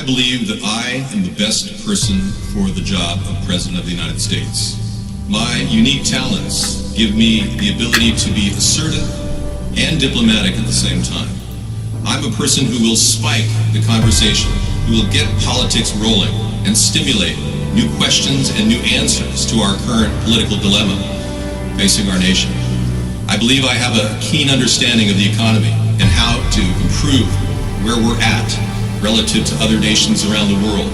believe that I am the best person for the job of President of the United States. My unique talents give me the ability to be assertive and diplomatic at the same time. I'm a person who will spike the conversation, who will get politics rolling and stimulate new questions and new answers to our current political dilemma facing our nation. I believe I have a keen understanding of the economy and how to improve where we're at relative to other nations around the world.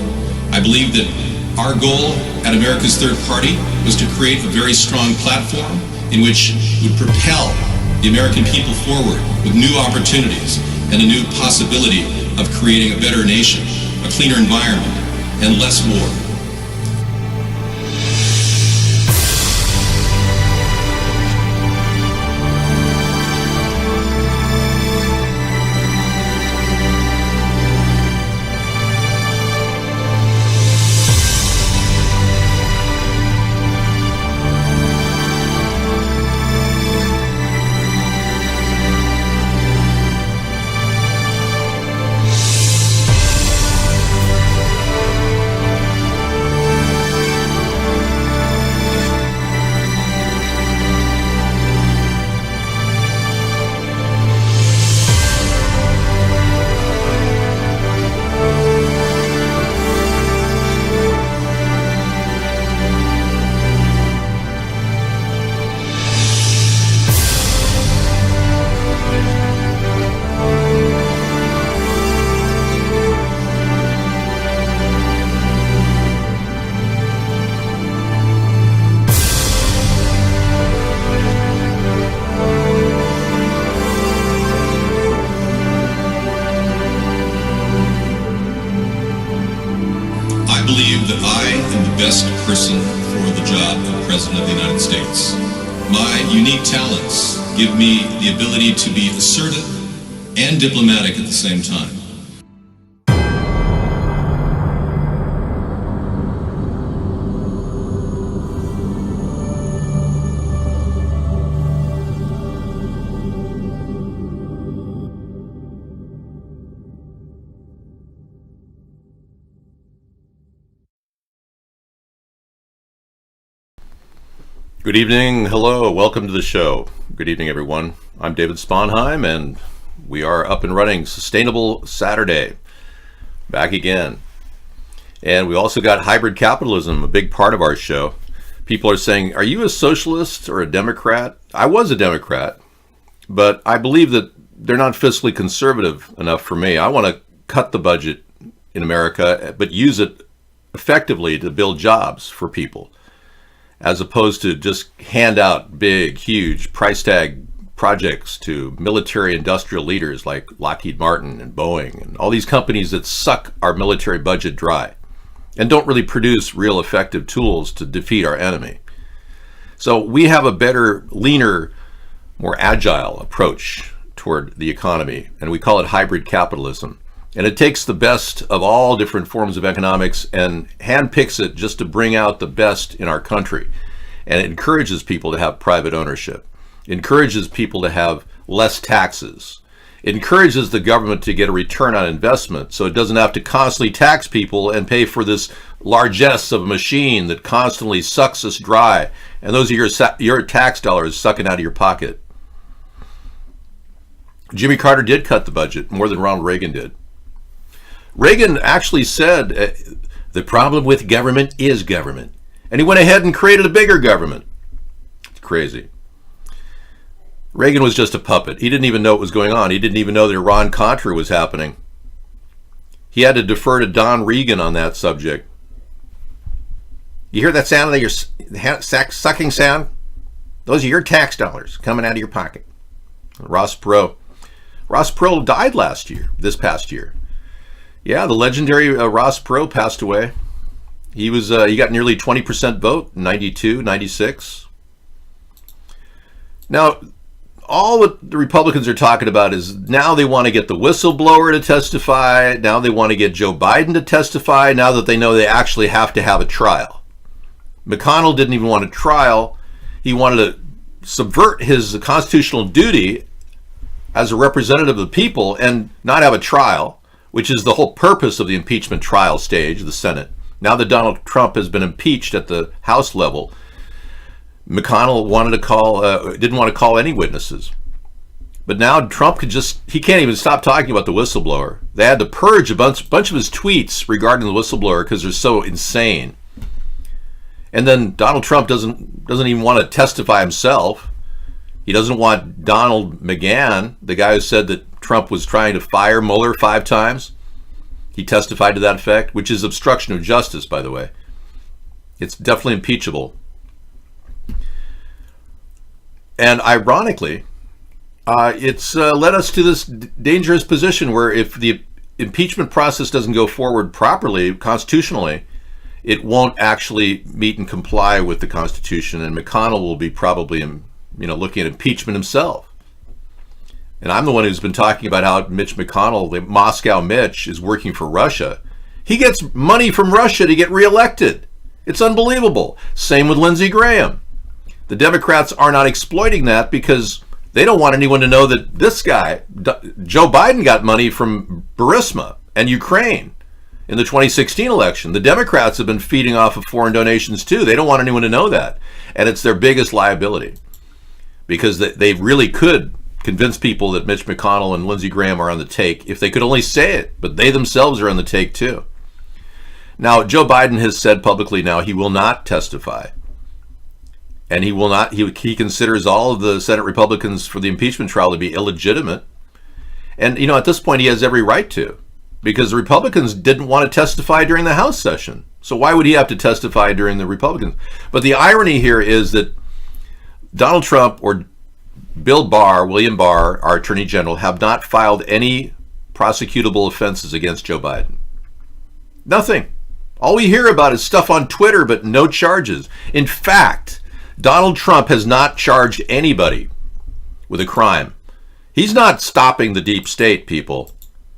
I believe that our goal at America's Third Party was to create a very strong platform in which would propel the American people forward with new opportunities and a new possibility of creating a better nation, a cleaner environment, and less war. I believe that I am the best person for the job of President of the United States. My unique talents give me the ability to be assertive and diplomatic at the same time. Good evening, hello, welcome to the show. Good evening, everyone. I'm David Sponheim, and we are up and running. Sustainable Saturday, back again. And we also got hybrid capitalism, a big part of our show. People are saying, are you a socialist or a Democrat? I was a Democrat, but I believe that they're not fiscally conservative enough for me. I want to cut the budget in America, but use it effectively to build jobs for people, as opposed to just hand out big, huge price tag projects to military industrial leaders like Lockheed Martin and Boeing and all these companies that suck our military budget dry and don't really produce real effective tools to defeat our enemy. So we have a better, leaner, more agile approach toward the economy, and we call it hybrid capitalism. And it takes the best of all different forms of economics and handpicks it just to bring out the best in our country. And it encourages people to have private ownership. It encourages people to have less taxes. It encourages the government to get a return on investment so it doesn't have to constantly tax people and pay for this largesse of a machine that constantly sucks us dry. And those are your tax dollars sucking out of your pocket. Jimmy Carter did cut the budget more than Ronald Reagan did. Reagan actually said, the problem with government is government. And he went ahead and created a bigger government. It's crazy. Reagan was just a puppet. He didn't even know what was going on. He didn't even know that Iran-Contra was happening. He had to defer to Don Regan on that subject. You hear that sound of your sucking sound? Those are your tax dollars coming out of your pocket. Ross Perot. Ross Perot died this past year. Yeah, the legendary Ross Perot passed away. He got nearly 20% vote, 92, 96. Now, all what the Republicans are talking about is now they want to get the whistleblower to testify. Now they want to get Joe Biden to testify, now that they know they actually have to have a trial. McConnell didn't even want a trial. He wanted to subvert his constitutional duty as a representative of the people and not have a trial, which is the whole purpose of the impeachment trial stage, the Senate. Now that Donald Trump has been impeached at the House level, McConnell didn't want to call any witnesses. But now Trump he can't even stop talking about the whistleblower. They had to purge a bunch of his tweets regarding the whistleblower because they're so insane. And then Donald Trump doesn't even want to testify himself. He doesn't want Donald McGahn, the guy who said that Trump was trying to fire Mueller 5 times. He testified to that effect, which is obstruction of justice, by the way. It's definitely impeachable. And ironically, it's led us to this dangerous position where if the impeachment process doesn't go forward properly, constitutionally, it won't actually meet and comply with the Constitution, and McConnell will be probably, looking at impeachment himself. And I'm the one who's been talking about how Mitch McConnell, the Moscow Mitch, is working for Russia. He gets money from Russia to get reelected. It's unbelievable. Same with Lindsey Graham. The Democrats are not exploiting that because they don't want anyone to know that this guy, Joe Biden, got money from Burisma and Ukraine in the 2016 election. The Democrats have been feeding off of foreign donations too. They don't want anyone to know that. And it's their biggest liability because they really could convince people that Mitch McConnell and Lindsey Graham are on the take if they could only say it, but they themselves are on the take too. Now, Joe Biden has said publicly now he will not testify. And he considers all of the Senate Republicans for the impeachment trial to be illegitimate. And, at this point he has every right to, because the Republicans didn't want to testify during the House session. So why would he have to testify during the Republicans? But the irony here is that Donald Trump or William Barr, our Attorney General, have not filed any prosecutable offenses against Joe Biden. Nothing. All we hear about is stuff on Twitter, but no charges. In fact, Donald Trump has not charged anybody with a crime. He's not stopping the deep state, people.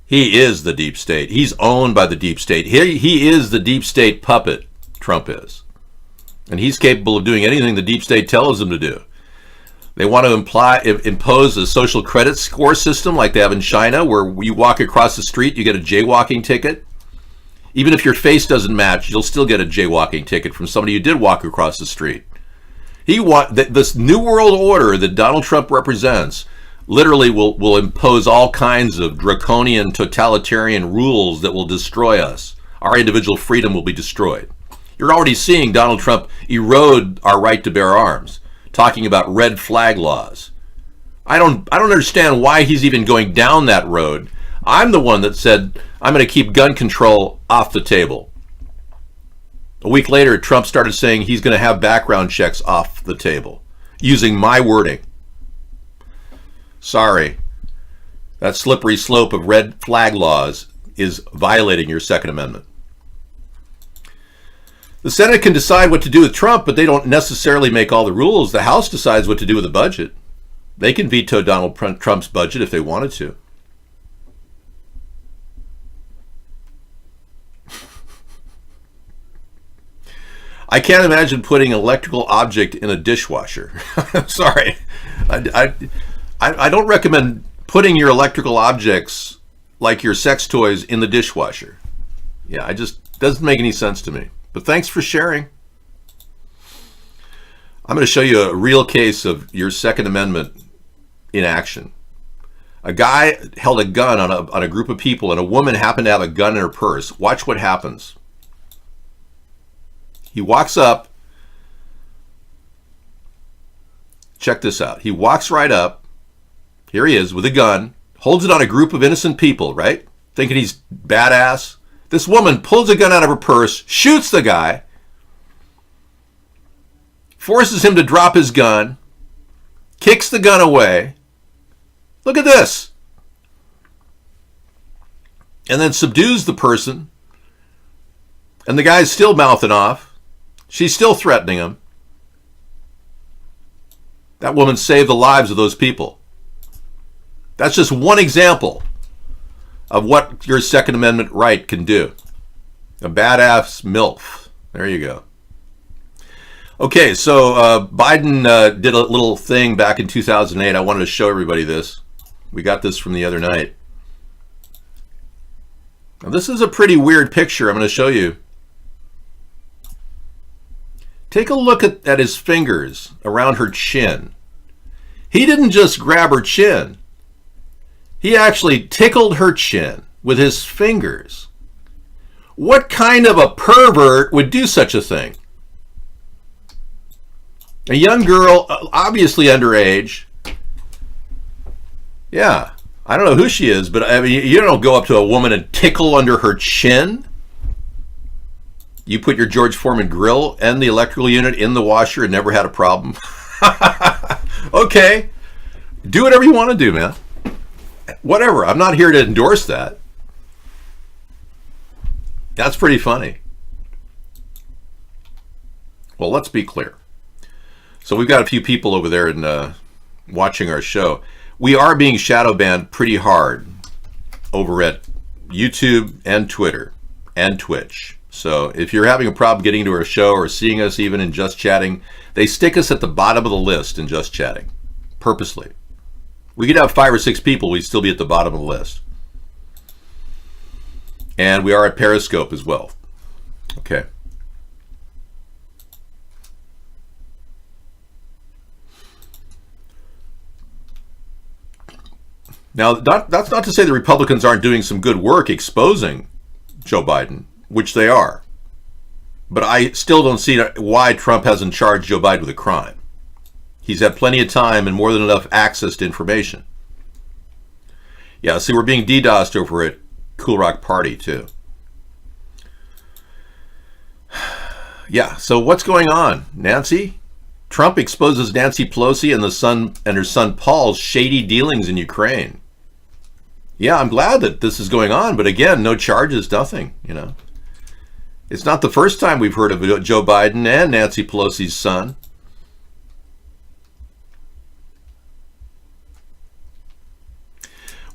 He is the deep state. He's owned by the deep state. He is the deep state puppet, Trump is. And he's capable of doing anything the deep state tells him to do. They want to impose a social credit score system like they have in China, where you walk across the street, you get a jaywalking ticket. Even if your face doesn't match, you'll still get a jaywalking ticket from somebody who did walk across the street. This new world order that Donald Trump represents literally will impose all kinds of draconian totalitarian rules that will destroy us. Our individual freedom will be destroyed. You're already seeing Donald Trump erode our right to bear arms, talking about red flag laws. I don't understand why he's even going down that road. I'm the one that said I'm going to keep gun control off the table. A week later, Trump started saying he's going to have background checks off the table, using my wording. Sorry. That slippery slope of red flag laws is violating your Second Amendment. The Senate can decide what to do with Trump, but they don't necessarily make all the rules. The House decides what to do with the budget. They can veto Donald Trump's budget if they wanted to. I can't imagine putting an electrical object in a dishwasher. I'm sorry. I don't recommend putting your electrical objects like your sex toys in the dishwasher. Yeah, it just doesn't make any sense to me. But thanks for sharing. I'm going to show you a real case of your Second Amendment in action. A guy held a gun on a group of people, and a woman happened to have a gun in her purse. Watch what happens. He walks up. Check this out. He walks right up. Here he is with a gun, holds it on a group of innocent people, right? Thinking he's badass. This woman pulls a gun out of her purse, shoots the guy, forces him to drop his gun, kicks the gun away. Look at this. And then subdues the person. And the guy's still mouthing off. She's still threatening him. That woman saved the lives of those people. That's just one example of what your Second Amendment right can do. A badass MILF. There you go. Okay, so Biden did a little thing back in 2008. I wanted to show everybody this. We got this from the other night. Now, this is a pretty weird picture I'm going to show you. Take a look at his fingers around her chin. He didn't just grab her chin. He actually tickled her chin with his fingers. What kind of a pervert would do such a thing? A young girl, obviously underage. Yeah, I don't know who she is, but I mean, you don't go up to a woman and tickle under her chin. You put your George Foreman grill and the electrical unit in the washer and never had a problem. Okay, do whatever you want to do, man. Whatever, I'm not here to endorse that. That's pretty funny. Well, let's be clear. So we've got a few people over there and watching our show. We are being shadow banned pretty hard over at YouTube and Twitter and Twitch. So if you're having a problem getting into our show or seeing us even in Just Chatting, they stick us at the bottom of the list in Just Chatting, purposely. We could have 5 or 6 people, we'd still be at the bottom of the list. And we are at Periscope as well. Okay. Now, that's not to say the Republicans aren't doing some good work exposing Joe Biden, which they are. But I still don't see why Trump hasn't charged Joe Biden with a crime. He's had plenty of time and more than enough access to information. Yeah, see, we're being DDoSed over at Cool Rock Party, too. Yeah, so what's going on, Nancy? Trump exposes Nancy Pelosi and her son Paul's shady dealings in Ukraine. Yeah, I'm glad that this is going on, but again, no charges, nothing, you know. It's not the first time we've heard of Joe Biden and Nancy Pelosi's son.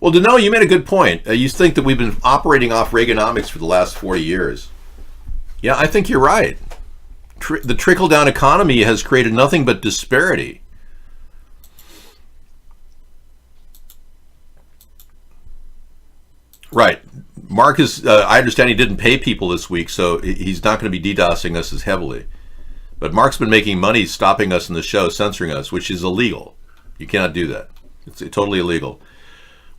Well, Dano, you made a good point. You think that we've been operating off Reaganomics for the last 40 years. Yeah, I think you're right. The trickle-down economy has created nothing but disparity. Right. Marcus, I understand he didn't pay people this week, so he's not going to be DDoSing us as heavily. But Mark's been making money stopping us in the show, censoring us, which is illegal. You cannot do that. It's totally illegal.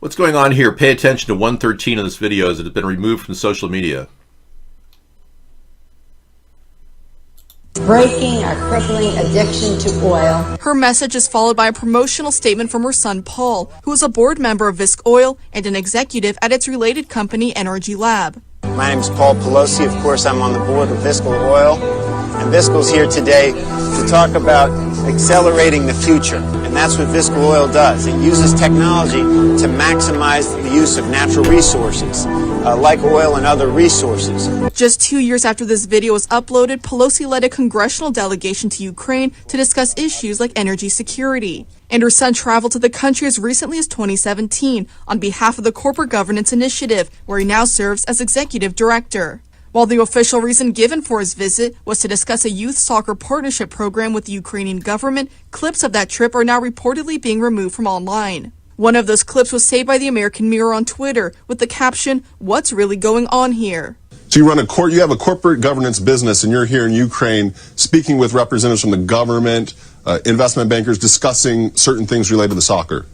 What's going on here? Pay attention to 113 of this video as it has been removed from social media. Breaking our crippling addiction to oil. Her message is followed by a promotional statement from her son Paul, who is a board member of Visc Oil and an executive at its related company Energy Lab. My name is Paul Pelosi. Of course, I'm on the board of Viscal Oil. And Viscal's here today to talk about accelerating the future. And that's what Viscal Oil does. It uses technology to maximize the use of natural resources, like oil and other resources. Just 2 years after this video was uploaded, Pelosi led a congressional delegation to Ukraine to discuss issues like energy security. And her son traveled to the country as recently as 2017 on behalf of the Corporate Governance Initiative, where he now serves as executive director. While the official reason given for his visit was to discuss a youth soccer partnership program with the Ukrainian government, clips of that trip are now reportedly being removed from online. One of those clips was saved by the American Mirror on Twitter with the caption, "What's really going on here?" So you have a corporate governance business, and you're here in Ukraine speaking with representatives from the government, investment bankers, discussing certain things related to soccer.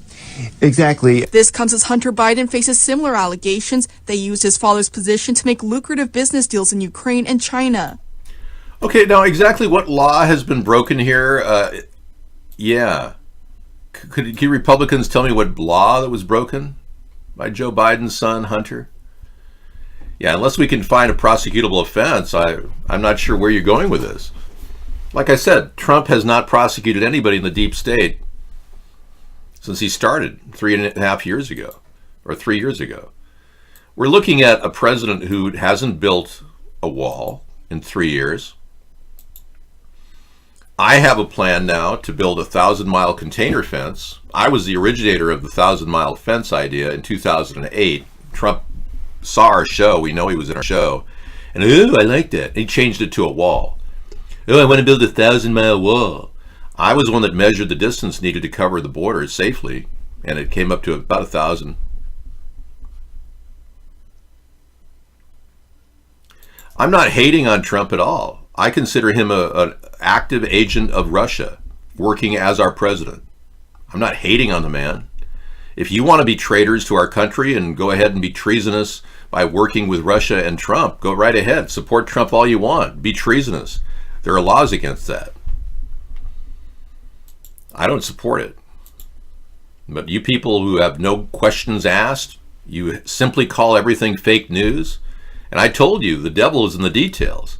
Exactly. This comes as Hunter Biden faces similar allegations. They used his father's position to make lucrative business deals in Ukraine and China. Okay, now exactly what law has been broken here? Yeah. Can Republicans tell me what law that was broken by Joe Biden's son, Hunter? Yeah, unless we can find a prosecutable offense, I'm not sure where you're going with this. Like I said, Trump has not prosecuted anybody in the deep state since he started 3.5 years ago, or 3 years ago. We're looking at a president who hasn't built a wall in 3 years. I have a plan now to build a 1,000-mile container fence. I was the originator of the 1,000-mile fence idea in 2008. Trump saw our show. We know he was in our show. And, I like that. He changed it to a wall. I want to build a 1,000-mile wall. I was the one that measured the distance needed to cover the borders safely, and it came up to about 1,000. I'm not hating on Trump at all. I consider him an active agent of Russia working as our president. I'm not hating on the man. If you want to be traitors to our country and go ahead and be treasonous by working with Russia and Trump, go right ahead. Support Trump all you want. Be treasonous. There are laws against that. I don't support it. But you people who have no questions asked, you simply call everything fake news. And I told you, the devil is in the details.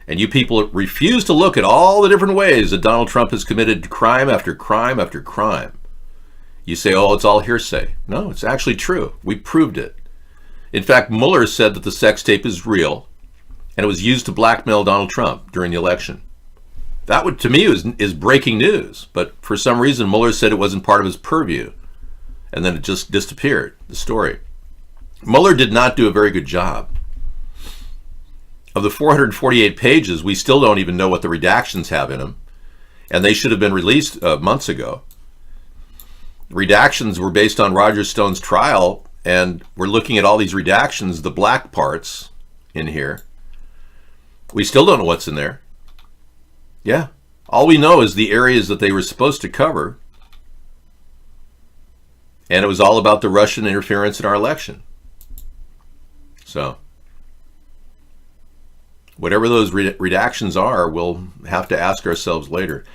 And you people refuse to look at all the different ways that Donald Trump has committed crime after crime after crime. You say, oh, it's all hearsay. No, it's actually true. We proved it. In fact, Mueller said that the sex tape is real, and it was used to blackmail Donald Trump during the election. That would, to me, is breaking news. But for some reason, Mueller said it wasn't part of his purview. And then it just disappeared, the story. Mueller did not do a very good job. Of the 448 pages, we still don't even know what the redactions have in them. And they should have been released months ago. Redactions were based on Roger Stone's trial, and we're looking at all these redactions, the black parts in here. We still don't know what's in there. Yeah. All we know is the areas that they were supposed to cover. And it was all about the Russian interference in our election. So, whatever those redactions are, we'll have to ask ourselves later.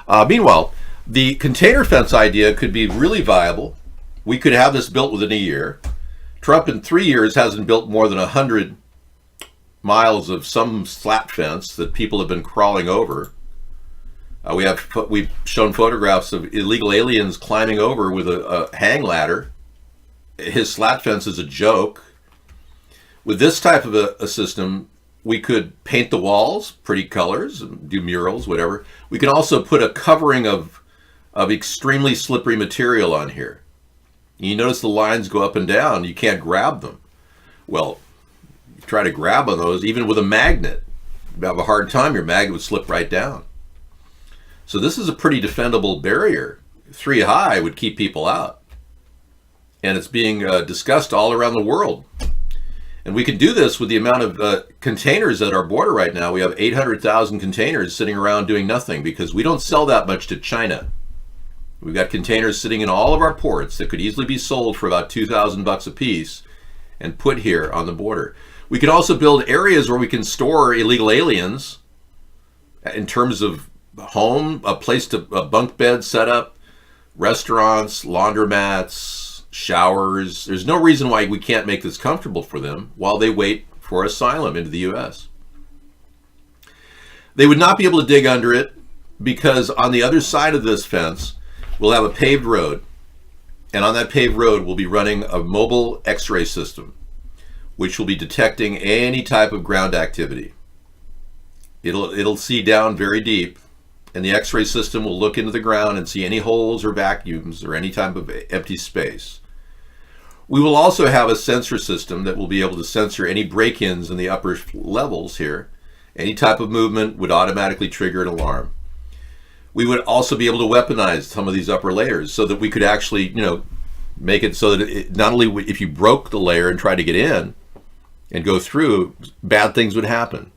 Meanwhile, the container fence idea could be really viable. We could have this built within a year. Trump in 3 years hasn't built more than 100 miles of some slat fence that people have been crawling over. We've shown photographs of illegal aliens climbing over with a hang ladder. His slat fence is a joke. With this type of a system, we could paint the walls pretty colors, do murals, whatever. We can also put a covering of extremely slippery material on here. You notice the lines go up and down. You can't grab them. Well, you try to grab on those, even with a magnet. You have a hard time, your magnet would slip right down. So this is a pretty defendable barrier. 3 high would keep people out. And it's being discussed all around the world. And we can do this with the amount of containers at our border right now. We have 800,000 containers sitting around doing nothing because we don't sell that much to China. We've got containers sitting in all of our ports that could easily be sold for about $2,000 a piece and put here on the border. We could also build areas where we can store illegal aliens in terms of home, a place to a bunk bed set up, restaurants, laundromats, showers. There's no reason why we can't make this comfortable for them while they wait for asylum into the U.S. They would not be able to dig under it because on the other side of this fence, we'll have a paved road. And on that paved road, we'll be running a mobile X-ray system, which will be detecting any type of ground activity. It'll see down very deep, and the X-ray system will look into the ground and see any holes or vacuums or any type of empty space. We will also have a sensor system that will be able to sensor any break-ins in the upper levels here. Any type of movement would automatically trigger an alarm. We would also be able to weaponize some of these upper layers so that we could actually, make it so that not only if you broke the layer and tried to get in and go through, bad things would happen.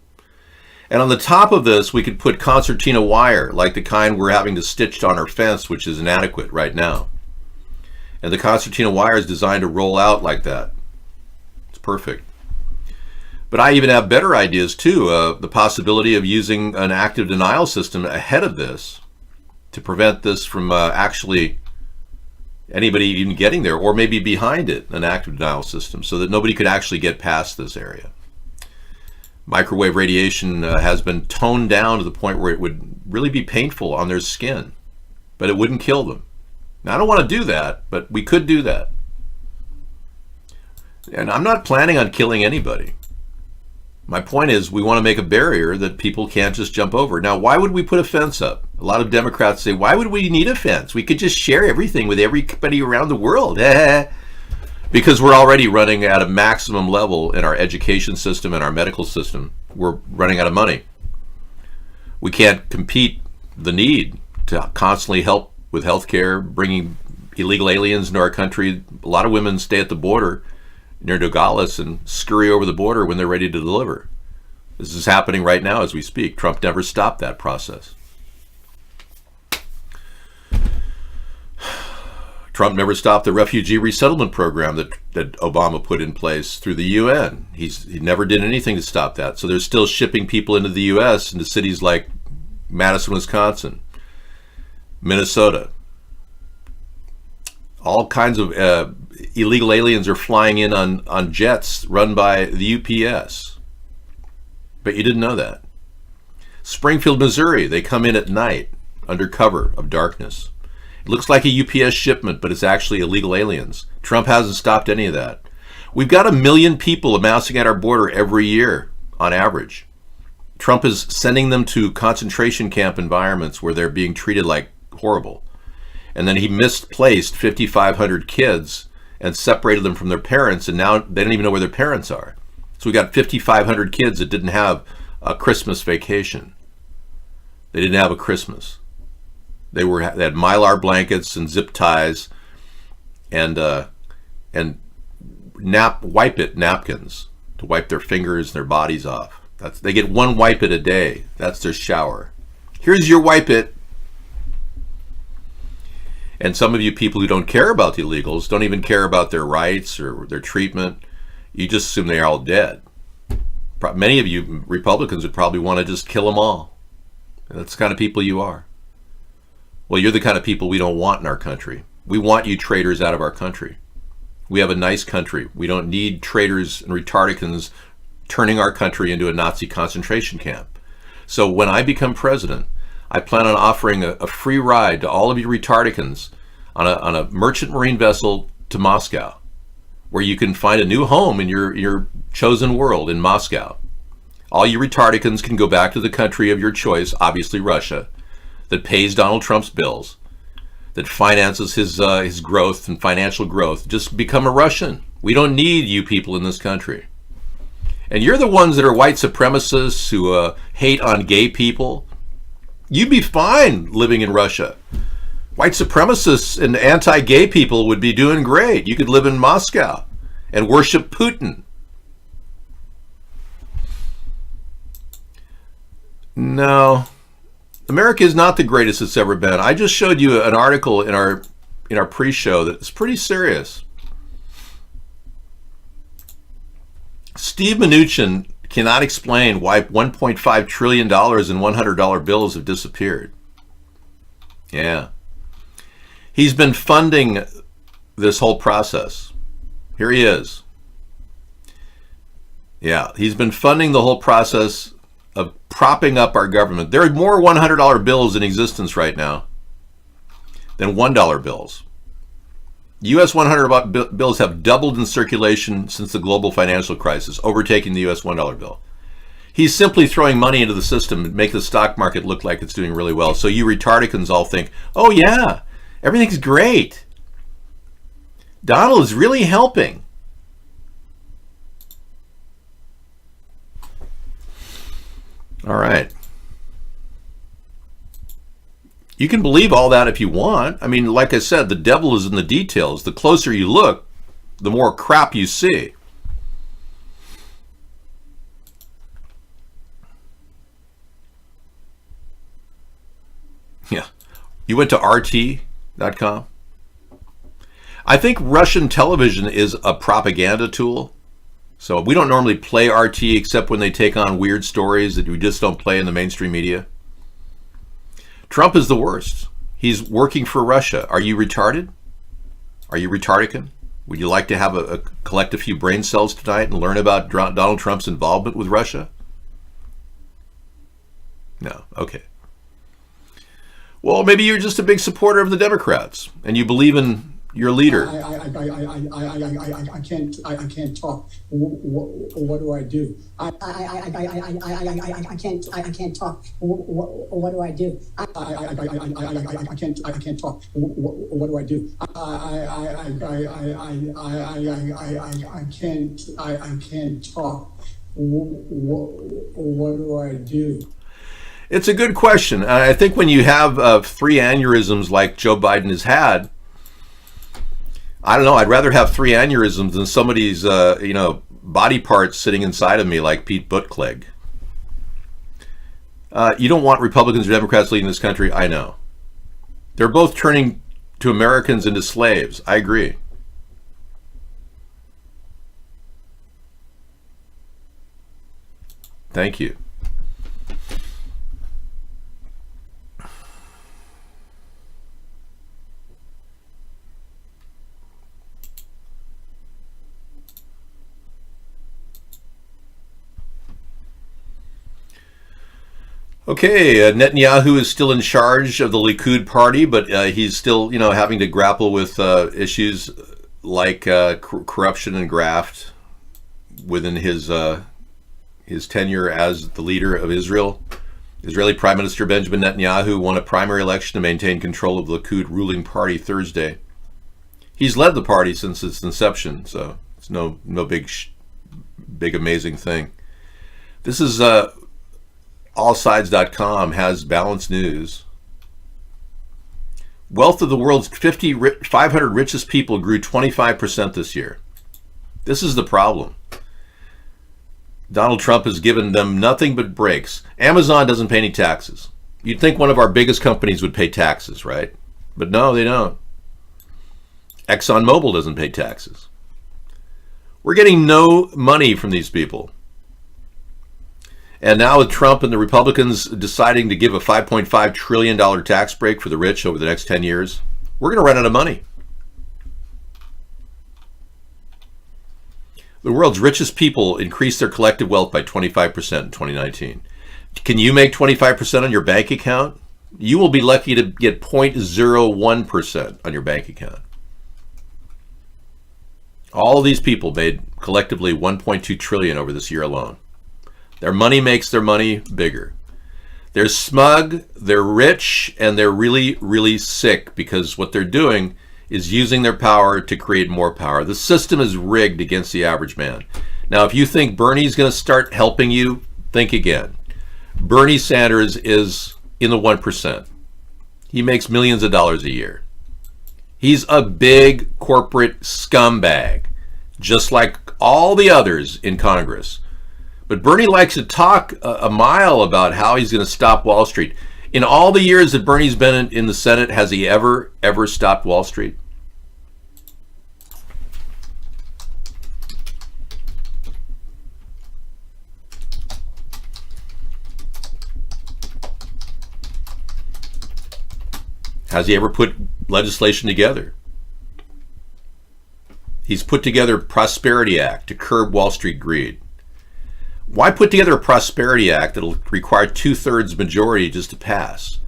And on the top of this, we could put concertina wire, like the kind we're having to stitch on our fence, which is inadequate right now. And the concertina wire is designed to roll out like that. It's perfect. But I even have better ideas too. The possibility of using an active denial system ahead of this to prevent this from actually anybody even getting there, or maybe behind it, an active denial system, so that nobody could actually get past this area. Microwave radiation has been toned down to the point where it would really be painful on their skin, but it wouldn't kill them. Now, I don't want to do that, but we could do that. And I'm not planning on killing anybody. My point is, we want to make a barrier that people can't just jump over. Now, why would we put a fence up? A lot of Democrats say, why would we need a fence? We could just share everything with everybody around the world. Because we're already running at a maximum level in our education system and our medical system. We're running out of money. We can't compete the need to constantly help with healthcare, bringing illegal aliens into our country. A lot of women stay at the border near Nogales and scurry over the border when they're ready to deliver. This is happening right now as we speak. Trump never stopped that process. Trump never stopped the refugee resettlement program that Obama put in place through the UN. He never did anything to stop that. So they're still shipping people into the U.S., into cities like Madison, Wisconsin, Minnesota. All kinds of illegal aliens are flying in on jets run by the UPS. But you didn't know that. Springfield, Missouri, they come in at night under cover of darkness. It looks like a UPS shipment, but it's actually illegal aliens. Trump hasn't stopped any of that. We've got 1 million people amassing at our border every year, on average. Trump is sending them to concentration camp environments where they're being treated like horrible. And then he misplaced 5,500 kids and separated them from their parents, and now they don't even know where their parents are. So we got 5,500 kids that didn't have a Christmas vacation. They didn't have a Christmas. They had Mylar blankets and zip ties and wipe-it napkins to wipe their fingers and their bodies off. They get one wipe-it a day. That's their shower. Here's your wipe-it. And some of you people who don't care about the illegals, don't even care about their rights or their treatment, you just assume they're all dead. Many of you Republicans would probably want to just kill them all. That's the kind of people you are. Well, you're the kind of people we don't want in our country. We want you traitors out of our country. We have a nice country. We don't need traitors and retardicans turning our country into a Nazi concentration camp. So when I become president, I plan on offering a free ride to all of you retardicans on a merchant marine vessel to Moscow, where you can find a new home in your chosen world in Moscow. All you retardicans can go back to the country of your choice, obviously Russia, that pays Donald Trump's bills, that finances his growth and financial growth. Just become a Russian. We don't need you people in this country. And you're the ones that are white supremacists who hate on gay people. You'd be fine living in Russia. White supremacists and anti-gay people would be doing great. You could live in Moscow and worship Putin. No, America is not the greatest it's ever been. I just showed you an article in our pre-show that's pretty serious. Steve Mnuchin cannot explain why $1.5 trillion in $100 bills have disappeared. Yeah. He's been funding this whole process. Here he is. Yeah, he's been funding the whole process of propping up our government. There are more $100 bills in existence right now than $1 bills. U.S. $100 bills have doubled in circulation since the global financial crisis, overtaking the U.S. $1 bill. He's simply throwing money into the system to make the stock market look like it's doing really well. So you retardicans all think, oh yeah, everything's great. Donald is really helping. All right. You can believe all that if you want. I mean, like I said, the devil is in the details. The closer you look, the more crap you see. Yeah. You went to RT.com? I think Russian television is a propaganda tool. So we don't normally play RT except when they take on weird stories that we just don't play in the mainstream media. Trump is the worst. He's working for Russia. Are you retarded? Are you retardican? Would you like to collect a few brain cells tonight and learn about Donald Trump's involvement with Russia? No. Okay. Well, maybe you're just a big supporter of the Democrats and you believe in your leader. I can't talk. What do I do? I can't talk. What do I do? I can't talk. What do I do? I can't talk. What do I do? It's a good question. I think when you have 3 aneurysms like Joe Biden has had, I don't know, I'd rather have 3 aneurysms than somebody's, body parts sitting inside of me like Pete Buttigieg. You don't want Republicans or Democrats leading this country. I know. They're both turning to Americans into slaves. I agree. Thank you. Okay, Netanyahu is still in charge of the Likud party, but he's still, having to grapple with issues like corruption and graft within his tenure as the leader of Israel. Israeli Prime Minister Benjamin Netanyahu won a primary election to maintain control of the Likud ruling party Thursday. He's led the party since its inception, so it's no big amazing thing. This is allsides.com has balanced news. Wealth of the world's 500 richest people grew 25% this year. This is the problem. Donald Trump has given them nothing but breaks. Amazon doesn't pay any taxes. You'd think one of our biggest companies would pay taxes, right? But no, they don't. ExxonMobil doesn't pay taxes. We're getting no money from these people. And now with Trump and the Republicans deciding to give a $5.5 trillion tax break for the rich over the next 10 years, we're going to run out of money. The world's richest people increased their collective wealth by 25% in 2019. Can you make 25% on your bank account? You will be lucky to get 0.01% on your bank account. All of these people made collectively $1.2 trillion over this year alone. Their money makes their money bigger. They're smug, they're rich, and they're really, really sick because what they're doing is using their power to create more power. The system is rigged against the average man. Now, if you think Bernie's going to start helping you, think again. Bernie Sanders is in the 1%. He makes millions of dollars a year. He's a big corporate scumbag, just like all the others in Congress. But Bernie likes to talk a mile about how he's going to stop Wall Street. In all the years that Bernie's been in the Senate, has he ever stopped Wall Street? Has he ever put legislation together? He's put together a Prosperity Act to curb Wall Street greed. Why put together a Prosperity Act that'll require 2/3 majority just to pass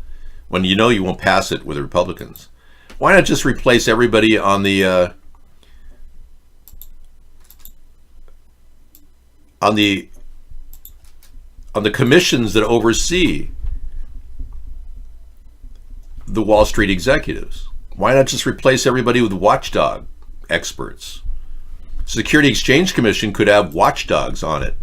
when you know you won't pass it with the Republicans? Why not just replace everybody on the commissions that oversee the Wall Street executives? Why not just replace everybody with watchdog experts? Security Exchange Commission could have watchdogs on it.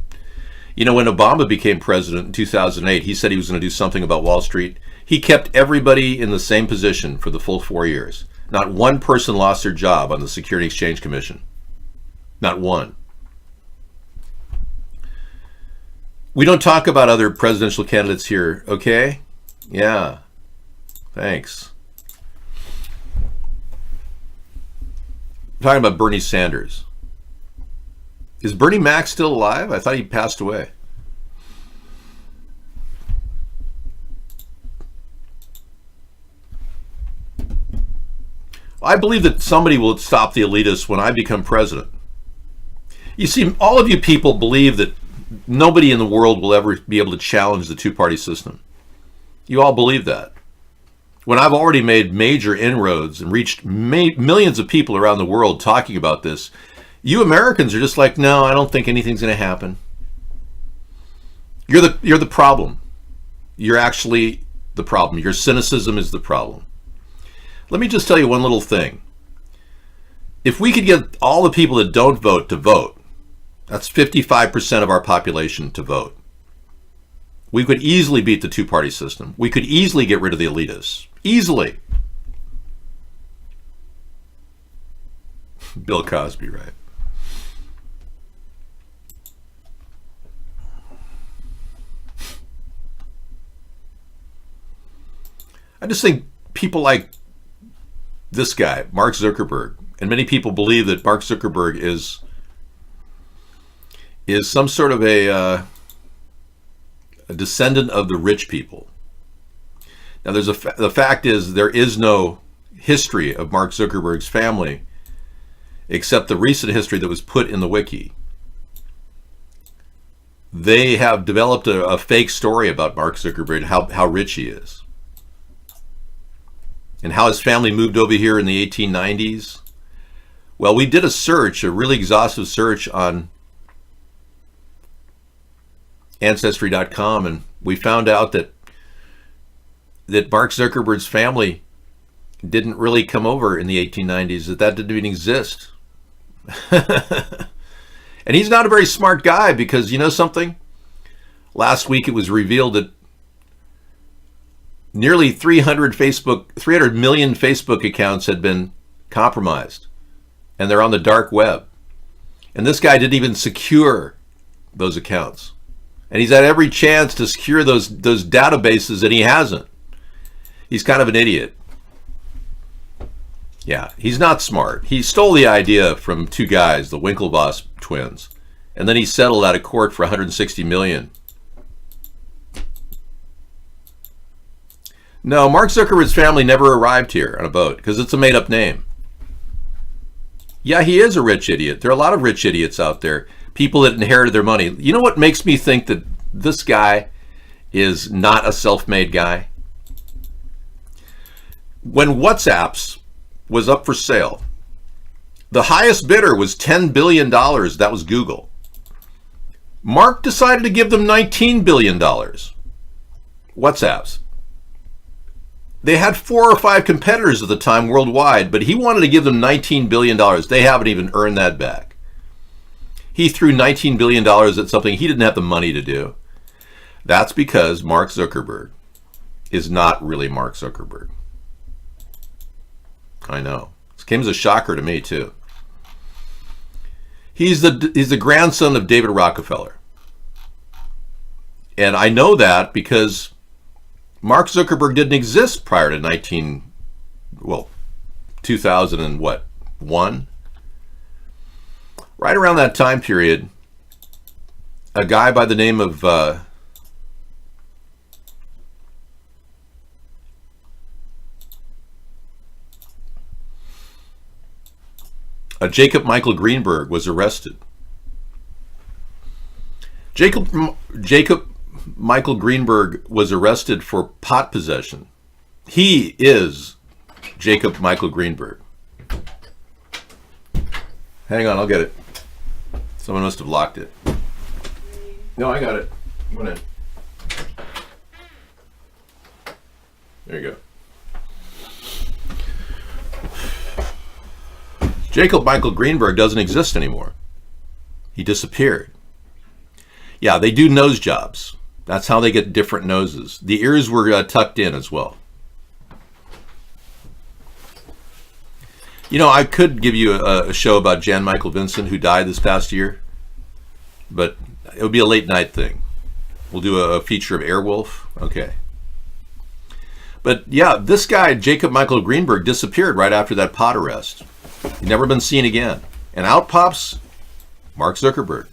You know, when Obama became president in 2008, he said he was going to do something about Wall Street. He kept everybody in the same position for the full 4 years. Not one person lost their job on the Security Exchange Commission. Not one. We don't talk about other presidential candidates here, okay? Yeah. Thanks. I'm talking about Bernie Sanders. Is Bernie Mac still alive? I thought he passed away. I believe that somebody will stop the elitists when I become president. You see, all of you people believe that nobody in the world will ever be able to challenge the two-party system. You all believe that. When I've already made major inroads and reached millions of people around the world talking about this, you Americans are just like, no, I don't think anything's going to happen. You're the problem. You're actually the problem. Your cynicism is the problem. Let me just tell you one little thing. If we could get all the people that don't vote to vote, that's 55% of our population to vote, we could easily beat the two-party system. We could easily get rid of the elitists. Easily. Bill Cosby, right? I just think people like this guy, Mark Zuckerberg, and many people believe that Mark Zuckerberg is some sort of a descendant of the rich people. Now, the fact is there is no history of Mark Zuckerberg's family except the recent history that was put in the wiki. They have developed a fake story about Mark Zuckerberg, how rich he is, and how his family moved over here in the 1890s. Well, we did a really exhaustive search on Ancestry.com, and we found out that Mark Zuckerberg's family didn't really come over in the 1890s, that didn't even exist. And he's not a very smart guy, because you know something? Last week it was revealed that nearly 300 million Facebook accounts had been compromised, and they're on the dark web. And this guy didn't even secure those accounts. And he's had every chance to secure those databases, and he hasn't. He's kind of an idiot. Yeah, he's not smart. He stole the idea from two guys, the Winklevoss twins, and then he settled out of court for $160 million. No, Mark Zuckerberg's family never arrived here on a boat, because it's a made-up name. Yeah, he is a rich idiot. There are a lot of rich idiots out there, people that inherited their money. You know what makes me think that this guy is not a self-made guy? When WhatsApp was up for sale, the highest bidder was $10 billion. That was Google. Mark decided to give them $19 billion. WhatsApp's. They had 4 or 5 competitors at the time worldwide, but he wanted to give them $19 billion. They haven't even earned that back. He threw $19 billion at something he didn't have the money to do. That's because Mark Zuckerberg is not really Mark Zuckerberg. I know. This came as a shocker to me, too. He's the grandson of David Rockefeller. And I know that because Mark Zuckerberg didn't exist prior to 2001. Right around that time period, a guy by the name of Jacob Michael Greenberg was arrested. Jacob Michael Greenberg was arrested for pot possession. He is Jacob Michael Greenberg. Hang on, I'll get it. Someone must have locked it. No, I got it. Come on in. There you go. Jacob Michael Greenberg doesn't exist anymore. He disappeared. Yeah, they do nose jobs. That's how they get different noses. The ears were tucked in as well. You know, I could give you a show about Jan Michael Vincent, who died this past year, but it would be a late night thing. We'll do a feature of Airwolf. Okay. But yeah, this guy, Jacob Michael Greenberg, disappeared right after that pot arrest. He's never been seen again. And out pops Mark Zuckerberg.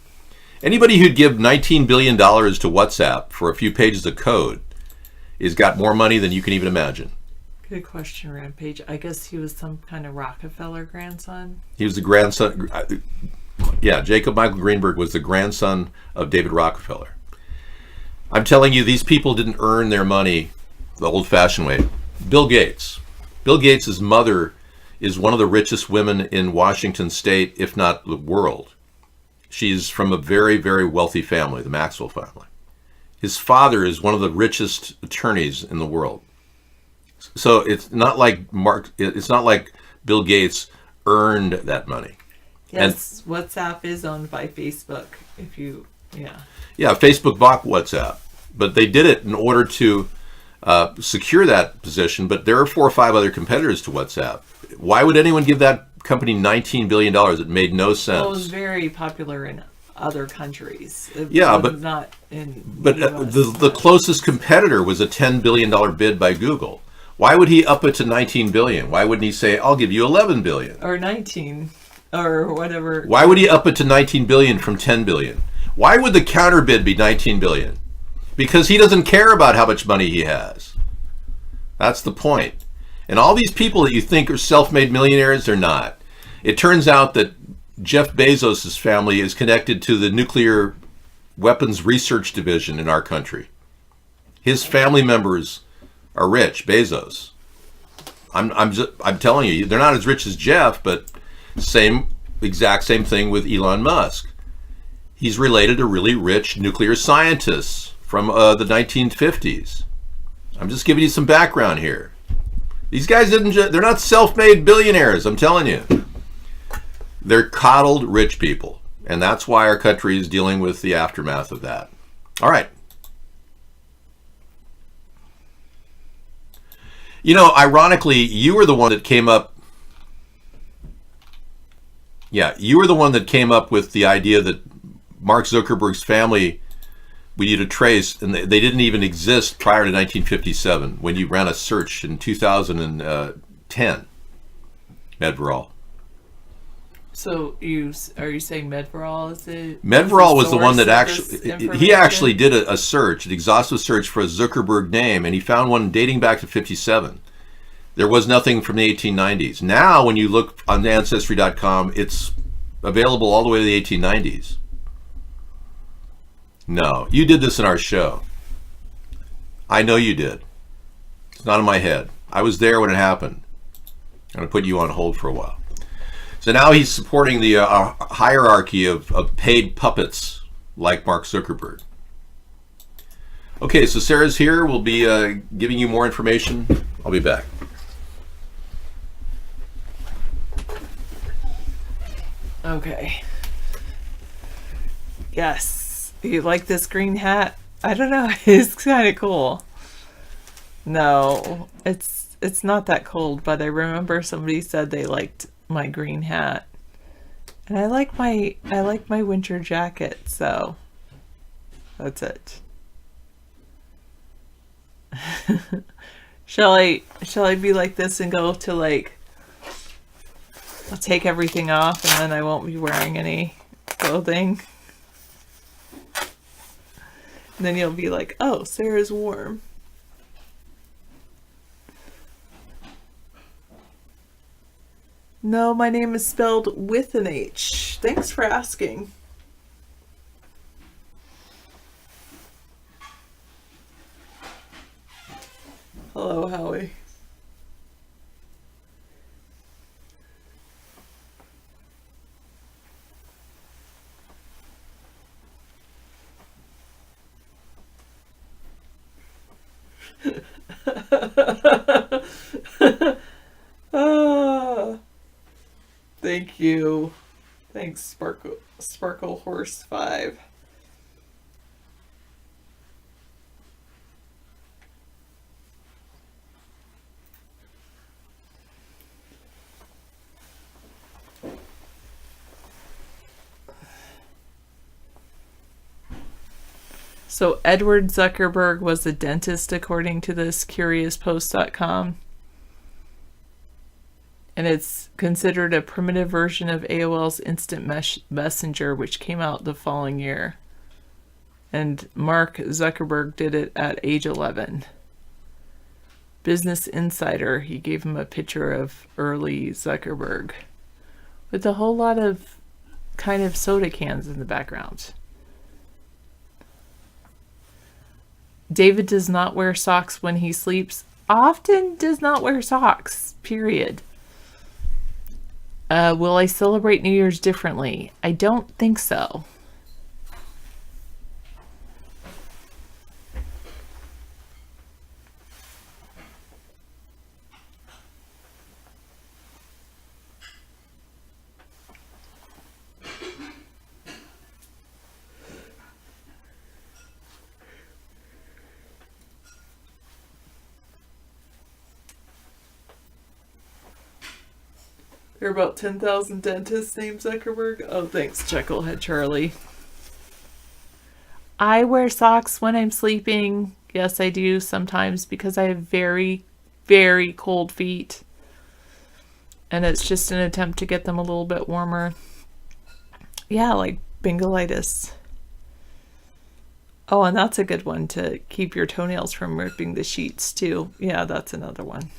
Anybody who'd give $19 billion to WhatsApp for a few pages of code has got more money than you can even imagine. Good question, Rampage. I guess he was some kind of Rockefeller grandson. He was the grandson. Yeah, Jacob Michael Greenberg was the grandson of David Rockefeller. I'm telling you, these people didn't earn their money the old-fashioned way. Bill Gates. Bill Gates' mother is one of the richest women in Washington State, if not the world. She's from a very, very wealthy family, the Maxwell family. His father is one of the richest attorneys in the world. So it's not like Bill Gates earned that money. Yes, and WhatsApp is owned by Facebook. Yeah, Facebook bought WhatsApp, but they did it in order to secure that position. But there are 4 or 5 other competitors to WhatsApp. Why would anyone give that company $19 billion? It made no sense. Well, it was very popular in other countries. But not in. But the closest competitor was a $10 billion bid by Google. Why would he up it to 19 billion? Why wouldn't he say, I'll give you 11 billion? Or 19. Or whatever. Why would he up it to 19 billion from 10 billion? Why would the counter bid be 19 billion? Because he doesn't care about how much money he has. That's the point. And all these people that you think are self-made millionaires, they're not. It turns out that Jeff Bezos' family is connected to the nuclear weapons research division in our country. His family members are rich, Bezos. I'm telling you, they're not as rich as Jeff, but exact same thing with Elon Musk. He's related to really rich nuclear scientists from the 1950s. I'm just giving you some background here. These guys they're not self-made billionaires, I'm telling you. They're coddled rich people. And that's why our country is dealing with the aftermath of that. All right. You know, ironically, you were the one that came up. Yeah, you were the one that came up with the idea that Mark Zuckerberg's family, we need to trace, and they didn't even exist prior to 1957 when you ran a search in 2010, Medveral. So are you saying Medveral is it? Medveral was the one that actually, information? he actually did a search, an exhaustive search for a Zuckerberg name, and he found one dating back to 57. There was nothing from the 1890s. Now, when you look on Ancestry.com, it's available all the way to the 1890s. No, you did this in our show. I know you did. It's not in my head. I was there when it happened. I'm going to put you on hold for a while. So now he's supporting the hierarchy of paid puppets like Mark Zuckerberg. Okay, so Sarah's here. We'll be giving you more information. I'll be back. Okay. Yes. You like this green hat? I don't know. It's kind of cool. No, it's not that cold, but I remember somebody said they liked my green hat. And I like my winter jacket, so that's it. Shall I be like this and go to like, I'll take everything off and then I won't be wearing any clothing. And then you'll be like, oh, Sarah's warm. No, my name is spelled with an H. Thanks for asking. Hello, Howie. Thank you. Thanks, Sparkle Horse 5. So Edward Zuckerberg was a dentist, according to this CuriousPost.com. And it's considered a primitive version of AOL's Instant Messenger, which came out the following year. And Mark Zuckerberg did it at age 11. Business Insider, he gave him a picture of early Zuckerberg with a whole lot of kind of soda cans in the background. David does not wear socks when he sleeps. Often does not wear socks, period. Will I celebrate New Year's differently? I don't think so. There are about 10,000 dentists named Zuckerberg. Oh, thanks, Chucklehead Charlie. I wear socks when I'm sleeping. Yes, I do sometimes because I have very very cold feet. And it's just an attempt to get them a little bit warmer. Yeah, like Bingolitis. Oh, and that's a good one to keep your toenails from ripping the sheets too. Yeah, that's another one.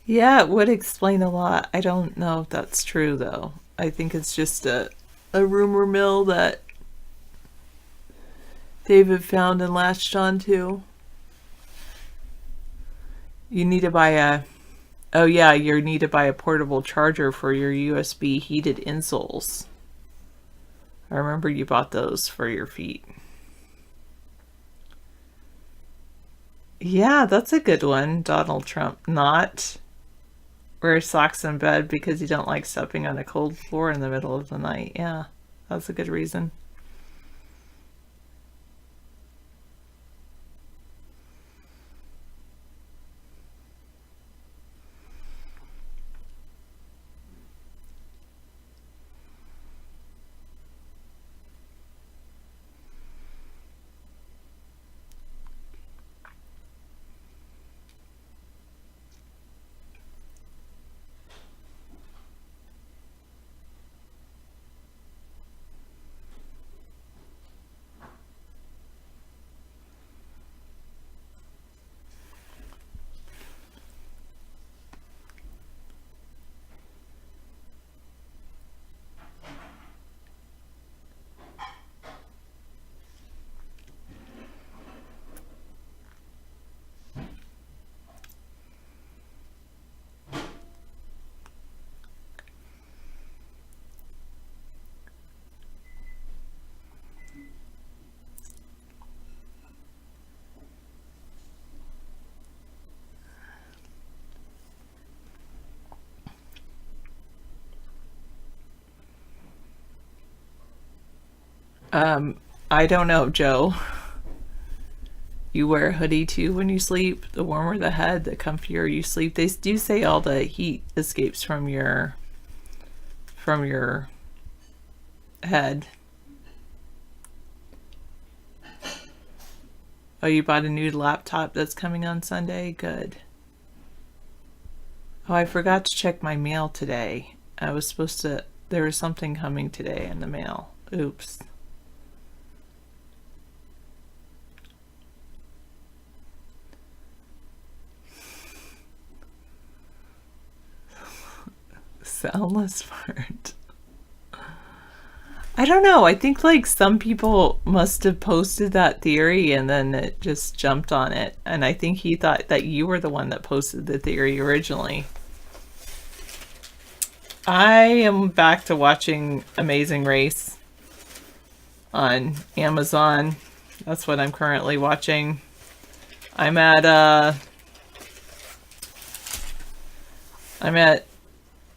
Yeah, it would explain a lot. I don't know if that's true, though. I think it's just a rumor mill that David found and latched onto. You need to buy a... Oh, yeah, you need to buy a portable charger for your USB heated insoles. I remember you bought those for your feet. Yeah, that's a good one, Donald Trump. Not... wear socks in bed because you don't like stepping on a cold floor in the middle of the night. Yeah, that's a good reason. I don't know, Joe. You wear a hoodie too when you sleep. The warmer the head, the comfier you sleep. They do say all the heat escapes from your head. Oh, you bought a new laptop that's coming on Sunday? Good. Oh, I forgot to check my mail today. I was supposed to... there was something coming today in the mail. Oops. Soundless fart. I don't know. I think like some people must have posted that theory and then it just jumped on it. And I think he thought that you were the one that posted the theory originally. I am back to watching Amazing Race on Amazon. That's what I'm currently watching. I'm at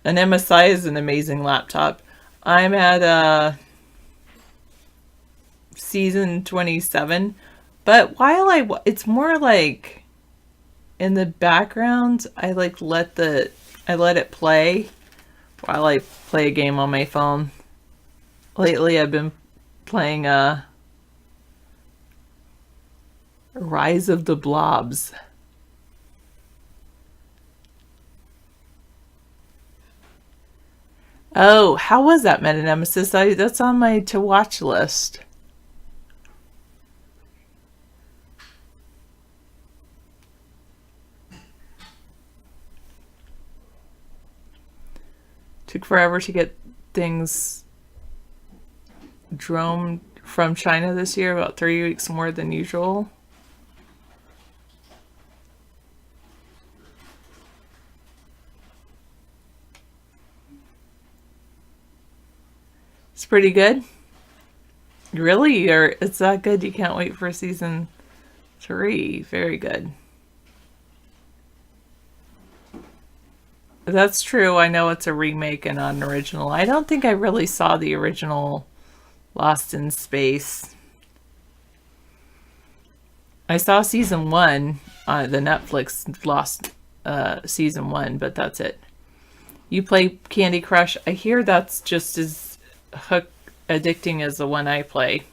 an MSI is an amazing laptop. I'm at season 27, but while it's more like in the background, I let it play while I play a game on my phone. Lately, I've been playing Rise of the Blobs. Oh, how was that, Meta Nemesis? That's on my to watch list. Took forever to get things droned from China this year, about 3 weeks more than usual. It's pretty good. Really? Or it's that good you can't wait for season 3? Very good. That's true. I know it's a remake and not an original. I don't think I really saw the original Lost in Space. I saw season 1, the Netflix Lost season 1, but that's it. You play Candy Crush. I hear that's just as addicting as the one I play.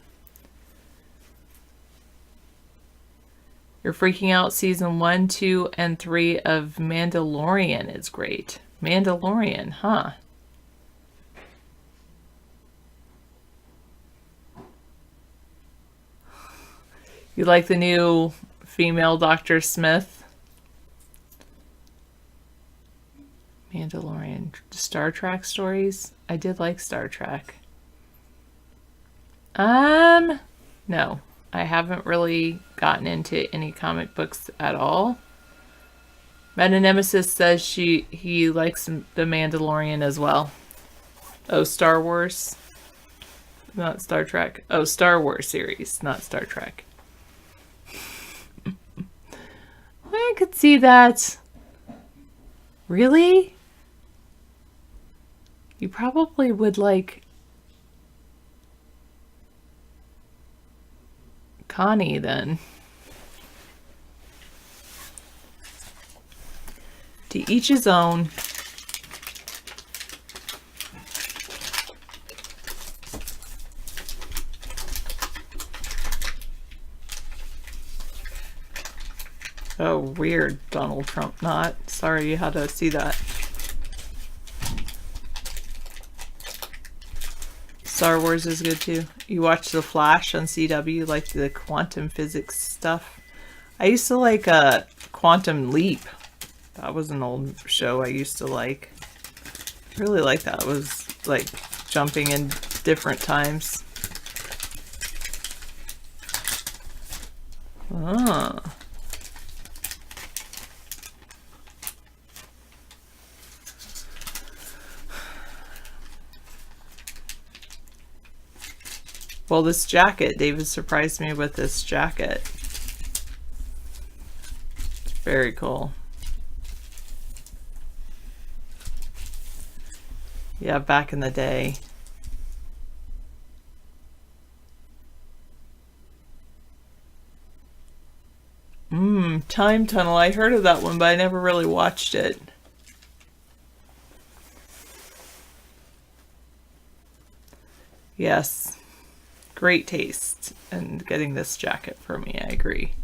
You're freaking out. Season 1, 2, and 3 of Mandalorian is great. Mandalorian, huh? You like the new female Dr. Smith? Mandalorian. Star Trek stories? I did like Star Trek. No. I haven't really gotten into any comic books at all. Meta Nemesis says he likes The Mandalorian as well. Oh, Star Wars. Not Star Trek. Oh, Star Wars series, not Star Trek. I could see that. Really? You probably would like Connie then. To each his own. Oh, weird, Donald Trump not. Sorry you had to see that. Star Wars is good too. You watch The Flash on CW, like the quantum physics stuff. I used to like Quantum Leap. That was an old show I used to like. I really like that. It was like jumping in different times. Ah. Well, this jacket, David surprised me with this jacket. It's very cool. Yeah, back in the day. Time Tunnel. I heard of that one, but I never really watched it. Yes. Great taste and getting this jacket for me, I agree.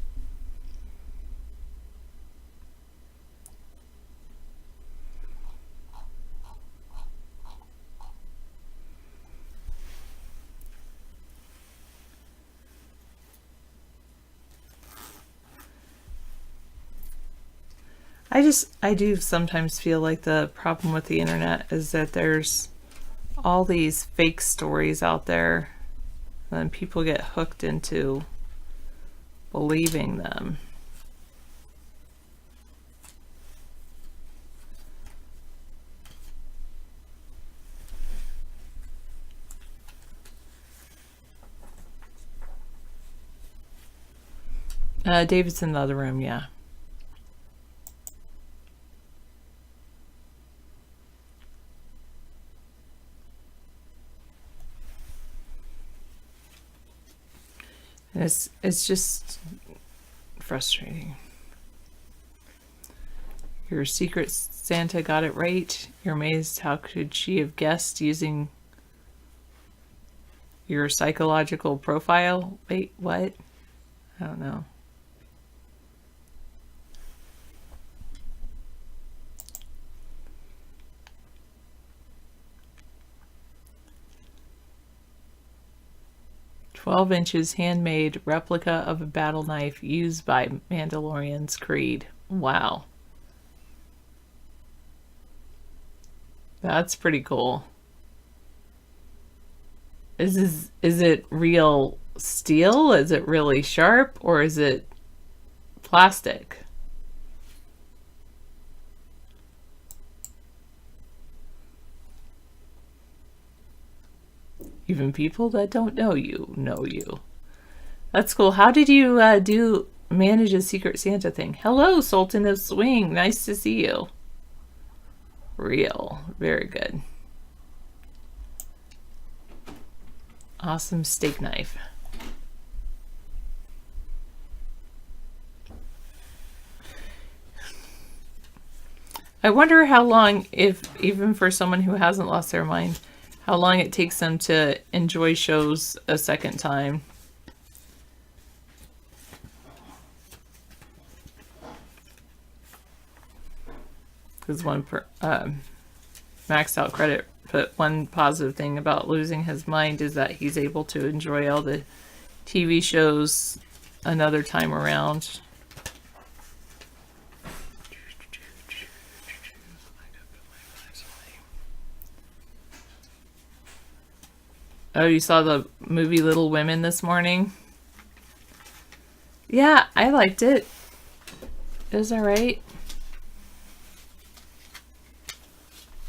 I do sometimes feel like the problem with the internet is that there's all these fake stories out there. And people get hooked into believing them. David's in the other room, yeah. And it's just frustrating. Your Secret Santa got it right. You're amazed how could she have guessed using your psychological profile? Wait, what? I don't know. "12" handmade replica of a battle knife used by Mandalorian's Creed. Wow. That's pretty cool. Is it real steel? Is it really sharp? Or is it plastic? Even people that don't know you know you. That's cool. How did you manage a Secret Santa thing? Hello, Sultan of Swing. Nice to see you. Real. Very good. Awesome steak knife. I wonder how long, if even for someone who hasn't lost their mind, how long it takes them to enjoy shows a second time. Because maxed out credit put one positive thing about losing his mind is that he's able to enjoy all the TV shows another time around. Oh, you saw the movie Little Women this morning? Yeah, I liked it. It was alright.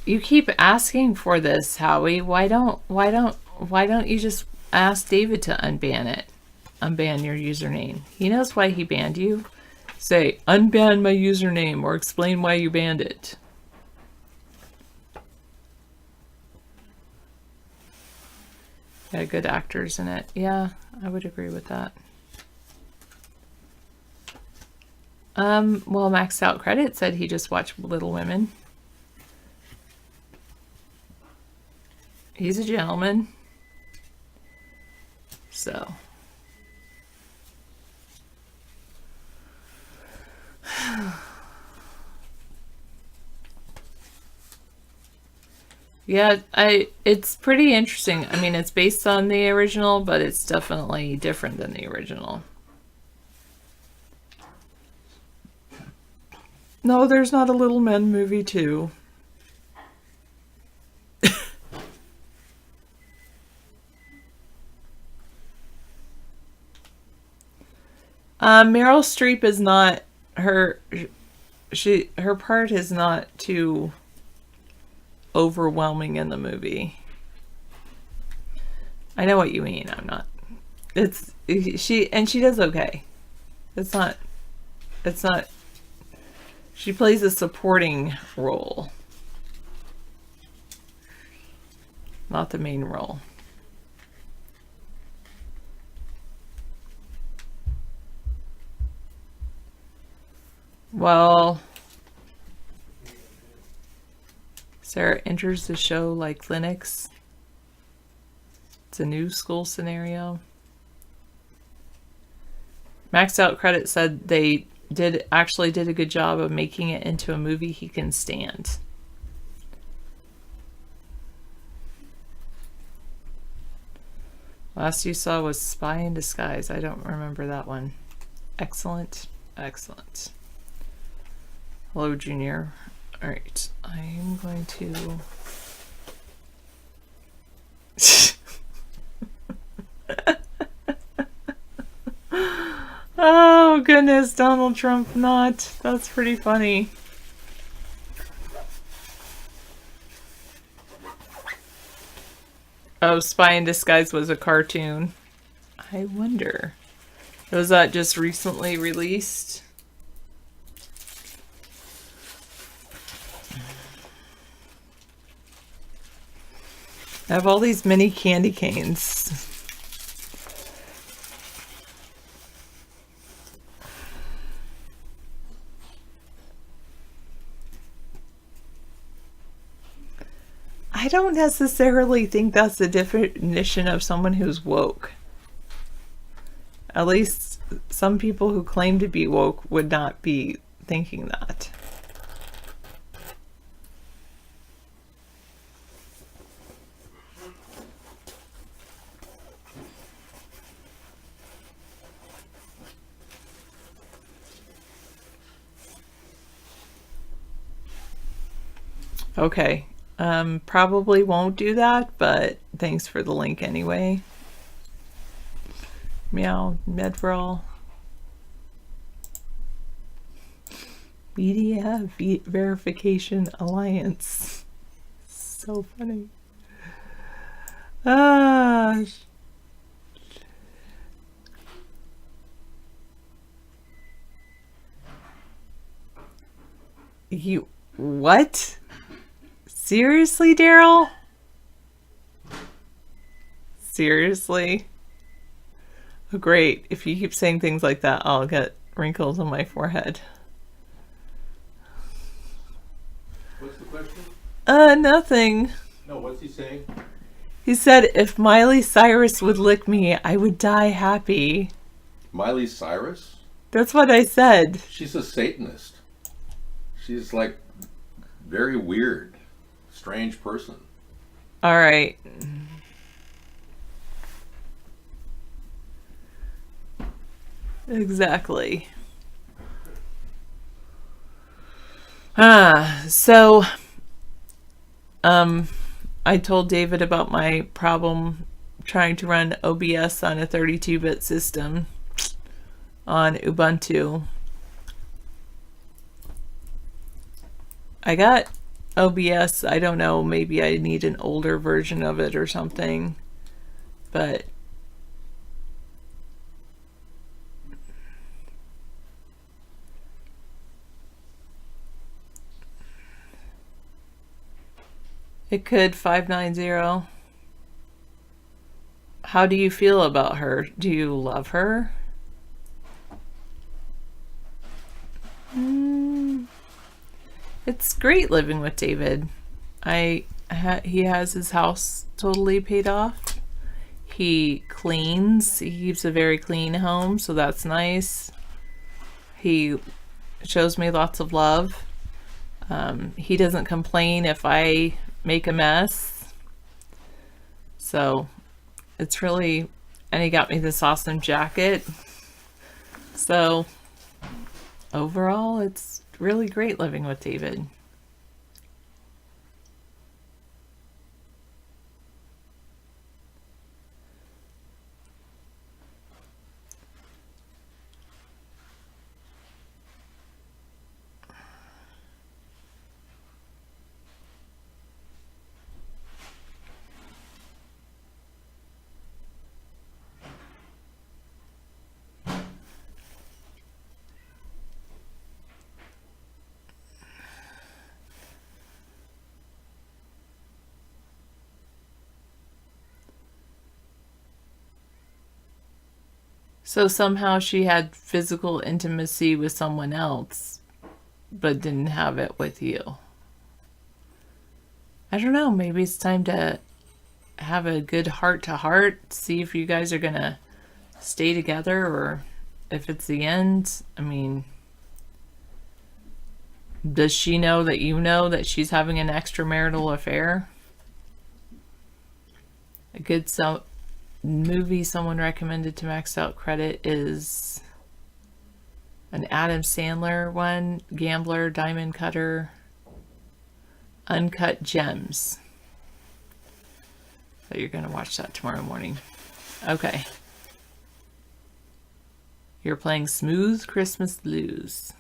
You keep asking for this, Howie. Why don't you just ask David to unban it? Unban your username. He knows why he banned you. Say, unban my username, or explain why you banned it. Yeah, good actors in it. Yeah, I would agree with that. Well, Maxed Out Credit said he just watched Little Women. He's a gentleman. So. Yeah, it's pretty interesting. I mean, it's based on the original, but it's definitely different than the original. No, there's not a Little Men movie too. Meryl Streep is not her part is not too overwhelming in the movie. I know what you mean. I'm not. She does okay. It's not. She plays a supporting role, not the main role. Well, Sarah enters the show like Linux. It's a new school scenario. Maxed Out Credit said they actually did a good job of making it into a movie he can stand. Last you saw was Spy in Disguise. I don't remember that one. Excellent. Excellent. Hello, Junior. All right, I'm going to... Oh, goodness, Donald Trump not. That's pretty funny. Oh, Spy in Disguise was a cartoon. I wonder. Was that just recently released? I have all these mini candy canes. I don't necessarily think that's the definition of someone who's woke. At least some people who claim to be woke would not be thinking that. Okay. Probably won't do that, but thanks for the link anyway. Meow, Medroll. Media Verification Alliance. So funny. Ah. gosh. You what? Seriously, Daryl? Seriously? Oh, great. If you keep saying things like that, I'll get wrinkles on my forehead. What's the question? Nothing. No, what's he saying? He said if Miley Cyrus would lick me, I would die happy. Miley Cyrus? That's what I said. She's a Satanist. She's like very weird, strange person. All right. Exactly. So I told David about my problem trying to run OBS on a 32-bit system on Ubuntu. I got OBS, I don't know, maybe I need an older version of it or something, but it could 590. How do you feel about her? Do you love her? It's great living with David. He has his house totally paid off. He cleans. He keeps a very clean home, so that's nice. He shows me lots of love. He doesn't complain if I make a mess. So it's really, and he got me this awesome jacket. So overall, it's really great living with David. So somehow she had physical intimacy with someone else, but didn't have it with you. I don't know, maybe it's time to have a good heart-to-heart, see if you guys are gonna stay together or if it's the end. I mean, does she know that you know that she's having an extramarital affair? A good movie someone recommended to max out credit is an Adam Sandler one, Gambler, Diamond Cutter, Uncut Gems. So you're going to watch that tomorrow morning. Okay. You're playing Smooth Christmas Blues.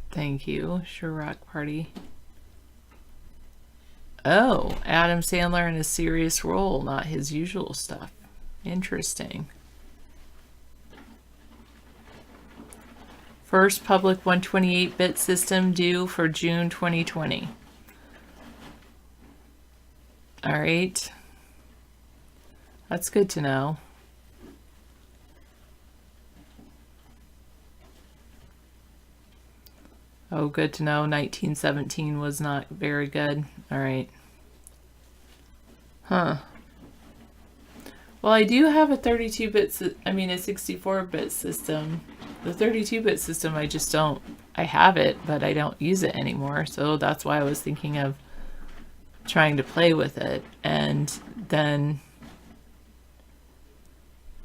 Thank you, Chirac Party. Oh, Adam Sandler in a serious role, not his usual stuff. Interesting. First public 128-bit system due for June 2020. All right. That's good to know. Oh, good to know. 1917 was not very good. All right. Huh. Well, I do have a 32-bit, a 64-bit system. The 32-bit system, I have it, but I don't use it anymore. So that's why I was thinking of trying to play with it. And then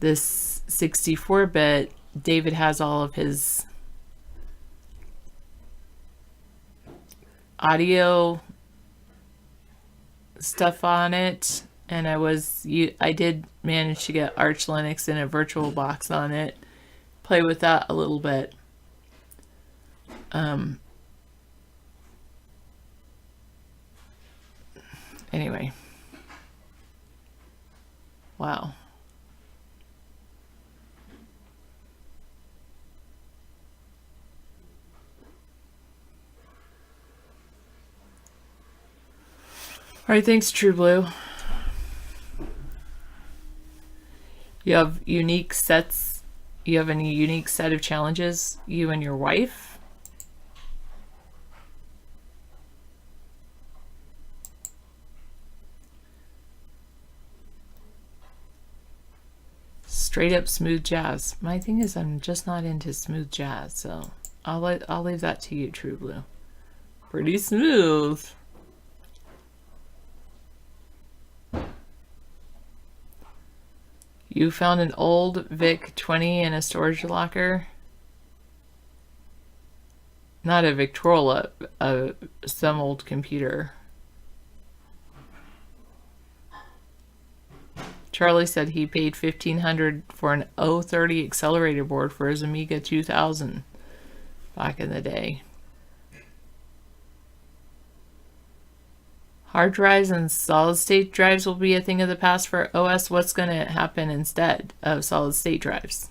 this 64-bit, David has all of his audio stuff on it, and I did manage to get Arch Linux and a VirtualBox on it, play with that a little bit. Anyway. Wow. All right, thanks, True Blue. You have unique sets. You have any unique set of challenges, you and your wife? Straight up smooth jazz. My thing is, I'm just not into smooth jazz, so I'll leave that to you, True Blue. Pretty smooth. You found an old VIC-20 in a storage locker? Not a Victrola, some old computer. Charlie said he paid $1,500 for an 030 accelerator board for his Amiga 2000 back in the day. Hard drives and solid state drives will be a thing of the past for OS. What's going to happen instead of solid state drives?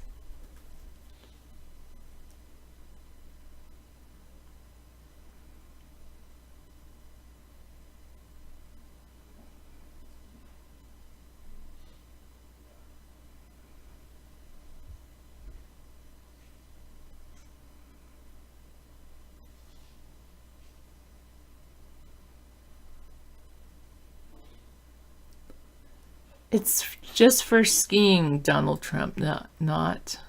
It's just for skiing, Donald Trump, not.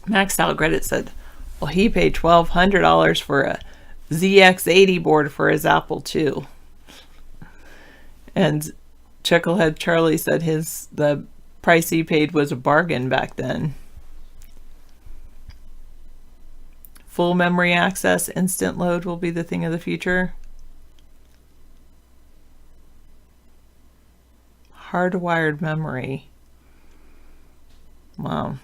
Maxed Out Credit said, well, he paid $1,200 for a ZX80 board for his Apple II. And Chucklehead Charlie said the price he paid was a bargain back then. Full memory access, instant load will be the thing of the future. Hardwired memory. Wow.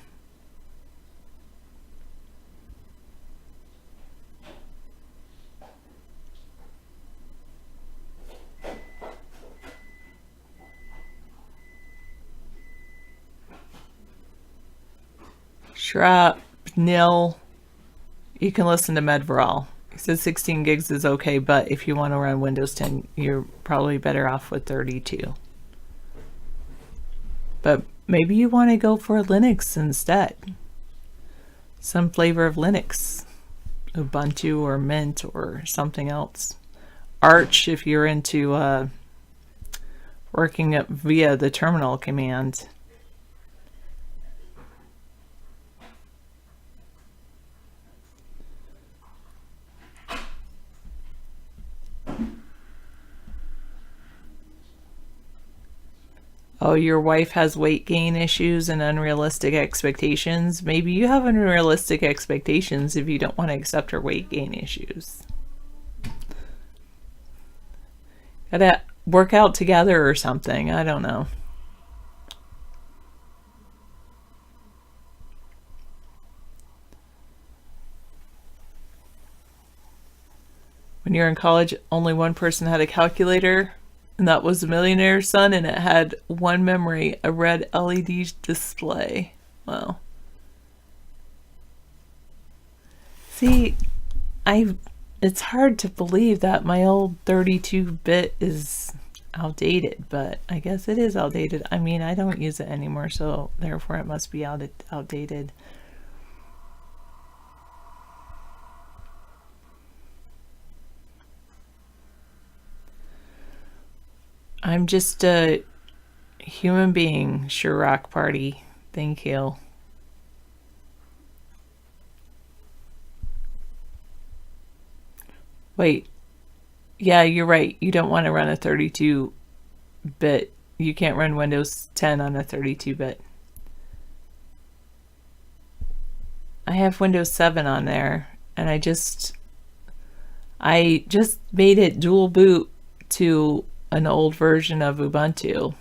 Shrapnel. You can listen to Medveral. He says 16 gigs is okay, but if you want to run Windows 10, you're probably better off with 32. But maybe you want to go for Linux instead. Some flavor of Linux. Ubuntu or Mint or something else. Arch if you're into working up via the terminal command. Oh, your wife has weight gain issues and unrealistic expectations. Maybe you have unrealistic expectations if you don't want to accept her weight gain issues. Gotta work out together or something. I don't know. When you're in college, only one person had a calculator. And that was The Millionaire's Son, and it had one memory, a red LED display. Wow. See, it's hard to believe that my old 32-bit is outdated, but I guess it is outdated. I mean, I don't use it anymore, so therefore it must be outdated. I'm just a human being, Chirac Party. Thank you. Wait. Yeah, you're right. You don't want to run a 32-bit. You can't run Windows 10 on a 32-bit. I have Windows 7 on there, and I just made it dual boot to an old version of Ubuntu.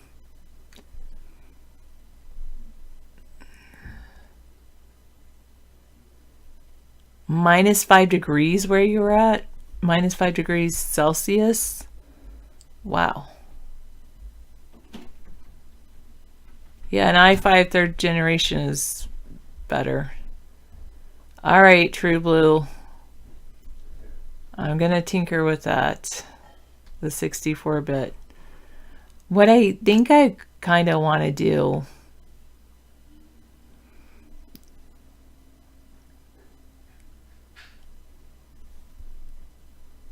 -5 degrees where you're at? minus 5 degrees Celsius. Wow. Yeah, an i5 third generation is better. All right, True Blue. I'm going to tinker with that. The 64-bit. What I think I kind of want to do...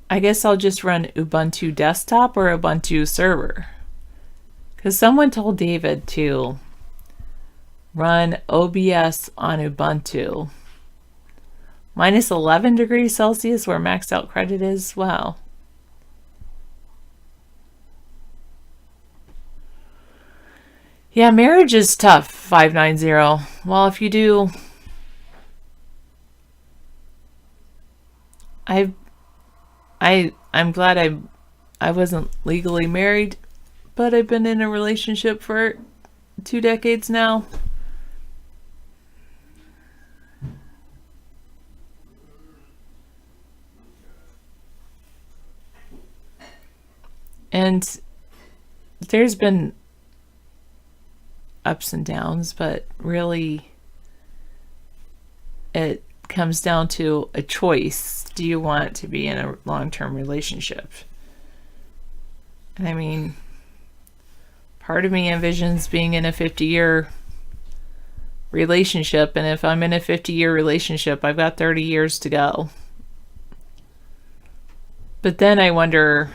I guess I'll just run Ubuntu desktop or Ubuntu server. Because someone told David to run OBS on Ubuntu. Minus 11 degrees Celsius where maxed out credit is. Wow. Yeah, marriage is tough, 590. Well, if you do... I'm glad I wasn't legally married, but I've been in a relationship for 2 decades now. And there's been ups and downs, but really it comes down to a choice. Do you want to be in a long-term relationship? I mean, part of me envisions being in a 50-year relationship, and if I'm in a 50-year relationship, I've got 30 years to go. But then I wonder...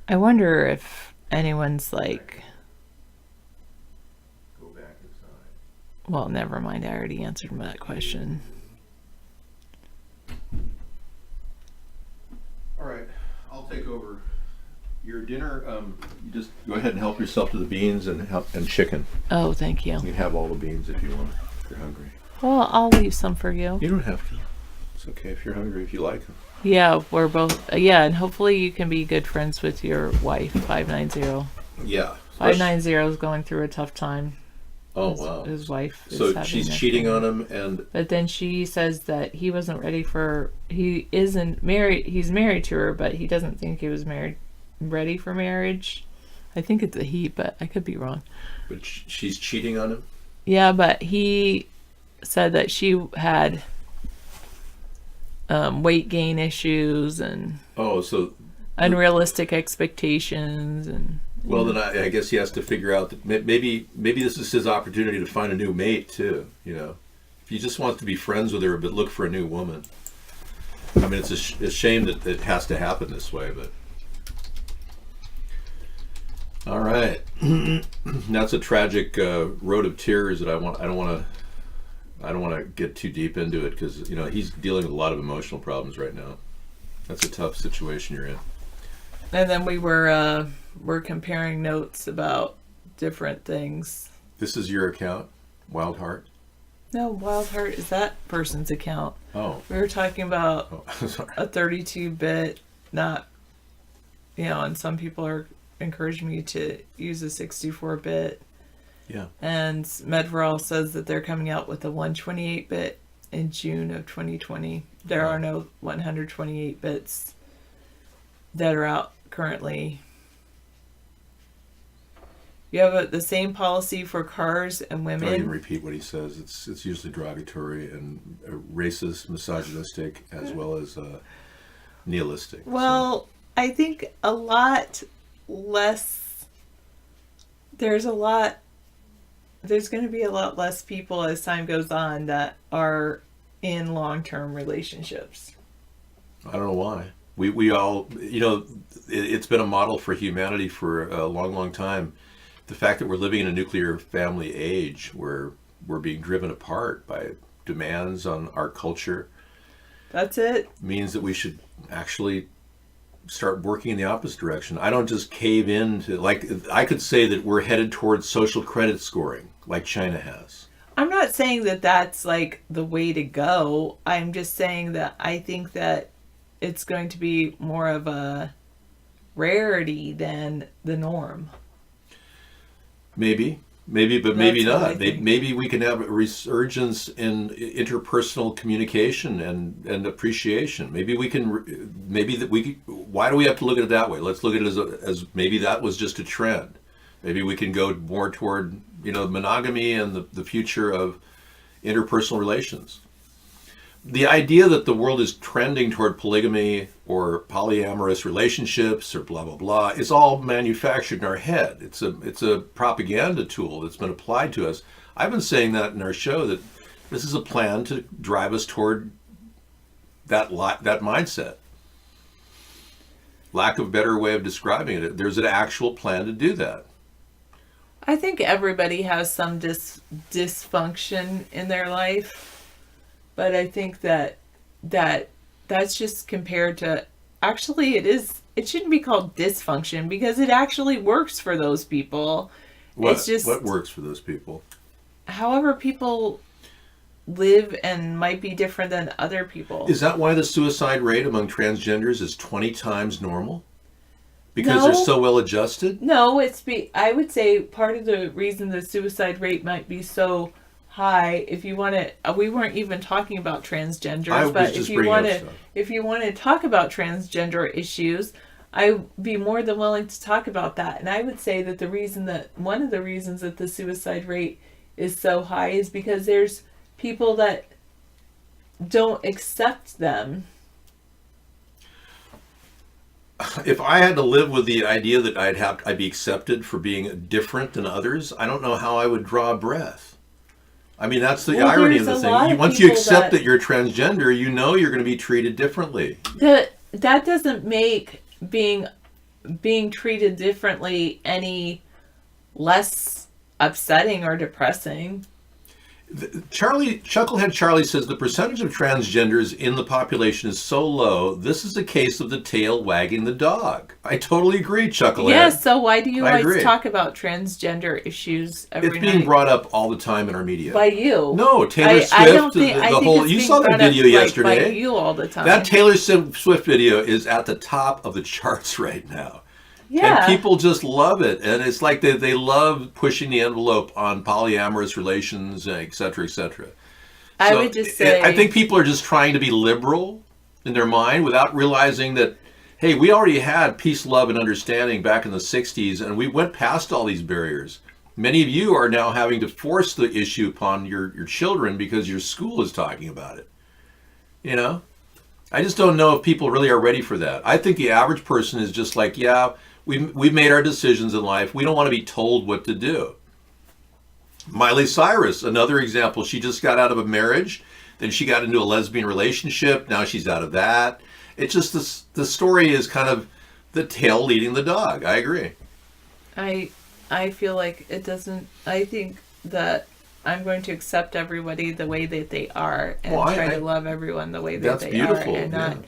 I wonder if anyone's like... Well, never mind. I already answered that question. All right, I'll take over your dinner. You just go ahead and help yourself to the beans and chicken. Oh, thank you. You can have all the beans if you want, if you're hungry. Well, I'll leave some for you. You don't have to. It's okay if you're hungry, if you like them. Yeah, we're both... yeah, and hopefully you can be good friends with your wife, 590. Yeah. 590 is going through a tough time. Oh, wow. His wife is So having she's a cheating thing. on him, and... But then she says that he wasn't ready for... He isn't married... He's married to her, but he doesn't think he was ready for marriage. I think it's a he, but I could be wrong. But she's cheating on him? Yeah, but he said that she had weight gain issues and Oh, so... unrealistic expectations and... Well, then I guess he has to figure out that maybe this is his opportunity to find a new mate too. You know, if he just wants to be friends with her, but look for a new woman. I mean, it's a shame that it has to happen this way, but all right. That's a tragic road of tears that I don't want to get too deep into it because you know he's dealing with a lot of emotional problems right now. That's a tough situation you're in. And then we're comparing notes about different things. This is your account, Wild Heart? No, Wild Heart is that person's account. Oh. We were talking about Sorry. a 32-bit, not, you know, and some people are encouraging me to use a 64-bit. Yeah. And Medveral says that they're coming out with a 128-bit in June of 2020. There are no 128 bits that are out currently. You have the same policy for cars and women. Don't even repeat what he says. It's usually derogatory and racist, misogynistic, as well as nihilistic. Well, I think a lot less. There's going to be a lot less people as time goes on that are in long-term relationships. I don't know why. We all, you know, it's been a model for humanity for a long, long time. The fact that we're living in a nuclear family age where we're being driven apart by demands on our culture. That's it. Means that we should actually start working in the opposite direction. I don't just cave in to, like, I could say that we're headed towards social credit scoring like China has. I'm not saying that that's like the way to go. I'm just saying that I think that it's going to be more of a rarity than the norm. Maybe, Maybe, but maybe That's what I not. think. Maybe we can have a resurgence in interpersonal communication and appreciation. Maybe we can. Maybe that we. Why do we have to look at it that way? Let's look at it as maybe that was just a trend. Maybe we can go more toward monogamy and the future of interpersonal relations. The idea that the world is trending toward polygamy or polyamorous relationships or blah blah blah is all manufactured in our head. It's a propaganda tool that's been applied to us. I've been saying that in our show, that this is a plan to drive us toward that mindset. Lack of better way of describing it. There's an actual plan to do that. I think everybody has some dysfunction in their life. But I think that's just compared to, actually it shouldn't be called dysfunction because it actually works for those people. It's just What works for those people? however people live and might be different than other people. Is that why the suicide rate among transgenders is 20 times normal? Because No. they're so well adjusted? No, I would say part of the reason the suicide rate might be so high, if you want to, we weren't even talking about transgenders, I was but just if you bringing want up to, stuff. if you want to talk about transgender issues, I'd be more than willing to talk about that. And I would say that one of the reasons that the suicide rate is so high is because there's people that don't accept them. If I had to live with the idea that I'd be accepted for being different than others, I don't know how I would draw a breath. I mean, that's the Well, irony of there's the a lot thing. of Once you people accept that- that you're transgender, you're going to be treated differently. That doesn't make being treated differently any less upsetting or depressing. Chucklehead Charlie says the percentage of transgenders in the population is so low, this is a case of the tail wagging the dog. I totally agree, Chucklehead. Yes, so why do you I always agree. talk about transgender issues every It's being night? brought up all the time in our media. By you. No, Taylor Swift, I don't think, the I think whole, it's you being saw that brought up, video like, yesterday. by you all the time. That Taylor Swift video is at the top of the charts right now. yeah. And people just love it. And it's like they love pushing the envelope on polyamorous relations, et cetera, et cetera. I So would just say, I think people are just trying to be liberal in their mind without realizing that, hey, we already had peace, love, and understanding back in the 60s, and we went past all these barriers. Many of you are now having to force the issue upon your children because your school is talking about it. You know? I just don't know if people really are ready for that. I think the average person is just like, yeah, we've made our decisions in life. We don't want to be told what to do. Miley Cyrus, another example. She just got out of a marriage, then she got into a lesbian relationship. Now she's out of that. It's just the story is kind of the tail leading the dog. I agree. I feel like it doesn't. I think that I'm going to accept everybody the way that they are and Well, try to love everyone the way that That's they beautiful, are and not yeah.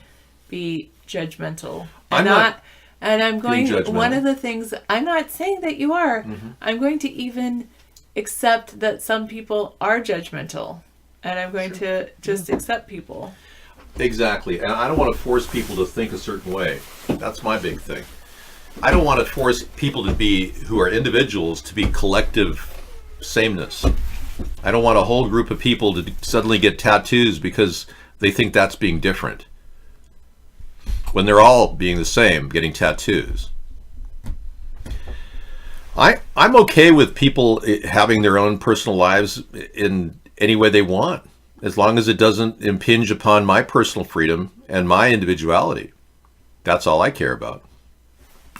be judgmental. I'm And not and I'm going being judgmental. one of the things I'm not saying that you are. Mm-hmm. I'm going to even accept that some people are judgmental. And I'm going to just accept people. Exactly. And I don't want to force people to think a certain way. That's my big thing. I don't want to force people who are individuals to be collective sameness. I don't want a whole group of people to suddenly get tattoos because they think that's being different, when they're all being the same, getting tattoos. I'm okay with people having their own personal lives in any way they want, as long as it doesn't impinge upon my personal freedom and my individuality. That's all I care about.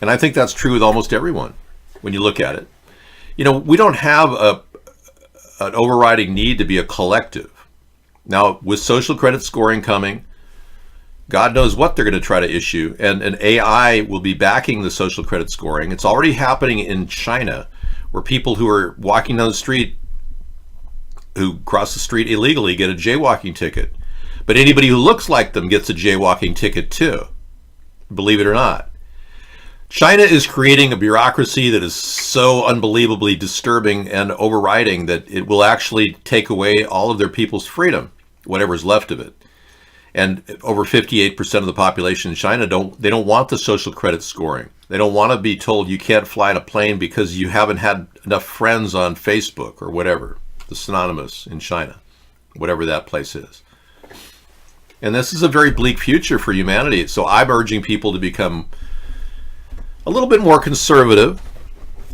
And I think that's true with almost everyone when you look at it. You know, we don't have an overriding need to be a collective. Now, with social credit scoring coming, God knows what they're going to try to issue, and an AI will be backing the social credit scoring. It's already happening in China, where people who are walking down the street, who cross the street illegally, get a jaywalking ticket. But anybody who looks like them gets a jaywalking ticket too, believe it or not. China is creating a bureaucracy that is so unbelievably disturbing and overriding that it will actually take away all of their people's freedom, whatever's left of it. And over 58% of the population in China don't want the social credit scoring. They don't want to be told you can't fly in a plane because you haven't had enough friends on Facebook or whatever, the synonymous in China, whatever that place is. And this is a very bleak future for humanity. So I'm urging people to become a little bit more conservative.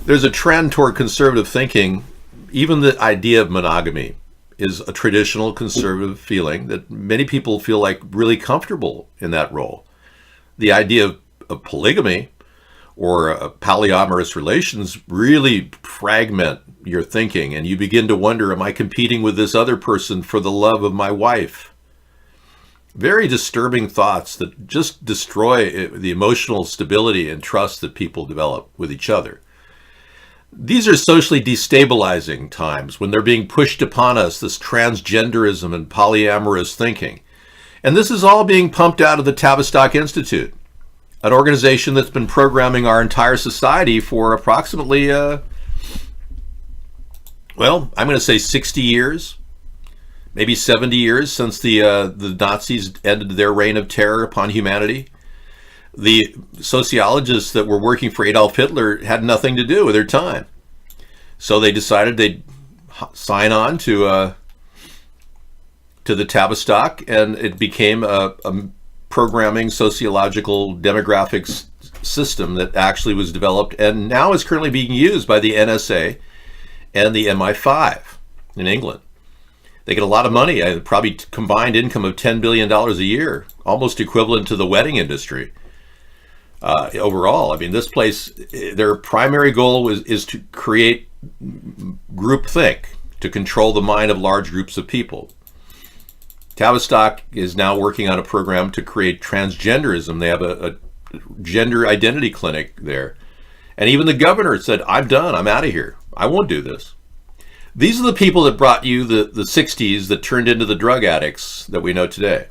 There's a trend toward conservative thinking. Even the idea of monogamy is a traditional conservative feeling that many people feel like really comfortable in that role. The idea of polygamy or polyamorous relations really fragment your thinking, and you begin to wonder, am I competing with this other person for the love of my wife? Very disturbing thoughts that just destroy the emotional stability and trust that people develop with each other. These are socially destabilizing times when they're being pushed upon us, this transgenderism and polyamorous thinking. And this is all being pumped out of the Tavistock Institute, an organization that's been programming our entire society for approximately, I'm going to say 60 years, maybe 70 years since the Nazis ended their reign of terror upon humanity. The sociologists that were working for Adolf Hitler had nothing to do with their time. So they decided they'd sign on to the Tavistock, and it became a programming sociological demographics system that actually was developed and now is currently being used by the NSA and the MI5 in England. They get a lot of money, probably combined income of $10 billion a year, almost equivalent to the wedding industry. Overall, I mean, this place, their primary goal is to create groupthink, to control the mind of large groups of people. Tavistock is now working on a program to create transgenderism. They have a gender identity clinic there. And even the governor said, I'm done, I'm out of here. I won't do this. These are the people that brought you the 60s that turned into the drug addicts that we know today.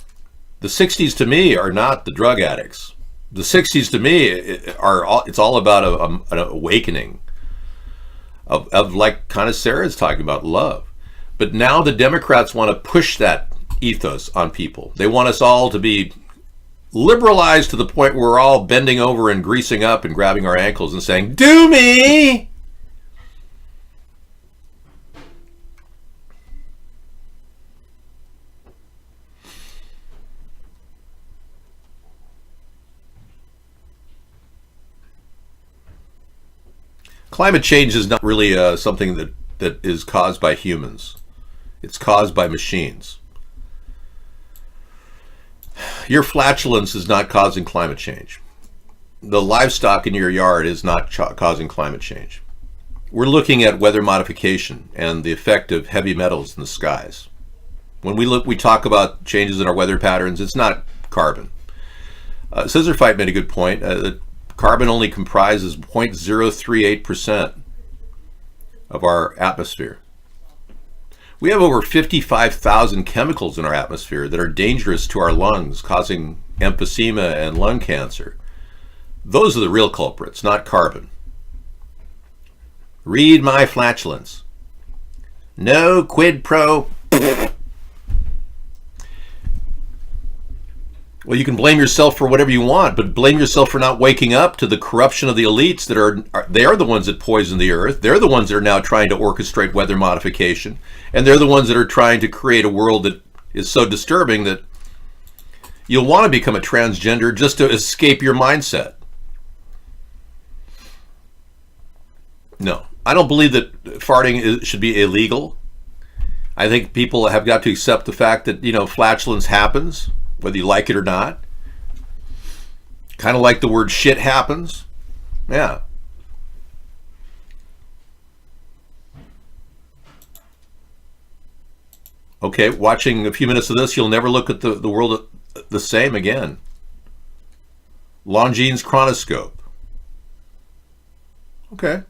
The 60s to me are not the drug addicts. The 60s to me it's all about an awakening of like kind of Sarah's talking about, love. But now the Democrats want to push that ethos on people. They want us all to be liberalized to the point where we're all bending over and greasing up and grabbing our ankles and saying, "Do me!" Climate change is not really something that is caused by humans. It's caused by machines. Your flatulence is not causing climate change. The livestock in your yard is not causing climate change. We're looking at weather modification and the effect of heavy metals in the skies. When we talk about changes in our weather patterns, it's not carbon. Scissorfight made a good point that carbon only comprises 0.038% of our atmosphere. We have over 55,000 chemicals in our atmosphere that are dangerous to our lungs, causing emphysema and lung cancer. Those are the real culprits, not carbon. Read my flatulence. No quid pro. Well, you can blame yourself for whatever you want, but blame yourself for not waking up to the corruption of the elites they are the ones that poison the earth. They're the ones that are now trying to orchestrate weather modification. And they're the ones that are trying to create a world that is so disturbing that you'll want to become a transgender just to escape your mindset. No, I don't believe that farting should be illegal. I think people have got to accept the fact that, flatulence happens, whether you like it or not. Kind of like the word shit happens. Yeah. Okay, watching a few minutes of this, you'll never look at the world the same again. Longines chronoscope. Okay.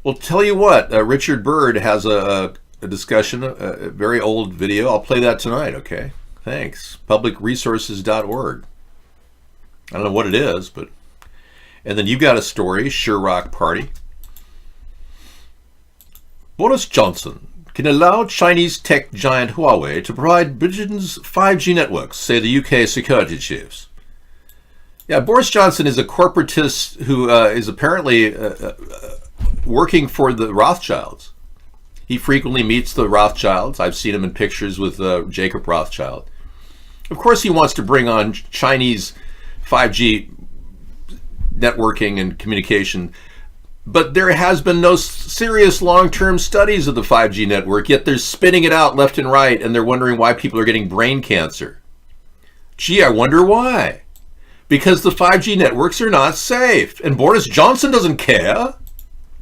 Well, tell you what, Richard Byrd has a discussion, a very old video. I'll play that tonight, okay? Thanks. Publicresources.org. I don't know what it is, but... And then you got a story, Sherrock Party. Boris Johnson can allow Chinese tech giant Huawei to provide Britain's 5G networks, say the UK security chiefs. Yeah, Boris Johnson is a corporatist who is apparently working for the Rothschilds. He frequently meets the Rothschilds. I've seen him in pictures with Jacob Rothschild. Of course, he wants to bring on Chinese 5G networking and communication, but there has been no serious long-term studies of the 5G network, yet they're spinning it out left and right, and they're wondering why people are getting brain cancer. Gee, I wonder why. Because the 5G networks are not safe, and Boris Johnson doesn't care.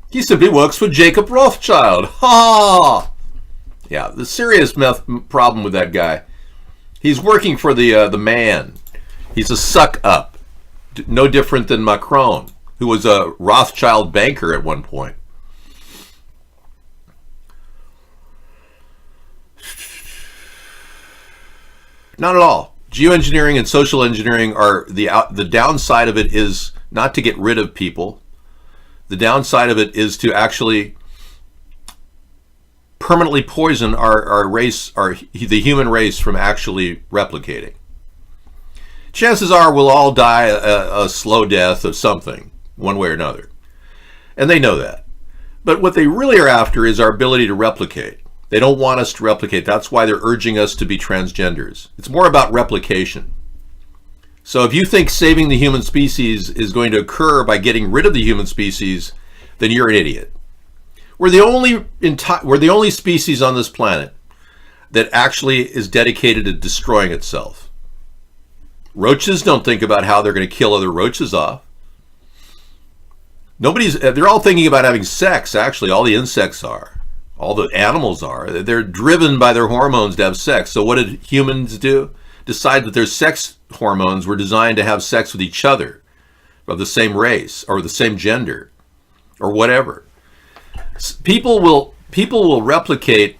He simply works for Jacob Rothschild. Ha! Yeah, the serious problem with that guy. He's working for the man. He's a suck-up. No different than Macron, who was a Rothschild banker at one point. Not at all. Geoengineering and social engineering are the downside of it is not to get rid of people. The downside of it is to actually permanently poison our race, the human race, from actually replicating. Chances are we'll all die a slow death of something, one way or another. And they know that. But what they really are after is our ability to replicate. They don't want us to replicate. That's why they're urging us to be transgenders. It's more about replication. So if you think saving the human species is going to occur by getting rid of the human species, then you're an idiot. We're the only species on this planet that actually is dedicated to destroying itself. Roaches don't think about how they're going to kill other roaches off. They're all thinking about having sex, actually. All the insects are. All the animals are. They're driven by their hormones to have sex. So what did humans do? Decide that their sex hormones were designed to have sex with each other, of the same race, or the same gender, or whatever. People will replicate,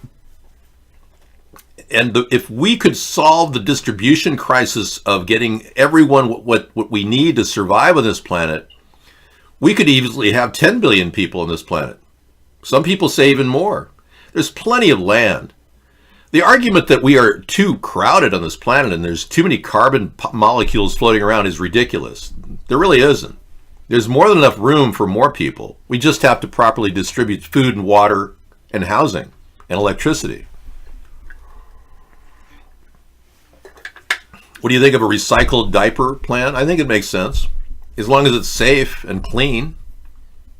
and if we could solve the distribution crisis of getting everyone what we need to survive on this planet, we could easily have 10 billion people on this planet. Some people say even more. There's plenty of land. The argument that we are too crowded on this planet and there's too many carbon molecules floating around is ridiculous. There really isn't. There's more than enough room for more people. We just have to properly distribute food and water and housing and electricity. What do you think of a recycled diaper plan? I think it makes sense, as long as it's safe and clean.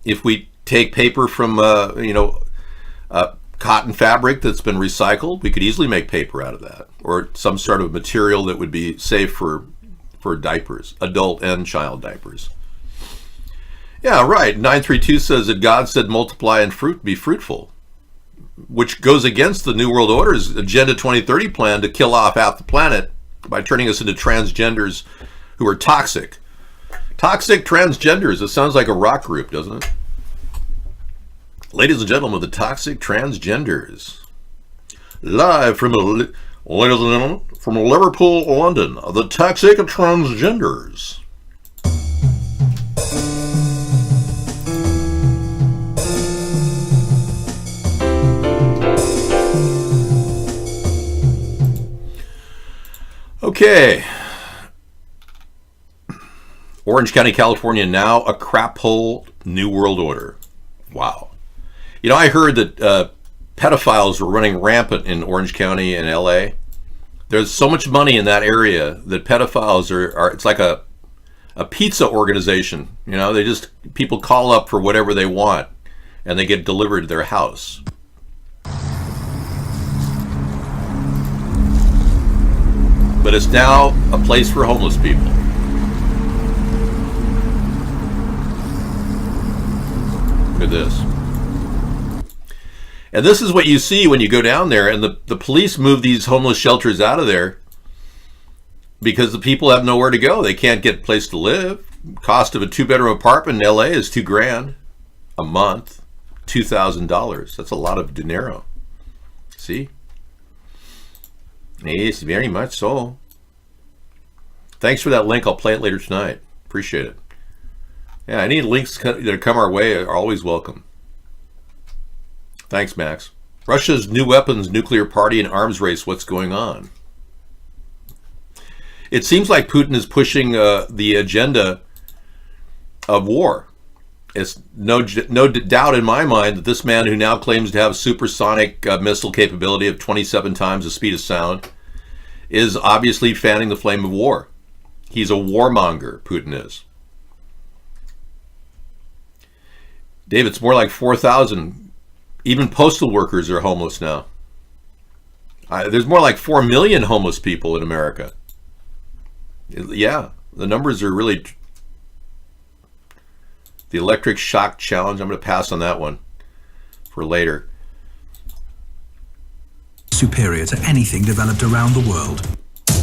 If we take paper from, cotton fabric that's been recycled, we could easily make paper out of that, or some sort of material that would be safe for diapers, adult and child diapers. Yeah, right. 932 says that God said multiply and be fruitful, which goes against the New World Order's Agenda 2030 plan to kill off half the planet by turning us into transgenders who are toxic. Toxic transgenders. It sounds like a rock group, doesn't it? Ladies and gentlemen, the Toxic Transgenders. Live from, ladies and gentlemen, from Liverpool, London, the Toxic Transgenders. Okay. Orange County, California, now a crap hole New World Order. Wow. You know, I heard that pedophiles were running rampant in Orange County and LA. There's so much money in that area that pedophiles are it's like a pizza organization. You know, people call up for whatever they want and they get delivered to their house. But it's now a place for homeless people. Look at this. And this is what you see when you go down there, and the police move these homeless shelters out of there because the people have nowhere to go. They can't get a place to live. Cost of a 2-bedroom apartment in LA is $2,000 a month, $2,000. That's a lot of dinero. See? Yes, very much so. Thanks for that link. I'll play it later tonight. Appreciate it. Yeah, any links that come our way are always welcome. Thanks, Max. Russia's new weapons, nuclear party, and arms race. What's going on? It seems like Putin is pushing the agenda of war. It's no doubt in my mind that this man, who now claims to have supersonic missile capability of 27 times the speed of sound, is obviously fanning the flame of war. He's a warmonger, Putin is. Dave, it's more like 4,000. Even postal workers are homeless now. There's more like 4 million homeless people in America. Yeah, the numbers are really... The electric shock challenge, I'm going to pass on that one for later. Superior to anything developed around the world.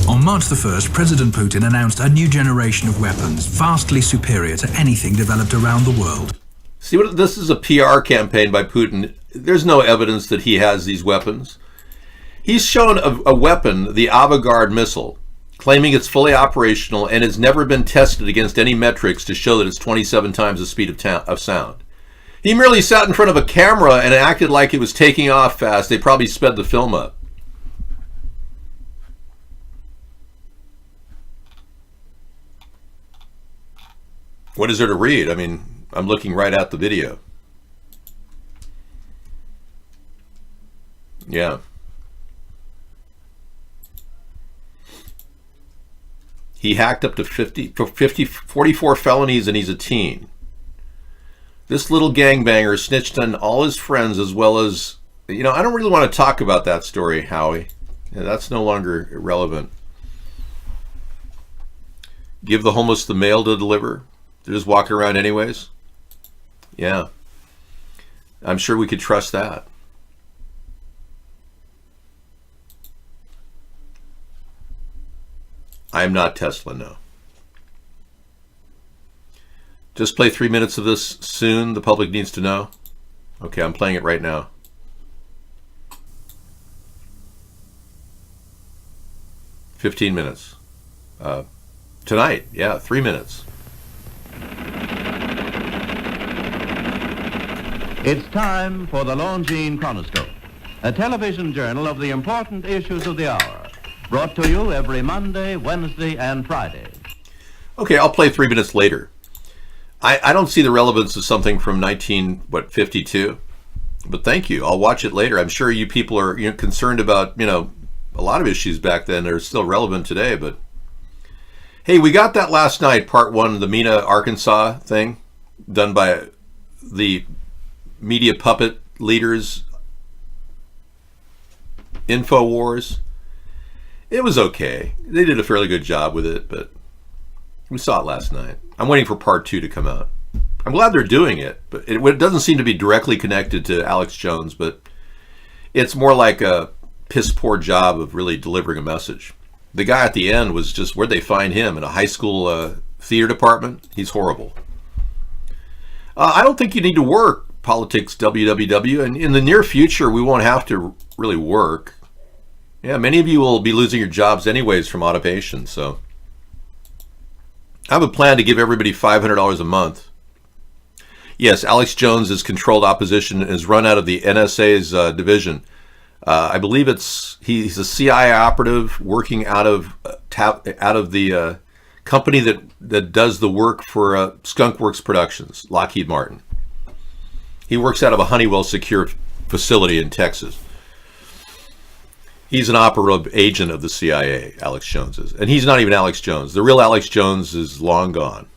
On March the 1st, President Putin announced a new generation of weapons vastly superior to anything developed around the world. See, what this is a PR campaign by Putin. There's no evidence that he has these weapons. He's shown a weapon, the Avangard missile, claiming it's fully operational and has never been tested against any metrics to show that it's 27 times the speed of sound. He merely sat in front of a camera and acted like it was taking off fast. They probably sped the film up. What is there to read? I mean, I'm looking right at the video. Yeah. He hacked up to 44 felonies and he's a teen. This little gangbanger snitched on all his friends as well as, I don't really want to talk about that story, Howie. Yeah, that's no longer relevant. Give the homeless the mail to deliver. They're just walking around anyways. Yeah. I'm sure we could trust that. I am not Tesla, no. Just play 3 minutes of this soon. The public needs to know. Okay, I'm playing it right now. $15 minutes. Tonight, yeah, 3 minutes. It's time for the Longines Chronoscope, a television journal of the important issues of the hour. Brought to you every Monday, Wednesday, and Friday. Okay, I'll play 3 minutes later. I don't see the relevance of something from 1952, but thank you. I'll watch it later. I'm sure you people are concerned about a lot of issues back then that are still relevant today. But hey, we got that last night, part one, the Mena, Arkansas thing, done by the media puppet leaders, InfoWars. It was okay. They did a fairly good job with it, but we saw it last night. I'm waiting for part 2 to come out. I'm glad they're doing it, but it doesn't seem to be directly connected to Alex Jones, but it's more like a piss poor job of really delivering a message. The guy at the end was just, where'd they find him? In a high school theater department? He's horrible. I don't think you need to work, politics WWW, and in the near future we won't have to really work. Yeah, many of you will be losing your jobs anyways from automation, so I have a plan to give everybody $500 a month. Yes, Alex Jones is controlled opposition and is run out of the NSA's division. I believe he's a CIA operative working out of the company that does the work for Skunkworks Productions, Lockheed Martin. He works out of a Honeywell secure facility in Texas. He's an operative agent of the CIA, Alex Jones is. And he's not even Alex Jones. The real Alex Jones is long gone.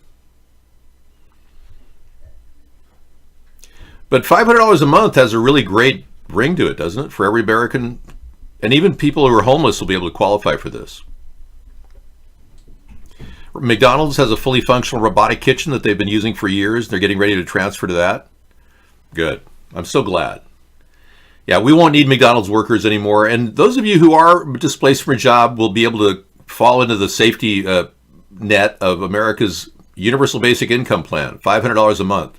But $500 a month has a really great ring to it, doesn't it? For every American. And even people who are homeless will be able to qualify for this. McDonald's has a fully functional robotic kitchen that they've been using for years. They're getting ready to transfer to that. Good. I'm so glad. Yeah, we won't need McDonald's workers anymore. And those of you who are displaced from a job will be able to fall into the safety net of America's Universal Basic Income Plan, $500 a month.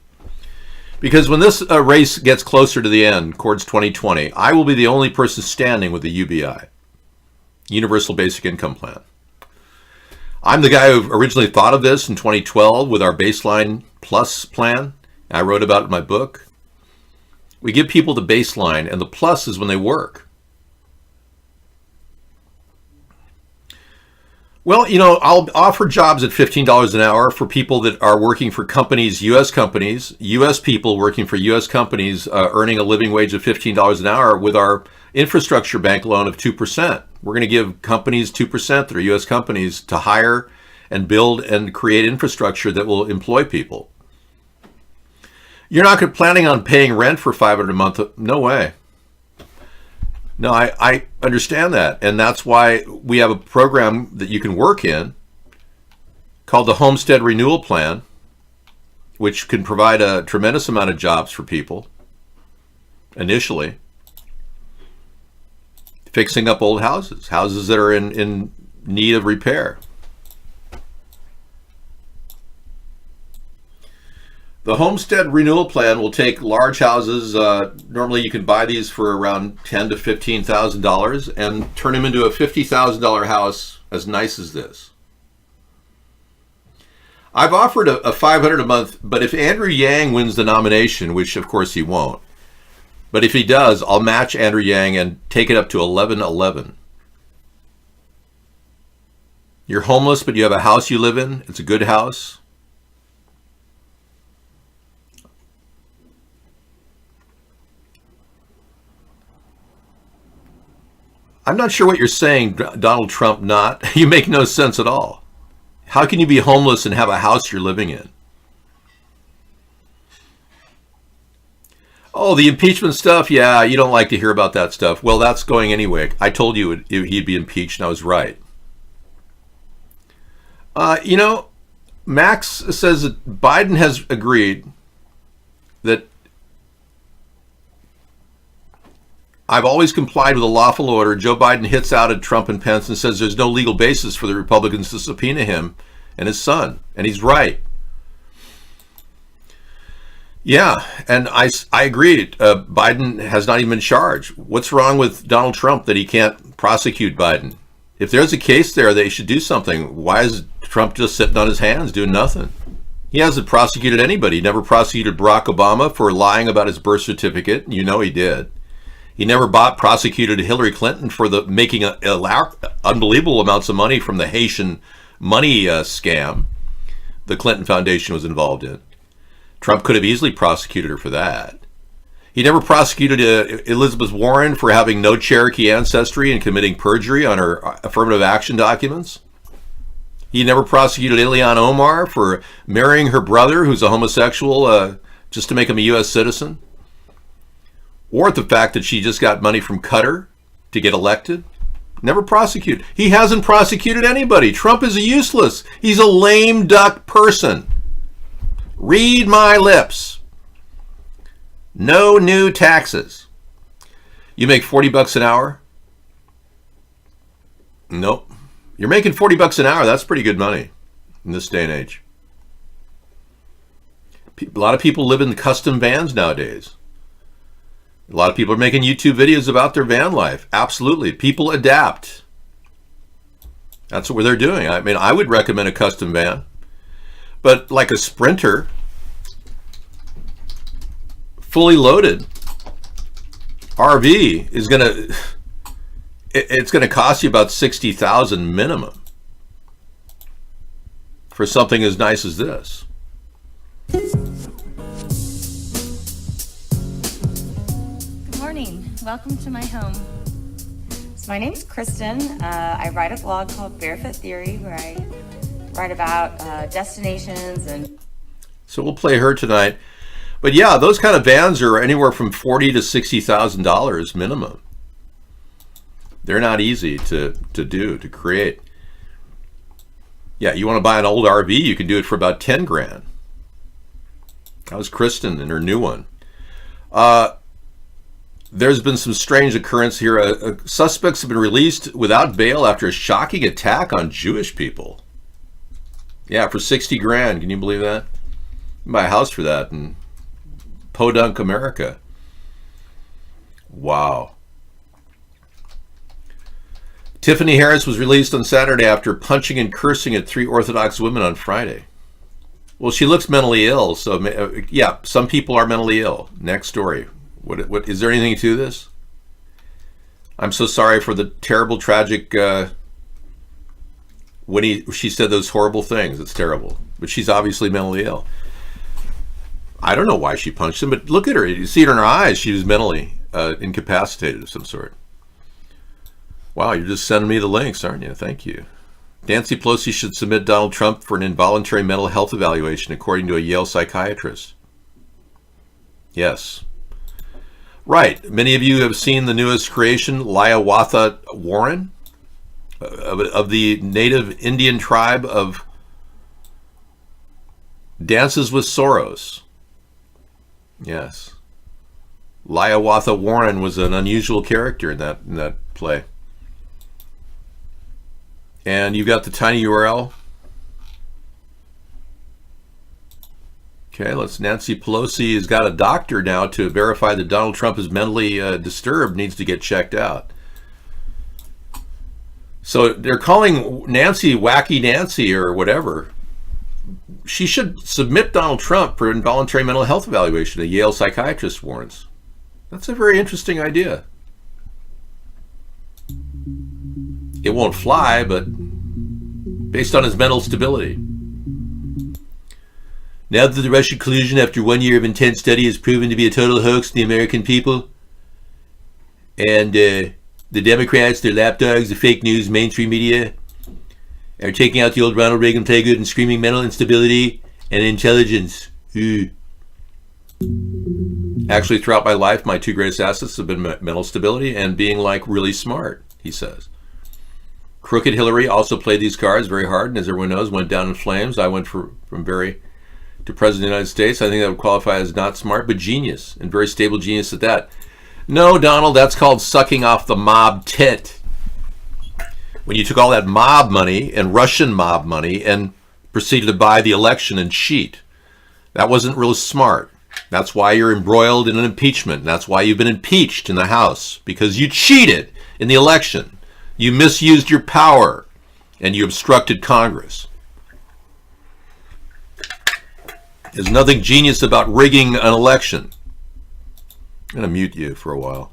Because when this race gets closer to the end, towards 2020, I will be the only person standing with the UBI, Universal Basic Income Plan. I'm the guy who originally thought of this in 2012 with our Baseline Plus plan. I wrote about it in my book. We give people the baseline, and the plus is when they work. Well, I'll offer jobs at $15 an hour for people that are working for companies, U.S. people working for U.S. companies, earning a living wage of $15 an hour with our infrastructure bank loan of 2%. We're going to give companies 2% that are U.S. companies to hire and build and create infrastructure that will employ people. You're not planning on paying rent for $500 a month. No way. No, I understand that. And that's why we have a program that you can work in called the Homestead Renewal Plan, which can provide a tremendous amount of jobs for people initially. Fixing up old houses that are in need of repair. The Homestead Renewal Plan will take large houses. Normally you can buy these for around $10,000 to $15,000 and turn them into a $50,000 house as nice as this. I've offered a $500 a month, but if Andrew Yang wins the nomination, which of course he won't, but if he does, I'll match Andrew Yang and take it up to $1,111. You're homeless, but you have a house you live in. It's a good house. I'm not sure what you're saying, Donald Trump, not. You make no sense at all. How can you be homeless and have a house you're living in? Oh, the impeachment stuff? Yeah, you don't like to hear about that stuff. Well, that's going anyway. I told you he'd be impeached, and I was right. Max says that Biden has agreed that I've always complied with a lawful order. Joe Biden hits out at Trump and Pence and says there's no legal basis for the Republicans to subpoena him and his son. And he's right. Yeah, and I agree. Biden has not even been charged. What's wrong with Donald Trump that he can't prosecute Biden? If there's a case there, they should do something. Why is Trump just sitting on his hands doing nothing? He hasn't prosecuted anybody. He never prosecuted Barack Obama for lying about his birth certificate. You know he did. He never prosecuted Hillary Clinton for making unbelievable amounts of money from the Haitian money scam the Clinton Foundation was involved in. Trump could have easily prosecuted her for that. He never prosecuted Elizabeth Warren for having no Cherokee ancestry and committing perjury on her affirmative action documents. He never prosecuted Ilhan Omar for marrying her brother, who's a homosexual, just to make him a U.S. citizen. Or the fact that she just got money from Qatar to get elected. Never prosecuted. He hasn't prosecuted anybody. Trump is useless. He's a lame duck person. Read my lips. No new taxes. You make $40 an hour? Nope. You're making $40 an hour. That's pretty good money in this day and age. A lot of people live in custom vans nowadays. A lot of people are making YouTube videos about their van life. Absolutely. People adapt. That's what they're doing. I mean, I would recommend a custom van. But like a Sprinter, fully loaded RV is it's going to cost you about $60,000 minimum for something as nice as this. Welcome to my home. So my name's Kristen. I write a blog called Barefoot Theory where I write about destinations and... So we'll play her tonight. But yeah, those kind of vans are anywhere from $40,000 to $60,000 minimum. They're not easy to create. Yeah, you want to buy an old RV, you can do it for about 10 grand. That was Kristen in her new one. There's been some strange occurrence here. Suspects have been released without bail after a shocking attack on Jewish people. Yeah, for 60 grand. Can you believe that? You can buy a house for that in Podunk, America. Wow. Tiffany Harris was released on Saturday after punching and cursing at 3 Orthodox women on Friday. Well, she looks mentally ill, so yeah, some people are mentally ill. Next story. What is there anything to this? I'm so sorry for the terrible, tragic when she said those horrible things. It's terrible. But she's obviously mentally ill. I don't know why she punched him, but look at her. You see it in her eyes. She was mentally incapacitated of some sort. Wow, you're just sending me the links, aren't you? Thank you. Nancy Pelosi should submit Donald Trump for an involuntary mental health evaluation, according to a Yale psychiatrist. Yes. Right. Many of you have seen the newest creation, Liawatha Warren, of the native Indian tribe of Dances with Soros. Yes. Liawatha Warren was an unusual character in that play. And you've got the tiny URL. Okay, Nancy Pelosi has got a doctor now to verify that Donald Trump is mentally disturbed, needs to get checked out. So they're calling Nancy Wacky Nancy or whatever. She should submit Donald Trump for involuntary mental health evaluation, a Yale psychiatrist warns. That's a very interesting idea. It won't fly, but based on his mental stability. Now that the Russian collusion after 1 year of intense study has proven to be a total hoax to the American people, and the Democrats, their lapdogs, the fake news, mainstream media, are taking out the old Ronald Reagan playground and screaming mental instability and intelligence. Actually, throughout my life, my two greatest assets have been mental stability and being like really smart, he says. Crooked Hillary also played these cards very hard, and as everyone knows, went down in flames. I went from very to President of the United States. I think that would qualify as not smart, but genius, and very stable genius at that. No, Donald, that's called sucking off the mob tit. When you took all that mob money and Russian mob money and proceeded to buy the election and cheat. That wasn't real smart. That's why you're embroiled in an impeachment. That's why you've been impeached in the House, because you cheated in the election. You misused your power and you obstructed Congress. There's nothing genius about rigging an election. I'm going to mute you for a while.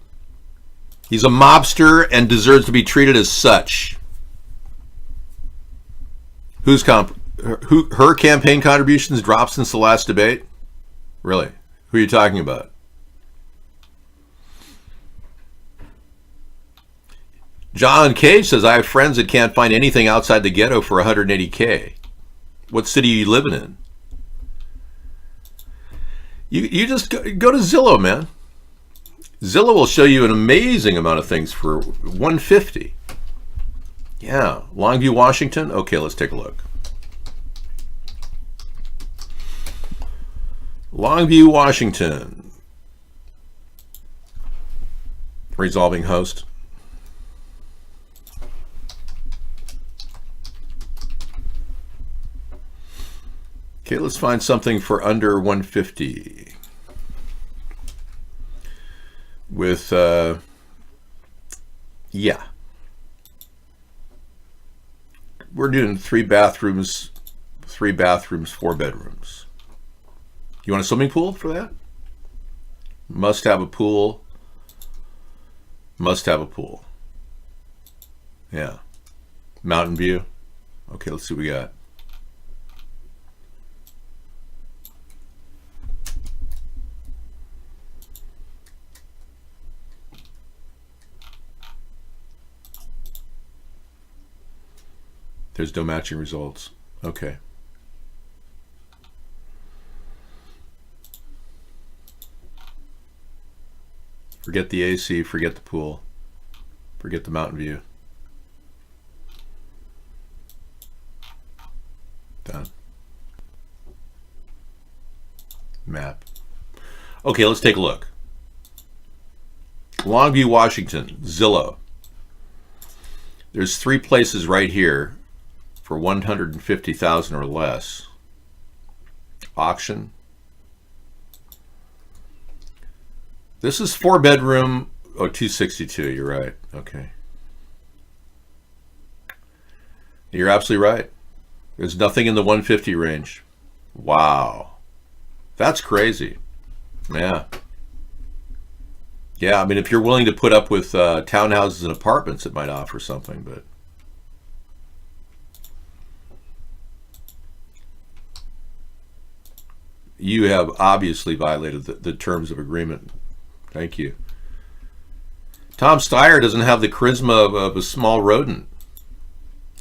He's a mobster and deserves to be treated as such. Her campaign contributions dropped since the last debate? Really? Who are you talking about? John Cage says, I have friends that can't find anything outside the ghetto for $180K. What city are you living in? You just go to Zillow, man. Zillow will show you an amazing amount of things for $150. Yeah, Longview, Washington. Okay, let's take a look. Longview, Washington. Resolving host. Okay, let's find something for under 150 with yeah, we're doing 3 bathrooms, 4 bedrooms. You want a swimming pool for that? Must have a pool. Must have a pool. Yeah. Mountain view. Okay, let's see what we got. There's no matching results. Okay. Forget the AC, forget the pool, forget the mountain view. Done. Map. Okay, let's take a look. Longview, Washington, Zillow. There's 3 places right here for $150,000 or less. Auction. This is 4 bedroom. Oh, 262. You're right. Okay. You're absolutely right. There's nothing in the 150 range. Wow. That's crazy. Yeah. Yeah, I mean, if you're willing to put up with townhouses and apartments, it might offer something, but You have obviously violated the terms of agreement. Thank you. Tom Steyer doesn't have the charisma of a small rodent.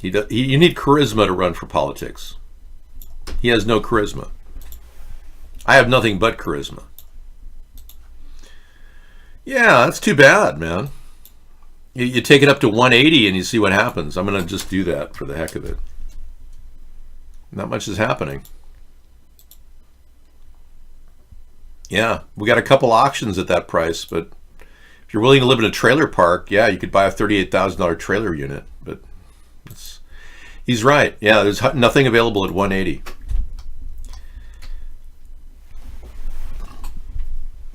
You need charisma to run for politics. He has no charisma. I have nothing but charisma. Yeah, that's too bad, man. You take it up to 180 and you see what happens. I'm going to just do that for the heck of it. Not much is happening. Yeah, we got a couple auctions at that price, but if you're willing to live in a trailer park, yeah, you could buy a $38,000 trailer unit. But he's right. Yeah, there's nothing available at 180.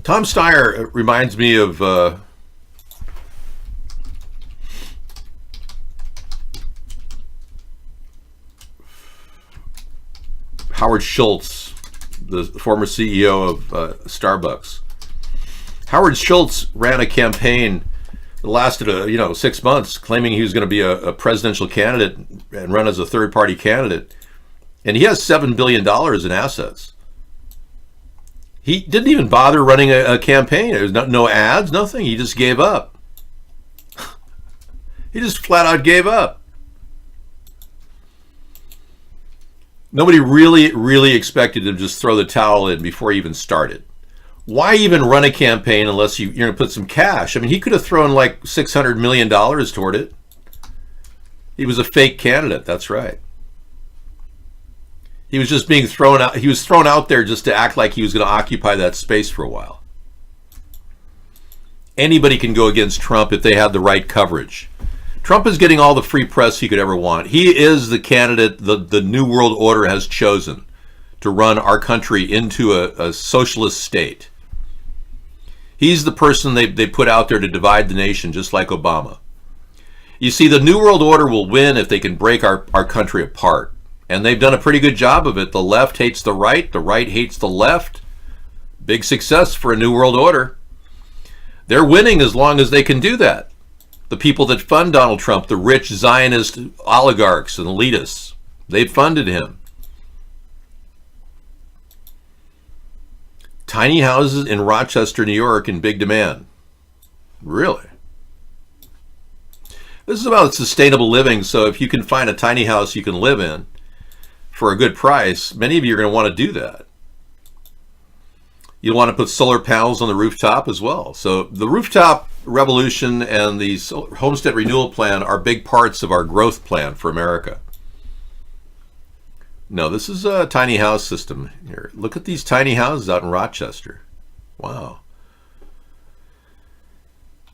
Tom Steyer reminds me of Howard Schultz, the former CEO of Starbucks. Howard Schultz ran a campaign that lasted 6 months, claiming he was going to be a presidential candidate and run as a third-party candidate, and he has $7 billion in assets. He didn't even bother running a campaign. There was no ads, nothing. He just gave up. He just flat out gave up. Nobody really expected him to just throw the towel in before he even started. Why even run a campaign unless you're going to put some cash? I mean, he could have thrown like $600 million toward it. He was a fake candidate, that's right. He was just being thrown out. He was thrown out there just to act like he was going to occupy that space for a while. Anybody can go against Trump if they had the right coverage. Trump is getting all the free press he could ever want. He is the candidate the New World Order has chosen to run our country into a socialist state. He's the person they put out there to divide the nation, just like Obama. You see, the New World Order will win if they can break our country apart. And they've done a pretty good job of it. The left hates the right hates the left. Big success for a New World Order. They're winning as long as they can do that. The people that fund Donald Trump, the rich Zionist oligarchs and elitists, they funded him. Tiny houses in Rochester, New York in big demand. Really? This is about sustainable living, so if you can find a tiny house you can live in for a good price, many of you are going to want to do that. You'll want to put solar panels on the rooftop as well. So the rooftop revolution and the homestead renewal plan are big parts of our growth plan for America. No, this is a tiny house system here. Look at these tiny houses out in Rochester. Wow.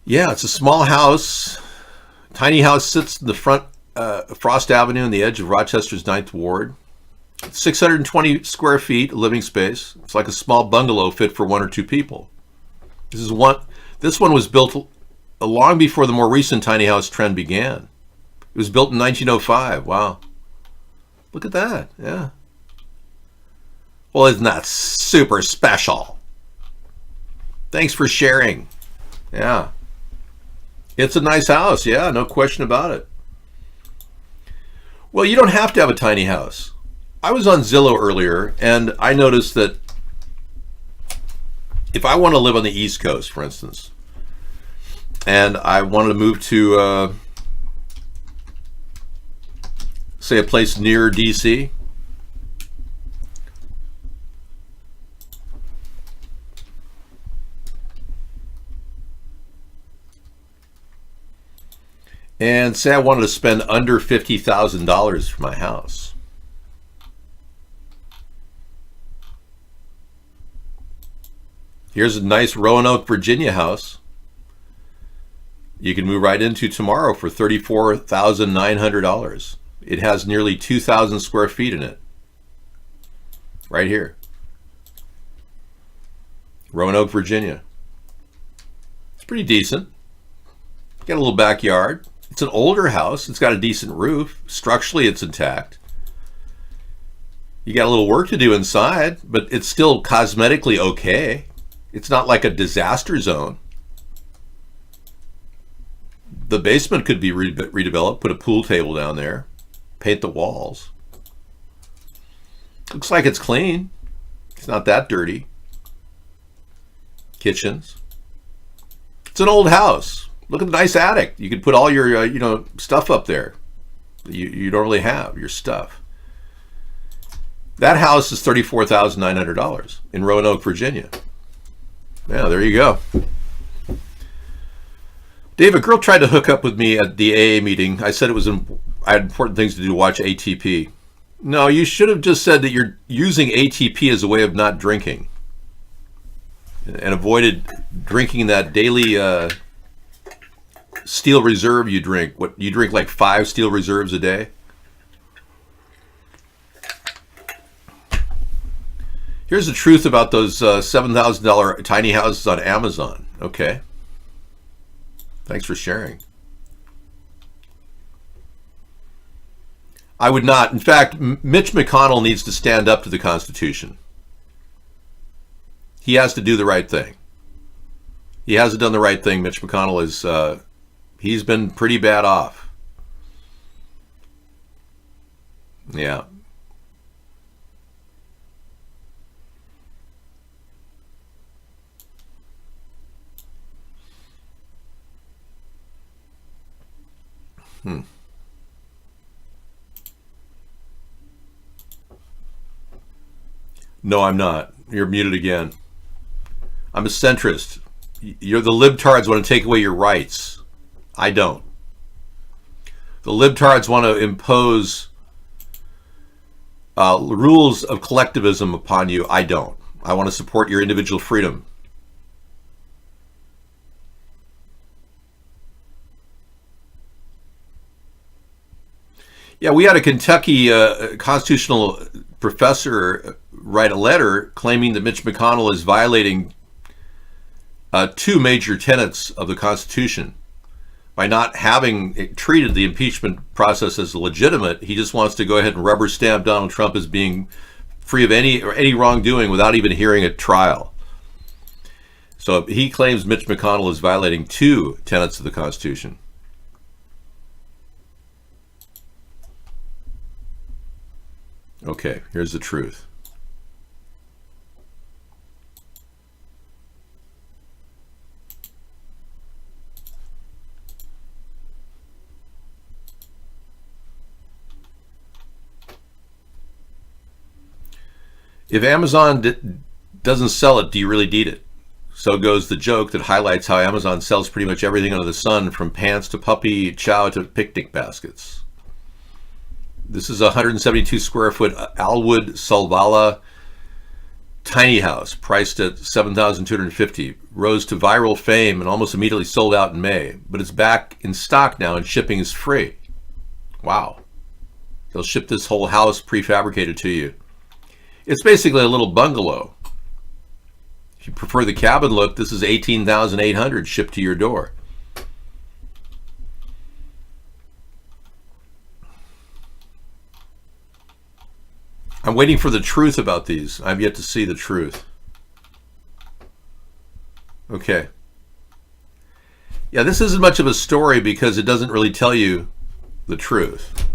Yeah, it's a small house. Tiny house sits in the front Frost Avenue on the edge of Rochester's 9th Ward. 620 square feet living space. It's like a small bungalow fit for one or two people. This one was built long before the more recent tiny house trend began. It was built in 1905. Wow. Look at that. Yeah. Well, isn't that super special? Thanks for sharing. Yeah. It's a nice house. Yeah, no question about it. Well, you don't have to have a tiny house. I was on Zillow earlier, and I noticed that if I want to live on the East Coast, for instance, and I wanted to move to, say, a place near DC, and say I wanted to spend under $50,000 for my house. Here's a nice Roanoke, Virginia house you can move right into tomorrow for $34,900. It has nearly 2,000 square feet in it. Right here. Roanoke, Virginia. It's pretty decent. Got a little backyard. It's an older house. It's got a decent roof. Structurally, it's intact. You got a little work to do inside, but it's still cosmetically okay. It's not like a disaster zone. The basement could be redeveloped, put a pool table down there, paint the walls. Looks like it's clean. It's not that dirty. Kitchens. It's an old house. Look at the nice attic. You could put all your, stuff up there. You don't really have your stuff. That house is $34,900 in Roanoke, Virginia. Yeah, there you go. Dave, a girl tried to hook up with me at the AA meeting. I said I had important things to do to watch ATP. No, you should have just said that you're using ATP as a way of not drinking. And avoided drinking that daily Steel Reserve you drink. What, you drink like 5 Steel Reserves a day? Here's the truth about those $7,000 tiny houses on Amazon. Okay. Thanks for sharing. I would not. In fact, Mitch McConnell needs to stand up to the Constitution. He has to do the right thing. He hasn't done the right thing. Mitch McConnell is, he's been pretty bad off. Yeah. No, I'm not. You're muted again. I'm a centrist. You're the libtards want to take away your rights. I don't. The libtards want to impose rules of collectivism upon you. I don't. I want to support your individual freedom. Yeah, we had a Kentucky constitutional professor write a letter claiming that Mitch McConnell is violating 2 major tenets of the Constitution. By not having treated the impeachment process as legitimate, he just wants to go ahead and rubber stamp Donald Trump as being free of any wrongdoing without even hearing a trial. So he claims Mitch McConnell is violating 2 tenets of the Constitution. Okay, here's the truth. If Amazon doesn't sell it, do you really need it? So goes the joke that highlights how Amazon sells pretty much everything under the sun, from pants to puppy chow to picnic baskets. This is a 172 square foot Alwood Solvala tiny house priced at $7,250. Rose to viral fame and almost immediately sold out in May, but it's back in stock now and shipping is free. Wow. They'll ship this whole house prefabricated to you. It's basically a little bungalow. If you prefer the cabin look, this is $18,800 shipped to your door. I'm waiting for the truth about these. I've yet to see the truth. Okay. Yeah, this isn't much of a story because it doesn't really tell you the truth.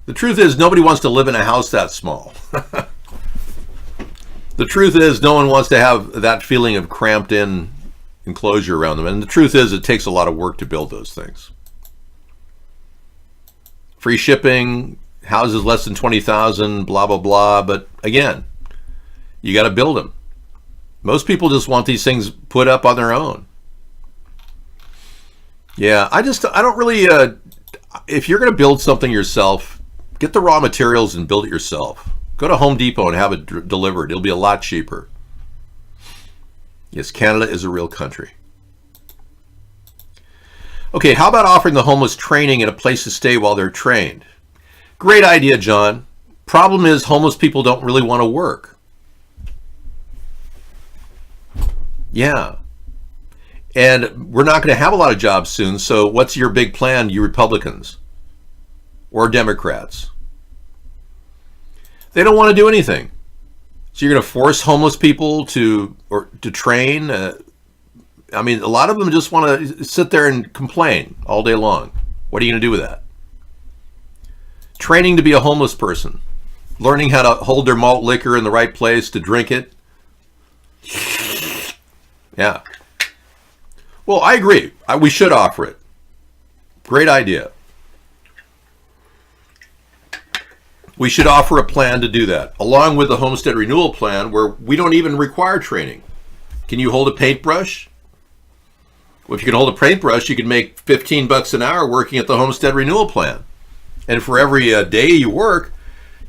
The truth is nobody wants to live in a house that small. The truth is no one wants to have that feeling of cramped in enclosure around them. And the truth is it takes a lot of work to build those things. Free shipping, houses less than 20,000, blah, blah, blah. But again, you got to build them. Most people just want these things put up on their own. Yeah, I don't really, if you're going to build something yourself, get the raw materials and build it yourself. Go to Home Depot and have it delivered. It'll be a lot cheaper. Yes, Canada is a real country. Okay, how about offering the homeless training and a place to stay while they're trained? Great idea, John. Problem is, homeless people don't really want to work. Yeah. And we're not going to have a lot of jobs soon, so what's your big plan, you Republicans? Or Democrats? They don't want to do anything. So you're going to force homeless people to train? I mean, a lot of them just want to sit there and complain all day long. What are you going to do with that? Training to be a homeless person. Learning how to hold their malt liquor in the right place to drink it. Yeah. Well, I agree. We should offer it. Great idea. We should offer a plan to do that, along with the homestead renewal plan, where we don't even require training. Can you hold a paintbrush? Well, if you can hold a paintbrush, you can make $15 an hour working at the homestead renewal plan. And for every day you work,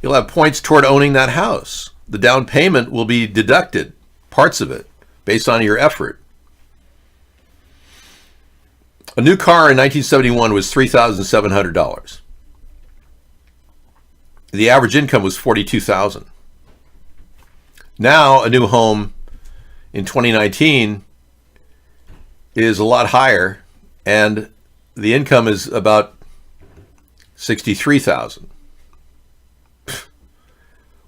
you'll have points toward owning that house. The down payment will be deducted, parts of it, based on your effort. A new car in 1971 was $3,700. The average income was $42,000. Now, a new home in 2019 is a lot higher, and the income is about $63,000.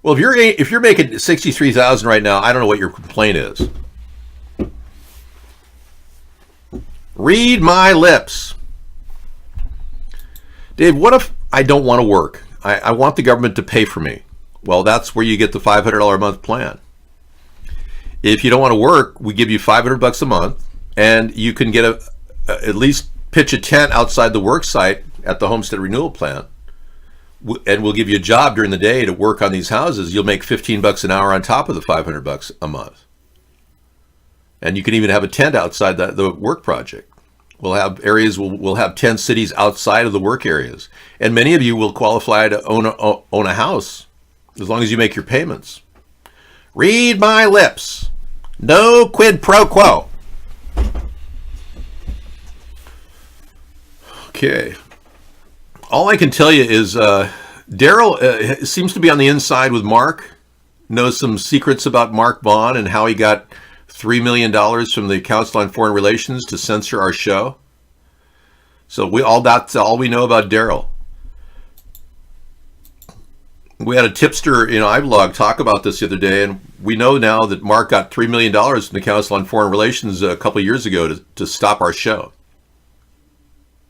Well, if you're making $63,000 right now, I don't know what your complaint is. Read my lips. Dave, what if I don't want to work? I want the government to pay for me. Well, that's where you get the $500 a month plan. If you don't want to work, we give you $500 a month, and you can get at least pitch a tent outside the work site at the homestead renewal plan, and we'll give you a job during the day to work on these houses. You'll make $15 an hour on top of the $500 a month, and you can even have a tent outside the work project. We'll have areas. We'll have 10 cities outside of the work areas, and many of you will qualify to own a house as long as you make your payments. Read my lips. No quid pro quo. Okay. All I can tell you is Daryl seems to be on the inside with Mark. Knows some secrets about Mark Bond and how he got $3 million from the Council on Foreign Relations to censor our show. So that's all we know about Daryl. We had a tipster in iBlog talk about this the other day, and we know now that Mark got $3 million from the Council on Foreign Relations a couple of years ago to stop our show.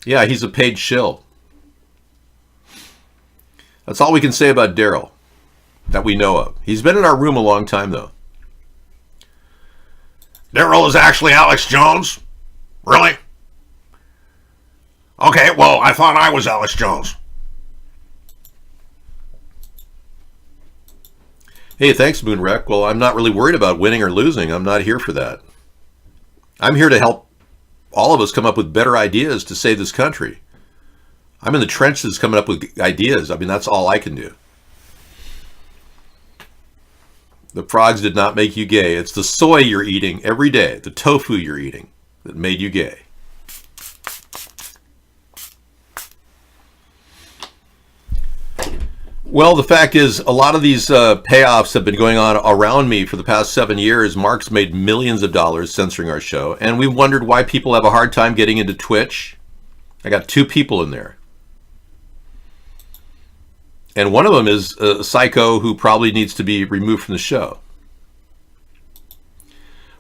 Yeah, he's a paid shill. That's all we can say about Daryl that we know of. He's been in our room a long time, though. Daryl is actually Alex Jones? Really? Okay, well, I thought I was Alex Jones. Hey, thanks, Moonwreck. Well, I'm not really worried about winning or losing. I'm not here for that. I'm here to help all of us come up with better ideas to save this country. I'm in the trenches coming up with ideas. I mean, that's all I can do. The frogs did not make you gay. It's the soy you're eating every day, the tofu you're eating, that made you gay. Well, the fact is, a lot of these payoffs have been going on around me for the past 7 years. Mark's made millions of dollars censoring our show, and we wondered why people have a hard time getting into Twitch. I got 2 people in there. And one of them is a psycho who probably needs to be removed from the show.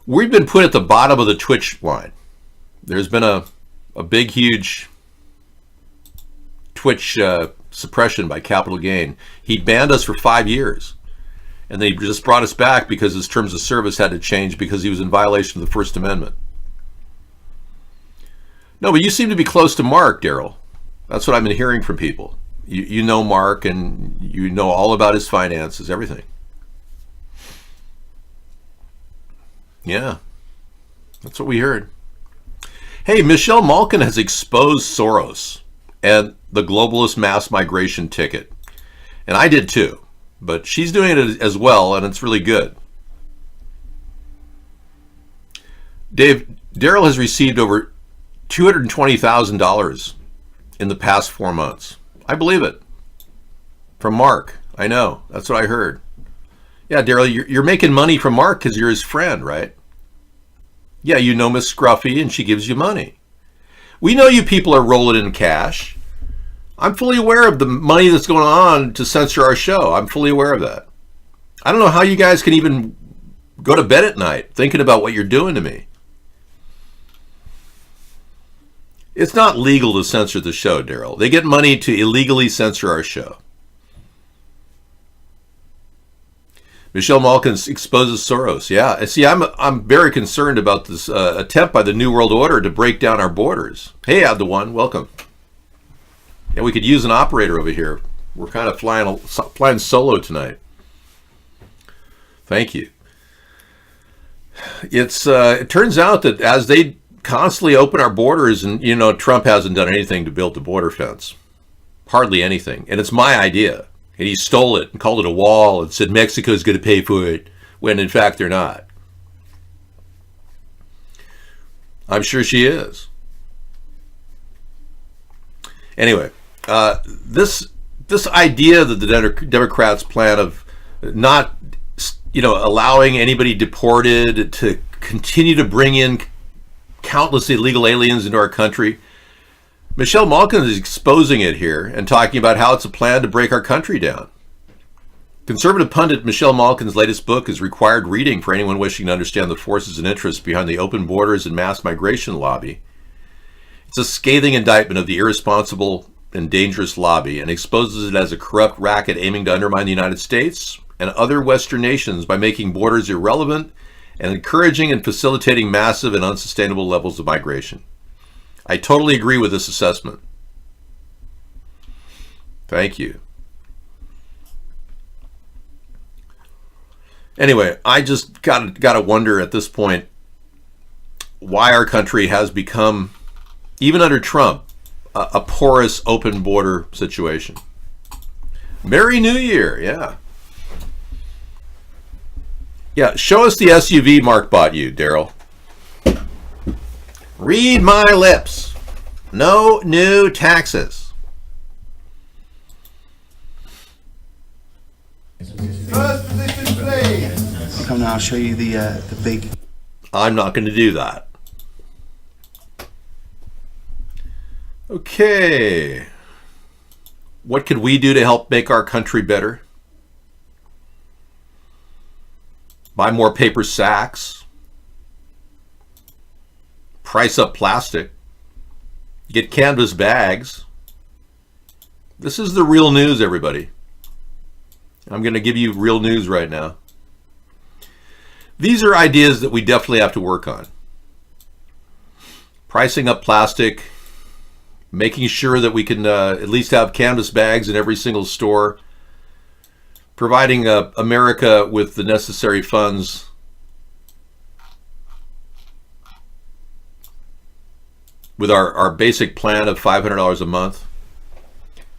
We've been put at the bottom of the Twitch line. There's been a big, huge Twitch suppression by Capital Gain. He banned us for 5 years. And they just brought us back because his terms of service had to change because he was in violation of the First Amendment. No, but you seem to be close to Mark, Daryl. That's what I've been hearing from people. You know Mark, and you know all about his finances, everything. Yeah, that's what we heard. Hey, Michelle Malkin has exposed Soros and the globalist mass migration ticket. And I did too, but she's doing it as well, and it's really good. Dave, Daryl has received over $220,000 in the past 4 months. I believe it. From Mark. I know. That's what I heard. Yeah, Daryl, you're making money from Mark because you're his friend, right? Yeah, you know Miss Scruffy, and she gives you money. We know you people are rolling in cash. I'm fully aware of the money that's going on to censor our show. I'm fully aware of that. I don't know how you guys can even go to bed at night thinking about what you're doing to me. It's not legal to censor the show, Daryl. They get money to illegally censor our show. Michelle Malkin exposes Soros. Yeah, see, I'm very concerned about this attempt by the New World Order to break down our borders. Hey, Abdul, welcome. Yeah, we could use an operator over here. We're kind of flying solo tonight. Thank you. It turns out that as they constantly open our borders, and Trump hasn't done anything to build the border fence, hardly anything, and it's my idea. And he stole it and called it a wall and said Mexico's going to pay for it, when in fact they're not. I'm sure she is. Anyway, this idea that the Democrats plan of not, allowing anybody deported to continue to bring in countless illegal aliens into our country, Michelle Malkin is exposing it here and talking about how it's a plan to break our country down. Conservative pundit Michelle Malkin's latest book is required reading for anyone wishing to understand the forces and interests behind the open borders and mass migration lobby. It's a scathing indictment of the irresponsible and dangerous lobby and exposes it as a corrupt racket aiming to undermine the United States and other Western nations by making borders irrelevant and encouraging and facilitating massive and unsustainable levels of migration. I totally agree with this assessment. Thank you. Anyway, I just gotta wonder at this point why our country has become, even under Trump, a porous open border situation. Merry New Year, yeah. Yeah, show us the SUV Mark bought you, Daryl. Read my lips. No new taxes. First position, please. Come now, I'll show you the big. I'm not going to do that. Okay. What could we do to help make our country better? Buy more paper sacks. Price up plastic. Get canvas bags. This is the real news, everybody. I'm going to give you real news right now. These are ideas that we definitely have to work on. Pricing up plastic, making sure that we can at least have canvas bags in every single store, providing America with the necessary funds with our basic plan of $500 a month.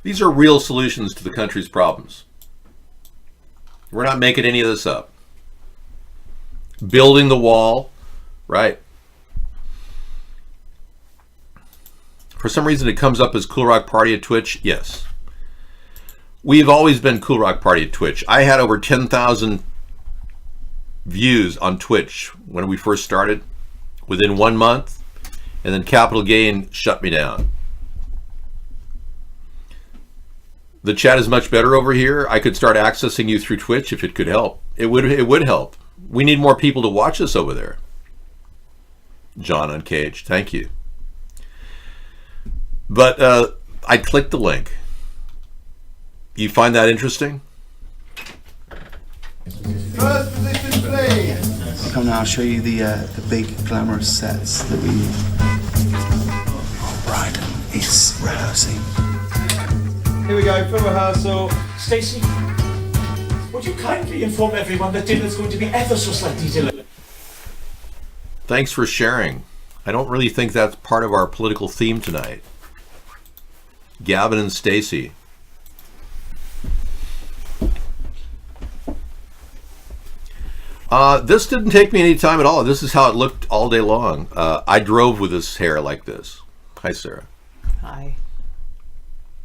These are real solutions to the country's problems. We're not making any of this up. Building the wall, right? For some reason it comes up as Cool Rock Party at Twitch. Yes. We've always been Cool Rock Party at Twitch. I had over 10,000 views on Twitch when we first started within 1 month. And then Capital Gain shut me down. The chat is much better over here. I could start accessing you through Twitch if it could help. It would help. We need more people to watch us over there. John Uncaged, thank you. But I clicked the link. You find that interesting? First position, please. Come now, I'll show you the big glamorous sets that we. Bryden is rehearsing. Here we go, full rehearsal. Stacey, would you kindly inform everyone that dinner's going to be ever so slightly delayed? Thanks for sharing. I don't really think that's part of our political theme tonight. Gavin and Stacey. This didn't take me any time at all. This is how it looked all day long. I drove with this hair like this. Hi, Sarah. Hi.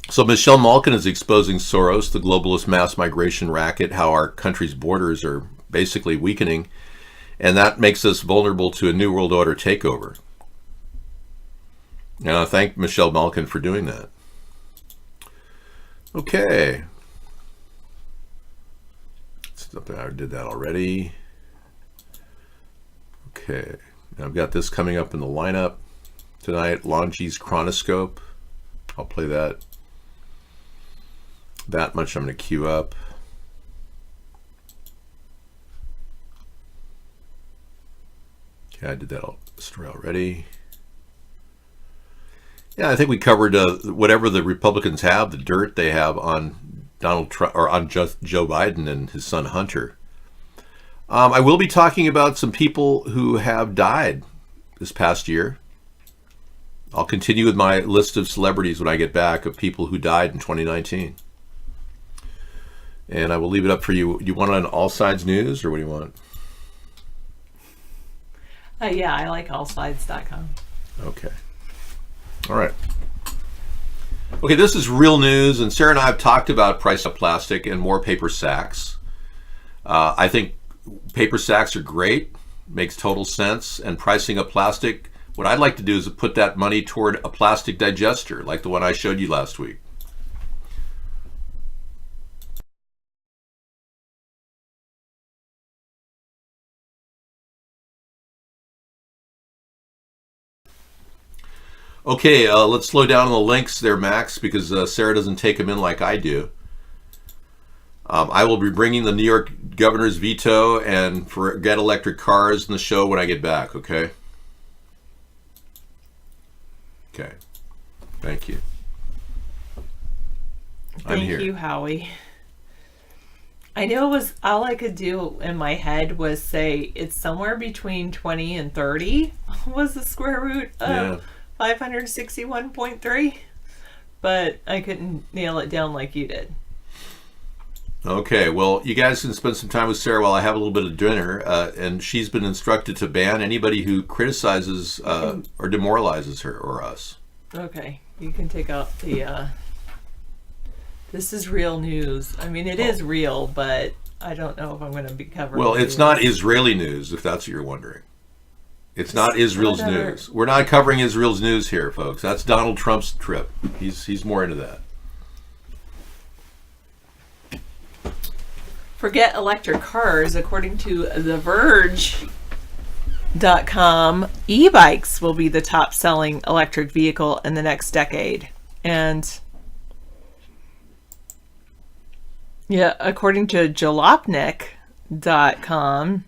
So Michelle Malkin is exposing Soros, the globalist mass migration racket, how our country's borders are basically weakening, and that makes us vulnerable to a New World Order takeover. And I thank Michelle Malkin for doing that. Okay. I did that already. Okay. Now I've got this coming up in the lineup tonight. Longy's Chronoscope. I'll play that. That much I'm going to queue up. Okay, I did that story already. Yeah, I think we covered whatever the Republicans have, the dirt they have on Donald Trump or on Joe Biden and his son Hunter. I will be talking about some people who have died this past year. I'll continue with my list of celebrities when I get back of people who died in 2019. And I will leave it up for you. You want it on All Sides News, or what do you want? Yeah, I like allsides.com. Okay. All right. Okay, this is real news, and Sarah and I have talked about price of plastic and more paper sacks. I think paper sacks are great, makes total sense, and pricing of plastic, what I'd like to do is put that money toward a plastic digester, like the one I showed you last week. Okay, let's slow down on the links there, Max, because Sarah doesn't take them in like I do. I will be bringing the New York governor's veto and forget electric cars in the show when I get back, okay? Okay. Thank you. I'm here. Thank you, Howie. I know it was all I could do in my head was say it's somewhere between 20 and 30 was the square root of 561.3, but I couldn't nail it down like you did. Okay, well, you guys can spend some time with Sarah while I have a little bit of dinner, and she's been instructed to ban anybody who criticizes or demoralizes her or us. Okay, you can take out the this is real news. I mean, it is real, but I don't know if I'm going to be covering Well, it's not Israeli news, if that's what you're wondering. It's not Israel's news. We're not covering Israel's news here, folks. That's Donald Trump's trip. He's more into that. Forget electric cars. According to TheVerge.com, e-bikes will be the top selling electric vehicle in the next decade. And yeah, according to Jalopnik.com,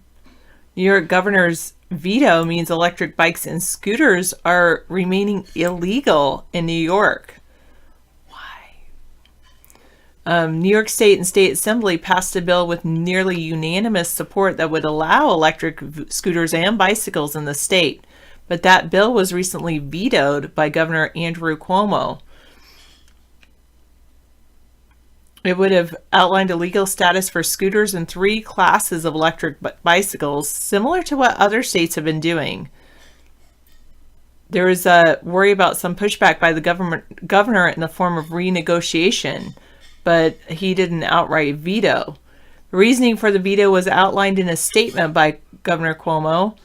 New York governor's veto means electric bikes and scooters are remaining illegal in New York. New York State and State Assembly passed a bill with nearly unanimous support that would allow electric scooters and bicycles in the state. But that bill was recently vetoed by Governor Andrew Cuomo. It would have outlined a legal status for scooters and 3 classes of electric bicycles, similar to what other states have been doing. There is a worry about some pushback by the governor in the form of renegotiation, but he didn't outright veto. The reasoning for the veto was outlined in a statement by Governor Cuomo.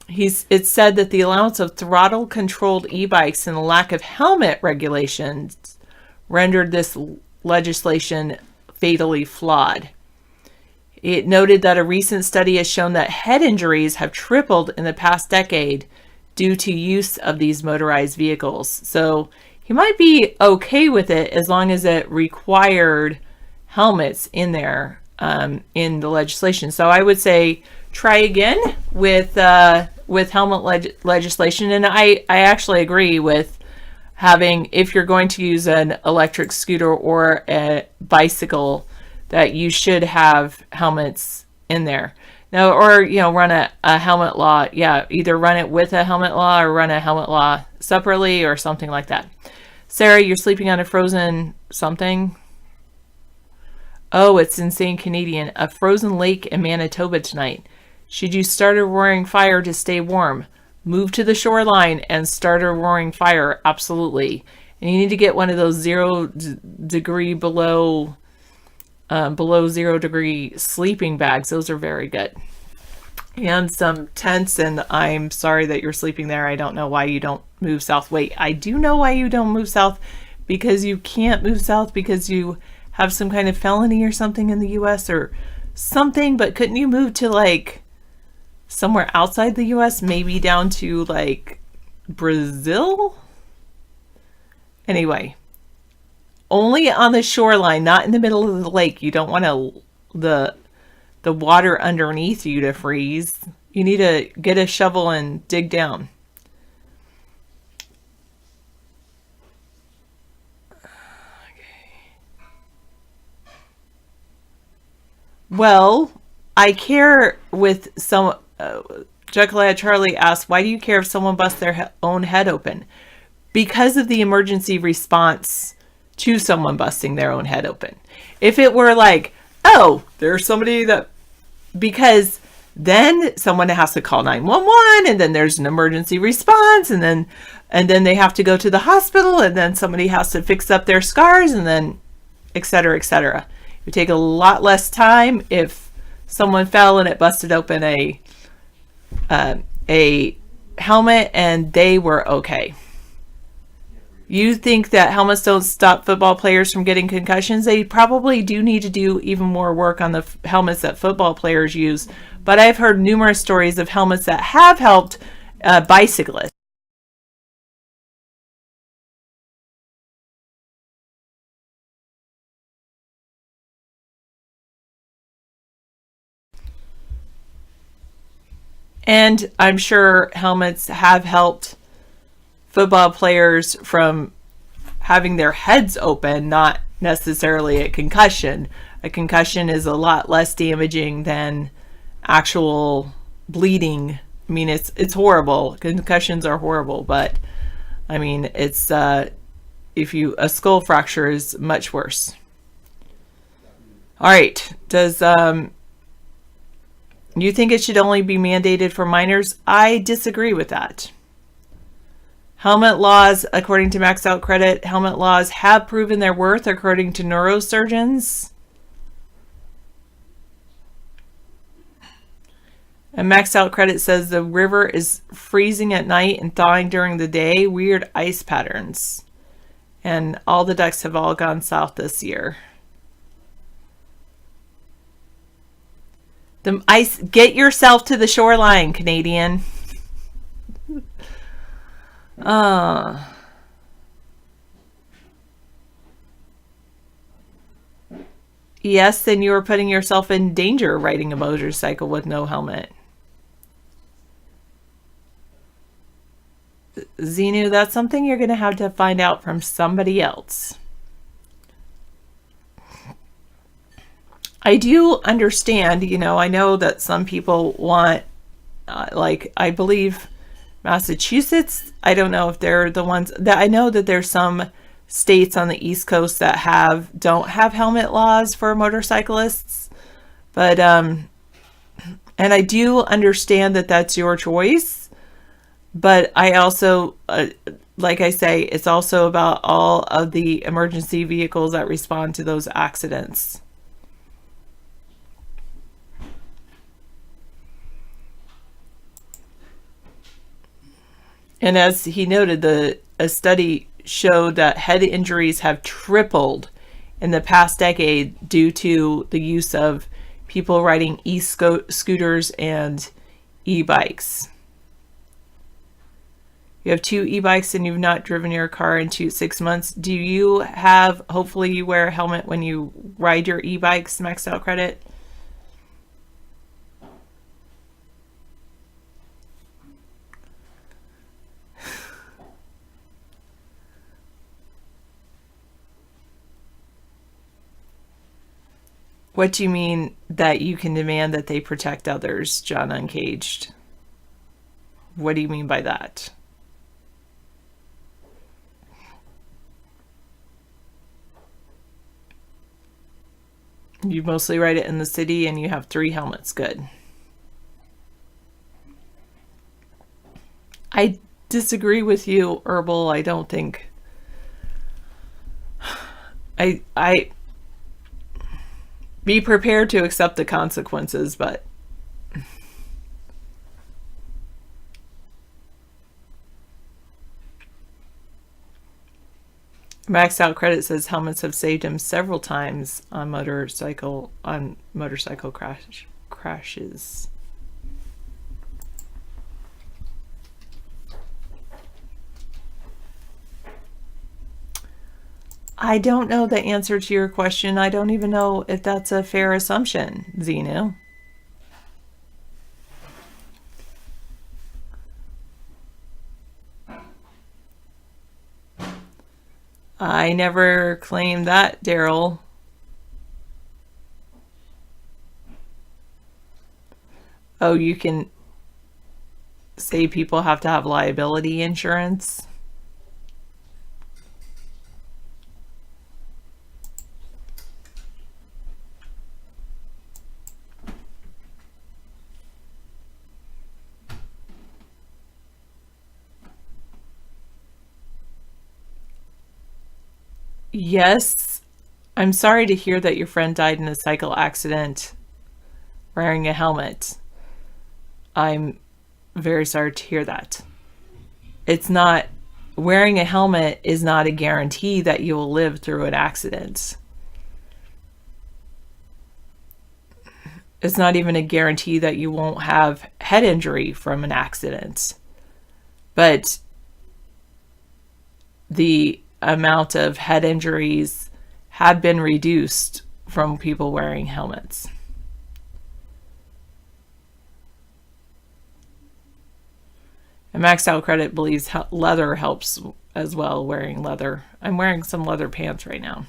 It said that the allowance of throttle-controlled e-bikes and the lack of helmet regulations rendered this legislation fatally flawed. It noted that a recent study has shown that head injuries have tripled in the past decade due to use of these motorized vehicles. So he might be okay with it as long as it required helmets in there in the legislation. So I would say try again with helmet legislation. And I actually agree with having, if you're going to use an electric scooter or a bicycle, that you should have helmets in there. Now, or, run a helmet law. Yeah, either run it with a helmet law or run a helmet law separately or something like that. Sarah, you're sleeping on a frozen something? Oh, it's insane Canadian. A frozen lake in Manitoba tonight. Should you start a roaring fire to stay warm? Move to the shoreline and start a roaring fire. Absolutely. And you need to get one of those 0 degree below 0 degree sleeping bags. Those are very good. And some tents, and I'm sorry that you're sleeping there. I don't know why you don't move south. Wait, I do know why you don't move south, because you can't move south because you have some kind of felony or something in the US or something. But couldn't you move to like somewhere outside the US, maybe down to like Brazil? Anyway, only on the shoreline, not in the middle of the lake. You don't want the water underneath you to freeze. You need to get a shovel and dig down. Well, I care with some. Jekyll Charlie asks, why do you care if someone busts their own head open? Because of the emergency response to someone busting their own head open. If it were like, oh, there's somebody that, because then someone has to call 911, and then there's an emergency response, and then they have to go to the hospital, and then somebody has to fix up their scars, and then et cetera, et cetera. It would take a lot less time if someone fell and it busted open a helmet and they were okay. You think that helmets don't stop football players from getting concussions? They probably do need to do even more work on the helmets that football players use. But I've heard numerous stories of helmets that have helped bicyclists. And I'm sure helmets have helped football players from having their heads open, not necessarily a concussion. A concussion is a lot less damaging than actual bleeding. I mean, it's horrible. Concussions are horrible, but I mean, it's a skull fracture is much worse. All right, does you think it should only be mandated for minors? I disagree with that. Helmet laws, according to Max Out Credit, helmet laws have proven their worth according to neurosurgeons. And Max Out Credit says the river is freezing at night and thawing during the day. Weird ice patterns. And all the ducks have all gone south this year. The ice, get yourself to the shoreline, Canadian. Yes, then you are putting yourself in danger riding a motorcycle with no helmet. Xenu, that's something you're going to have to find out from somebody else. I do understand, I know that some people want, I believe Massachusetts, I don't know if they're the ones that I know that there's some states on the East Coast that don't have helmet laws for motorcyclists, but, and I do understand that that's your choice, but I also, like I say, it's also about all of the emergency vehicles that respond to those accidents. And as he noted, a study showed that head injuries have tripled in the past decade due to the use of people riding e-scooters and e-bikes. You have 2 e-bikes and you've not driven your car in 6 months. Do you have, hopefully you wear a helmet when you ride your e-bikes, Maxed Out Credit? What do you mean that you can demand that they protect others, John Uncaged? What do you mean by that? You mostly ride it in the city and you have 3 helmets. Good. I disagree with you, Herbal. I don't think... I be prepared to accept the consequences, but Maxed Out Credit says helmets have saved him several times on motorcycle crashes. I don't know the answer to your question. I don't even know if that's a fair assumption, Xenu. I never claimed that, Daryl. Oh, you can say people have to have liability insurance? Yes, I'm sorry to hear that your friend died in a cycle accident wearing a helmet. I'm very sorry to hear that. It's not, wearing a helmet is not a guarantee that you will live through an accident. It's not even a guarantee that you won't have head injury from an accident. But the amount of head injuries have been reduced from people wearing helmets. And Maxed Out Credit believes leather helps as well, wearing leather. I'm wearing some leather pants right now.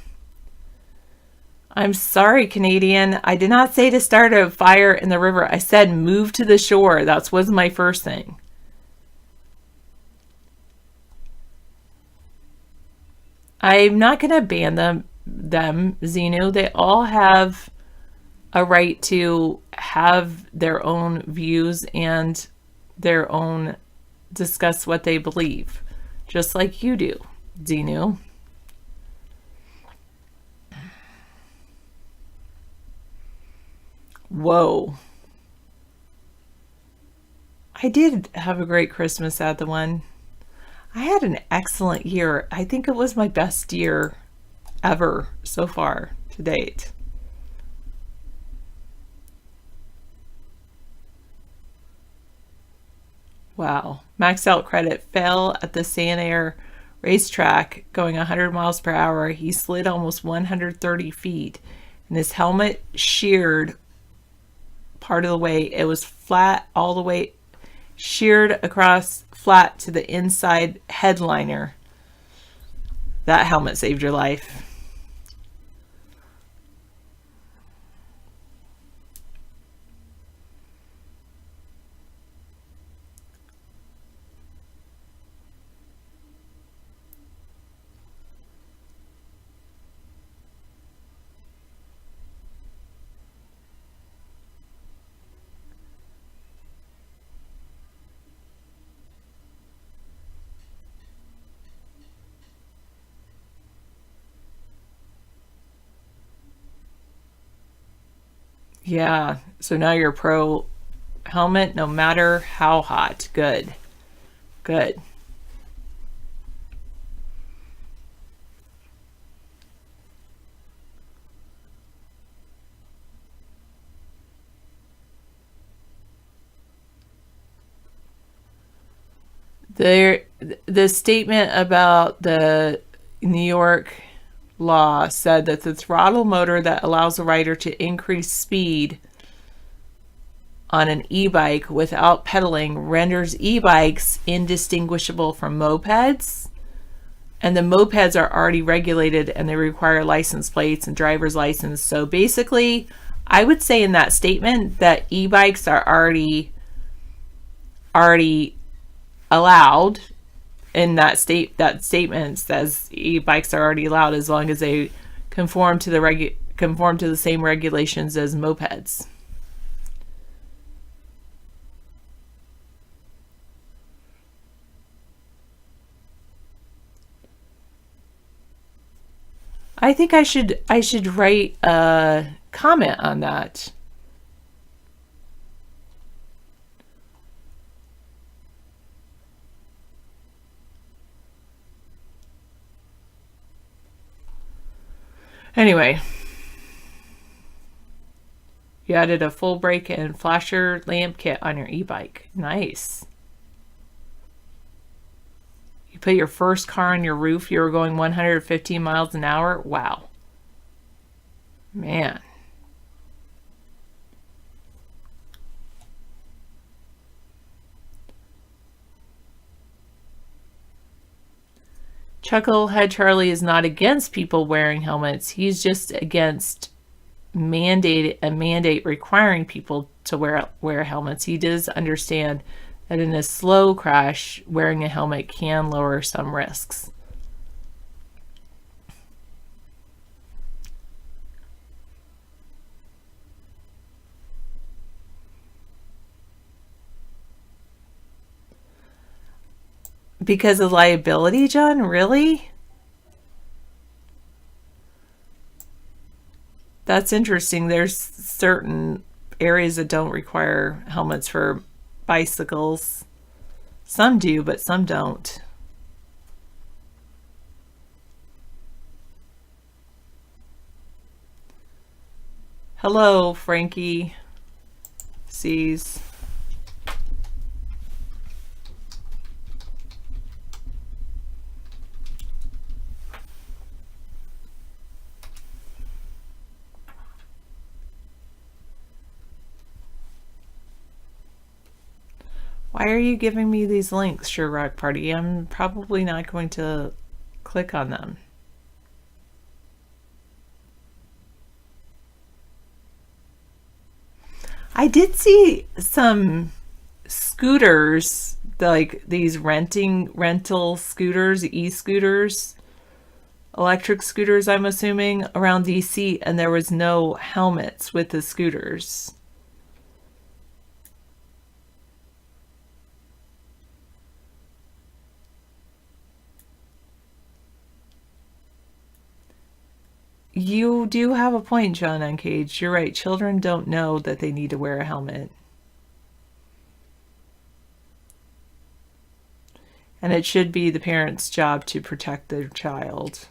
I'm sorry, Canadian. I did not say to start a fire in the river. I said move to the shore. That was my first thing. I'm not going to ban them, Xenu. They all have a right to have their own views and their own discuss what they believe, just like you do, Xenu. Whoa. I did have a great Christmas at the one. I had an excellent year. I think it was my best year ever so far to date. Wow. Maxed Out Credit fell at the Sanair racetrack going 100 miles per hour. He slid almost 130 feet and his helmet sheared part of the way. It was flat all the way, sheared across flat to the inside headliner. That helmet saved your life. Yeah, so now you're pro helmet no matter how hot. Good. Good. The statement about the New York law said that the throttle motor that allows a rider to increase speed on an e-bike without pedaling renders e-bikes indistinguishable from mopeds. And the mopeds are already regulated and they require license plates and driver's license. So basically, I would say in that statement that e-bikes are already allowed. In that statement says e-bikes are already allowed as long as they conform to the same regulations as mopeds. I think I should write a comment on that. Anyway, you added a full brake and flasher lamp kit on your e-bike. Nice. You put your first car on your roof. You were going 115 miles an hour. Wow. Man. Chucklehead Charlie is not against people wearing helmets. He's just against a mandate requiring people to wear helmets. He does understand that in a slow crash, wearing a helmet can lower some risks. Because of liability, John? Really? That's interesting. There's certain areas that don't require helmets for bicycles. Some do, but some don't. Hello, Frankie C's. Why are you giving me these links, Sure Rock Party? I'm probably not going to click on them. I did see some scooters, like these rental scooters, e-scooters, electric scooters, I'm assuming, around DC, and there was no helmets with the scooters. You do have a point, John Uncaged. You're right. Children don't know that they need to wear a helmet. And it should be the parent's job to protect their child.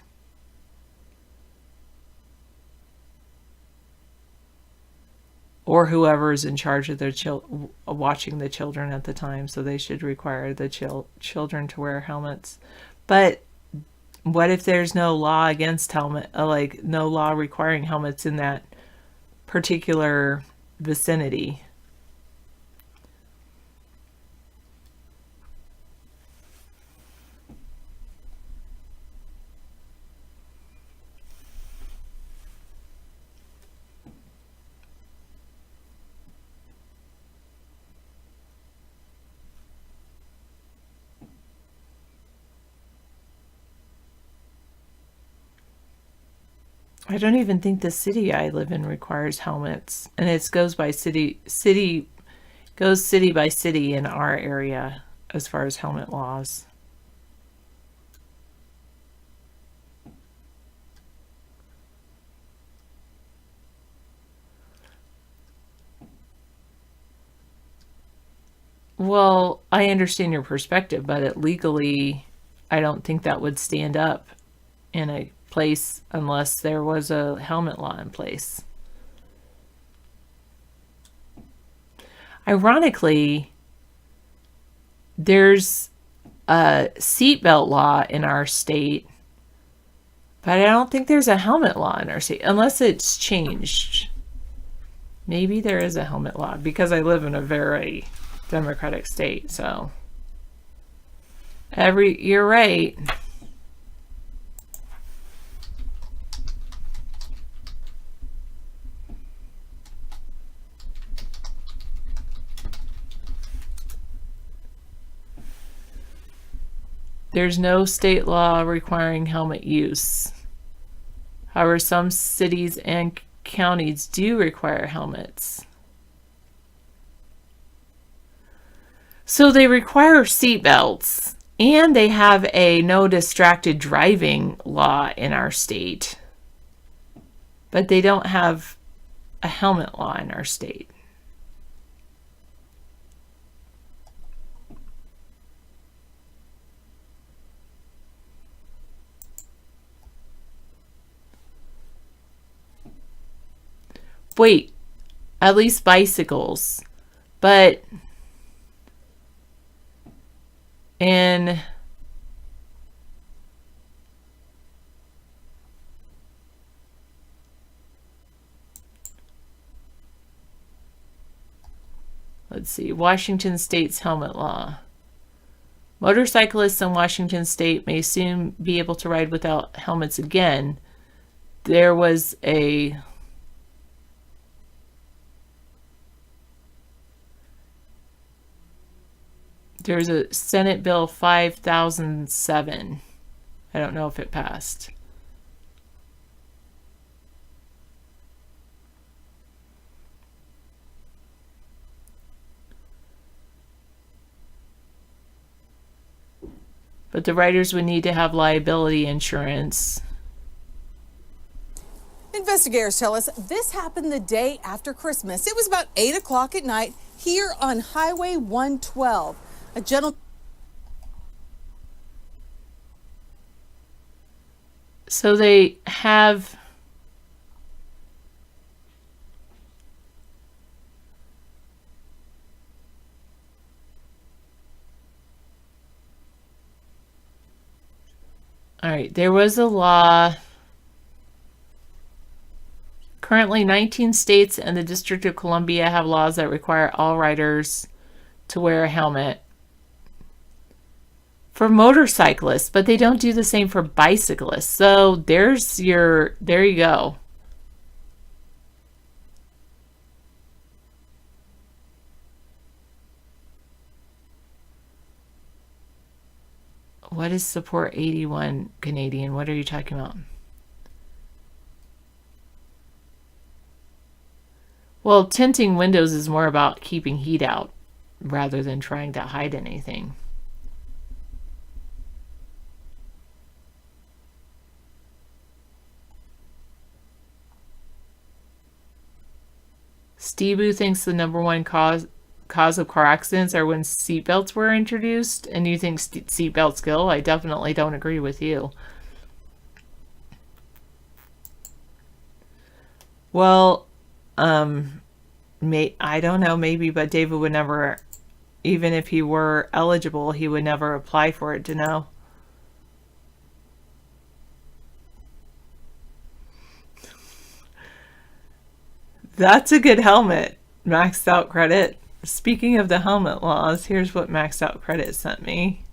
Or whoever is in charge of their watching the children at the time. So they should require the children to wear helmets. But what if there's no law against like no law requiring helmets in that particular vicinity? I don't even think the city I live in requires helmets, and it goes by city by city in our area as far as helmet laws. Well, I understand your perspective, but legally, I don't think that would stand up in a place unless there was a helmet law in place. Ironically, there's a seatbelt law in our state, but I don't think there's a helmet law in our state unless it's changed. Maybe there is a helmet law because I live in a very democratic state, so you're right. There's no state law requiring helmet use. However, some cities and counties do require helmets. So they require seat belts, and they have a no distracted driving law in our state. But they don't have a helmet law in our state. Wait, at least bicycles, but let's see, Washington State's helmet law. Motorcyclists in Washington state may soon be able to ride without helmets again. There's a Senate Bill 5007. I don't know if it passed. But the riders would need to have liability insurance. Investigators tell us this happened the day after Christmas. It was about 8 o'clock at night here on Highway 112. A gentleman. So they have all right, there was a law. Currently, 19 states and the District of Columbia have laws that require all riders to wear a helmet for motorcyclists, but they don't do the same for bicyclists. So there you go. What is support 81 Canadian? What are you talking about? Well, tinting windows is more about keeping heat out rather than trying to hide anything. Steve thinks the number one cause of car accidents are when seatbelts were introduced, and you think seatbelts kill? I definitely don't agree with you. Well, I don't know, maybe, but David would never, even if he were eligible, he would never apply for it to know. That's a good helmet. Maxed out credit. Speaking of the helmet laws, here's what Maxed Out Credit sent me.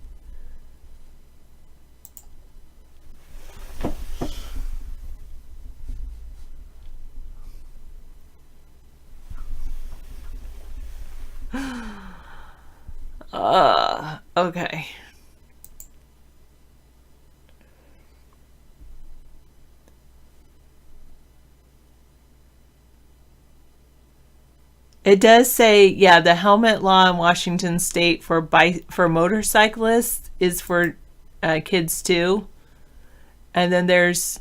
Okay. It does say, yeah, the helmet law in Washington state for motorcyclists is for kids too. And then there's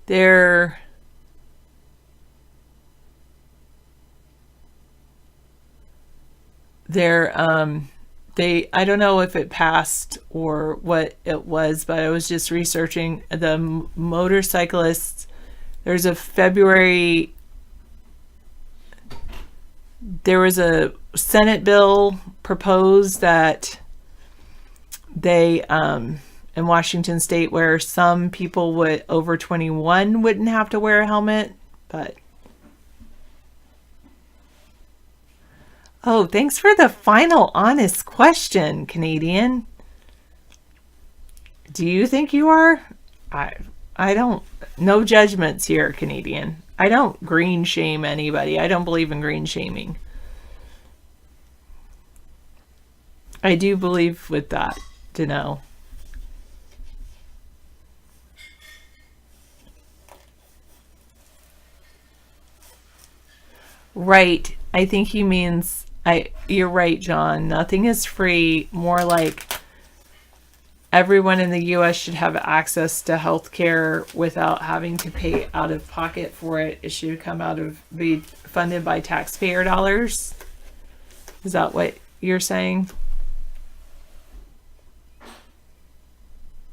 I don't know if it passed or what it was, but I was just researching the motorcyclists. There was a Senate bill proposed that they in Washington state where some people would over 21 wouldn't have to wear a helmet, but oh, thanks for the final honest question, Canadian. Do you think you are? I don't, no judgments here, Canadian. I don't green shame anybody. I don't believe in green shaming. I do believe with that, to know. Right. I think he means, you're right, John. Nothing is free. More like everyone in the U.S. should have access to health care without having to pay out of pocket for it. It should be funded by taxpayer dollars. Is that what you're saying?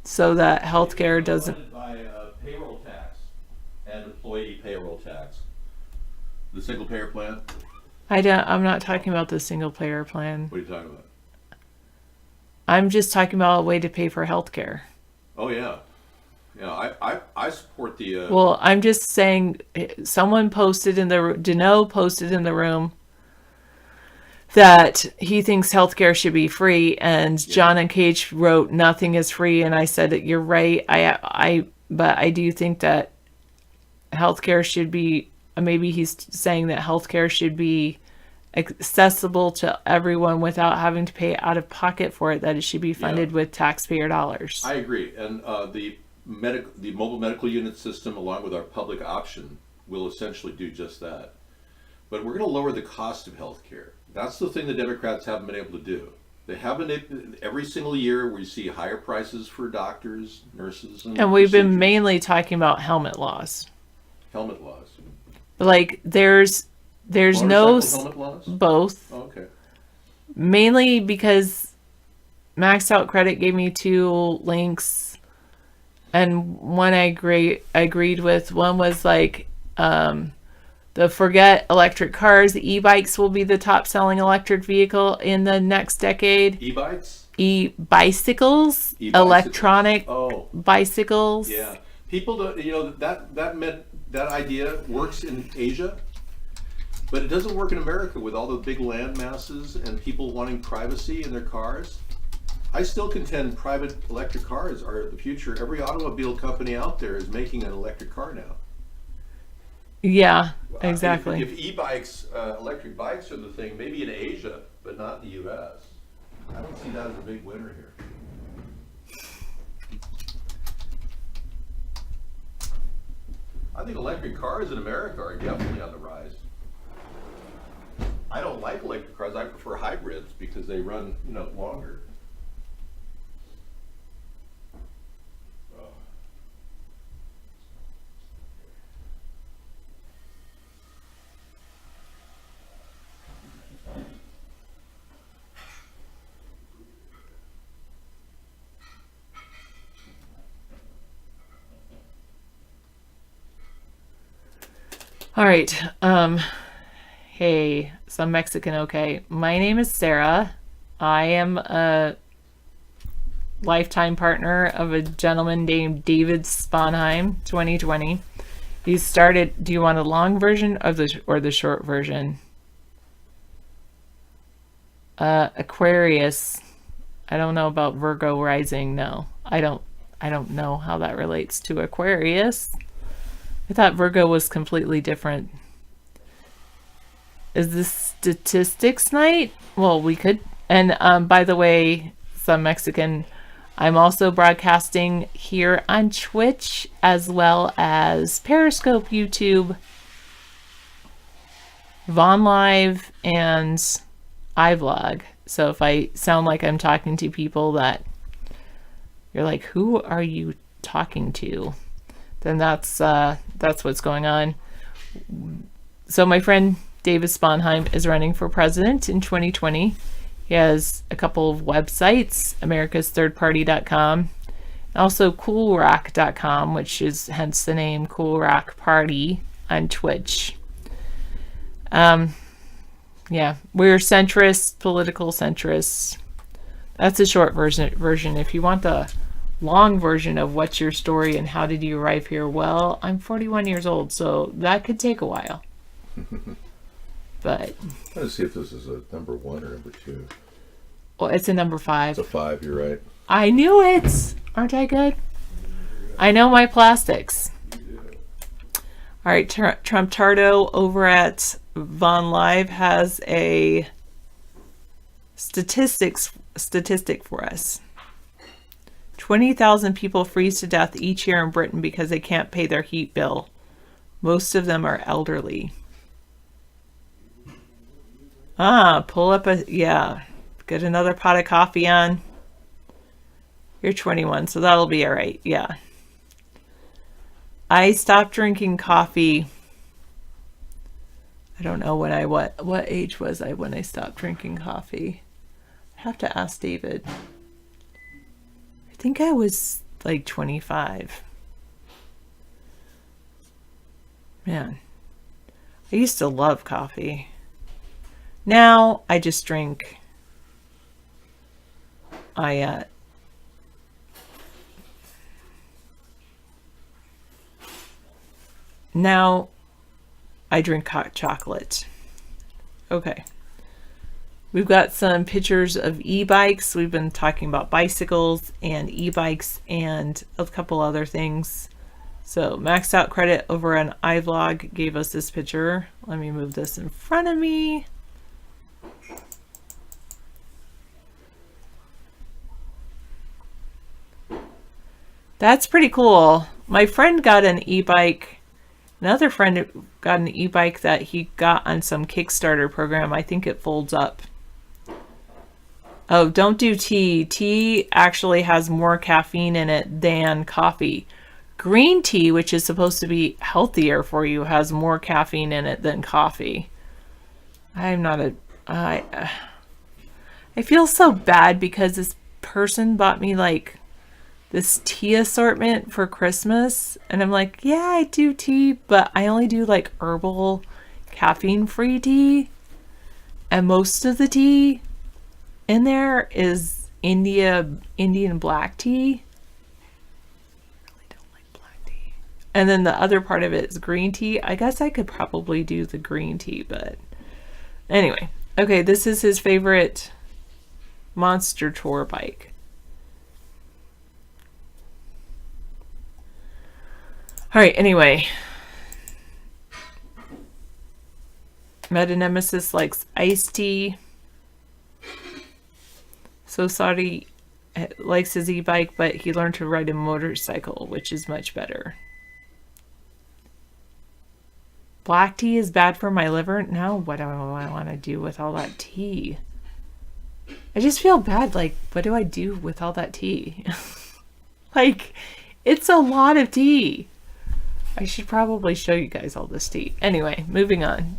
So that health care doesn't... Funded by payroll tax and employee payroll tax. The single payer plan? I'm not talking about the single payer plan. What are you talking about? I'm just talking about a way to pay for health care. Oh, yeah. Yeah, I support the... Well, I'm just saying, someone posted in the... Dano posted in the room, that he thinks healthcare should be free, and John and Cage wrote nothing is free, and I said that you're right. But I do think that healthcare should be, maybe he's saying that healthcare should be accessible to everyone without having to pay out of pocket for it, that it should be funded with taxpayer dollars. I agree, and the mobile medical unit system, along with our public option, will essentially do just that. But we're going to lower the cost of healthcare. That's the thing the Democrats haven't been able to do. They haven't. Every single year we see higher prices for doctors, nurses, and we've been mainly talking about helmet laws. Helmet laws. Like there's no helmet laws? Both. Oh, okay. Mainly because Maxed Out Credit gave me 2 links, and one I agreed with. One was like the forget electric cars. The e-bikes will be the top selling electric vehicle in the next decade. E-bikes? E-bicycles, electronic bicycles. Yeah, people don't. That idea works in Asia, but it doesn't work in America with all the big land masses and people wanting privacy in their cars. I still contend private electric cars are the future. Every automobile company out there is making an electric car now. Yeah, exactly. If e-bikes, electric bikes are the thing, maybe in Asia, but not in the U.S. I don't see that as a big winner here. I think electric cars in America are definitely on the rise. I don't like electric cars. I prefer hybrids because they run, longer. All right. Hey, some Mexican. Okay. My name is Sarah. I am a lifetime partner of a gentleman named David Sponheim, 2020. He started, do you want a long version of or the short version? Aquarius. I don't know about Virgo rising. No, I don't know how that relates to Aquarius. I thought Virgo was completely different. Is this statistics night? Well, we could. And by the way, some Mexican, I'm also broadcasting here on Twitch as well as Periscope, YouTube, Vaughn Live, and iVlog. So if I sound like I'm talking to people that you're like, who are you talking to? Then that's what's going on. So my friend David Sponheim is running for president in 2020. He has a couple of websites, americasthirdparty.com, also coolrock.com, which is hence the name Cool Rock Party on Twitch. Yeah, we're centrist, political centrists. That's a short version. If you want the long version of what's your story and how did you arrive here, well, I'm 41 years old, so that could take a while. But let's see if this is a number 1 or number 2. Well, it's a number 5. It's a 5, you're right. I knew it. Aren't I good? I know my plastics. All right, Trump Tardo over at Vaughn Live has a statistic for us. 20,000 people freeze to death each year in Britain because they can't pay their heat bill. Most of them are elderly. Pull up get another pot of coffee on. You're 21, so that'll be all right. Yeah. I stopped drinking coffee. I don't know when what age was I when I stopped drinking coffee? I have to ask David. I think I was like 25. Man, I used to love coffee. Now I just drink. Now I drink hot chocolate. Okay. We've got some pictures of e-bikes. We've been talking about bicycles and e-bikes and a couple other things. So Maxed Out Credit over on iVlog gave us this picture. Let me move this in front of me. That's pretty cool. My friend got an e-bike. Another friend got an e-bike that he got on some Kickstarter program. I think it folds up. Oh, don't do tea. Tea actually has more caffeine in it than coffee. Green tea, which is supposed to be healthier for you, has more caffeine in it than coffee. I'm not a... I feel so bad because this person bought me like this tea assortment for Christmas. And I'm like, yeah, I do tea, but I only do like herbal caffeine-free tea. And most of the tea in there is Indian black tea. I really don't like black tea. And then the other part of it is green tea. I guess I could probably do the green tea, but anyway. Okay, this is his favorite Monster Tour bike. All right, anyway. Meta Nemesis likes iced tea. So Saudi likes his e-bike, but he learned to ride a motorcycle, which is much better. Black tea is bad for my liver. Now what do I want to do with all that tea? I just feel bad. Like, what do I do with all that tea? Like, it's a lot of tea. I should probably show you guys all this tea. Anyway, moving on.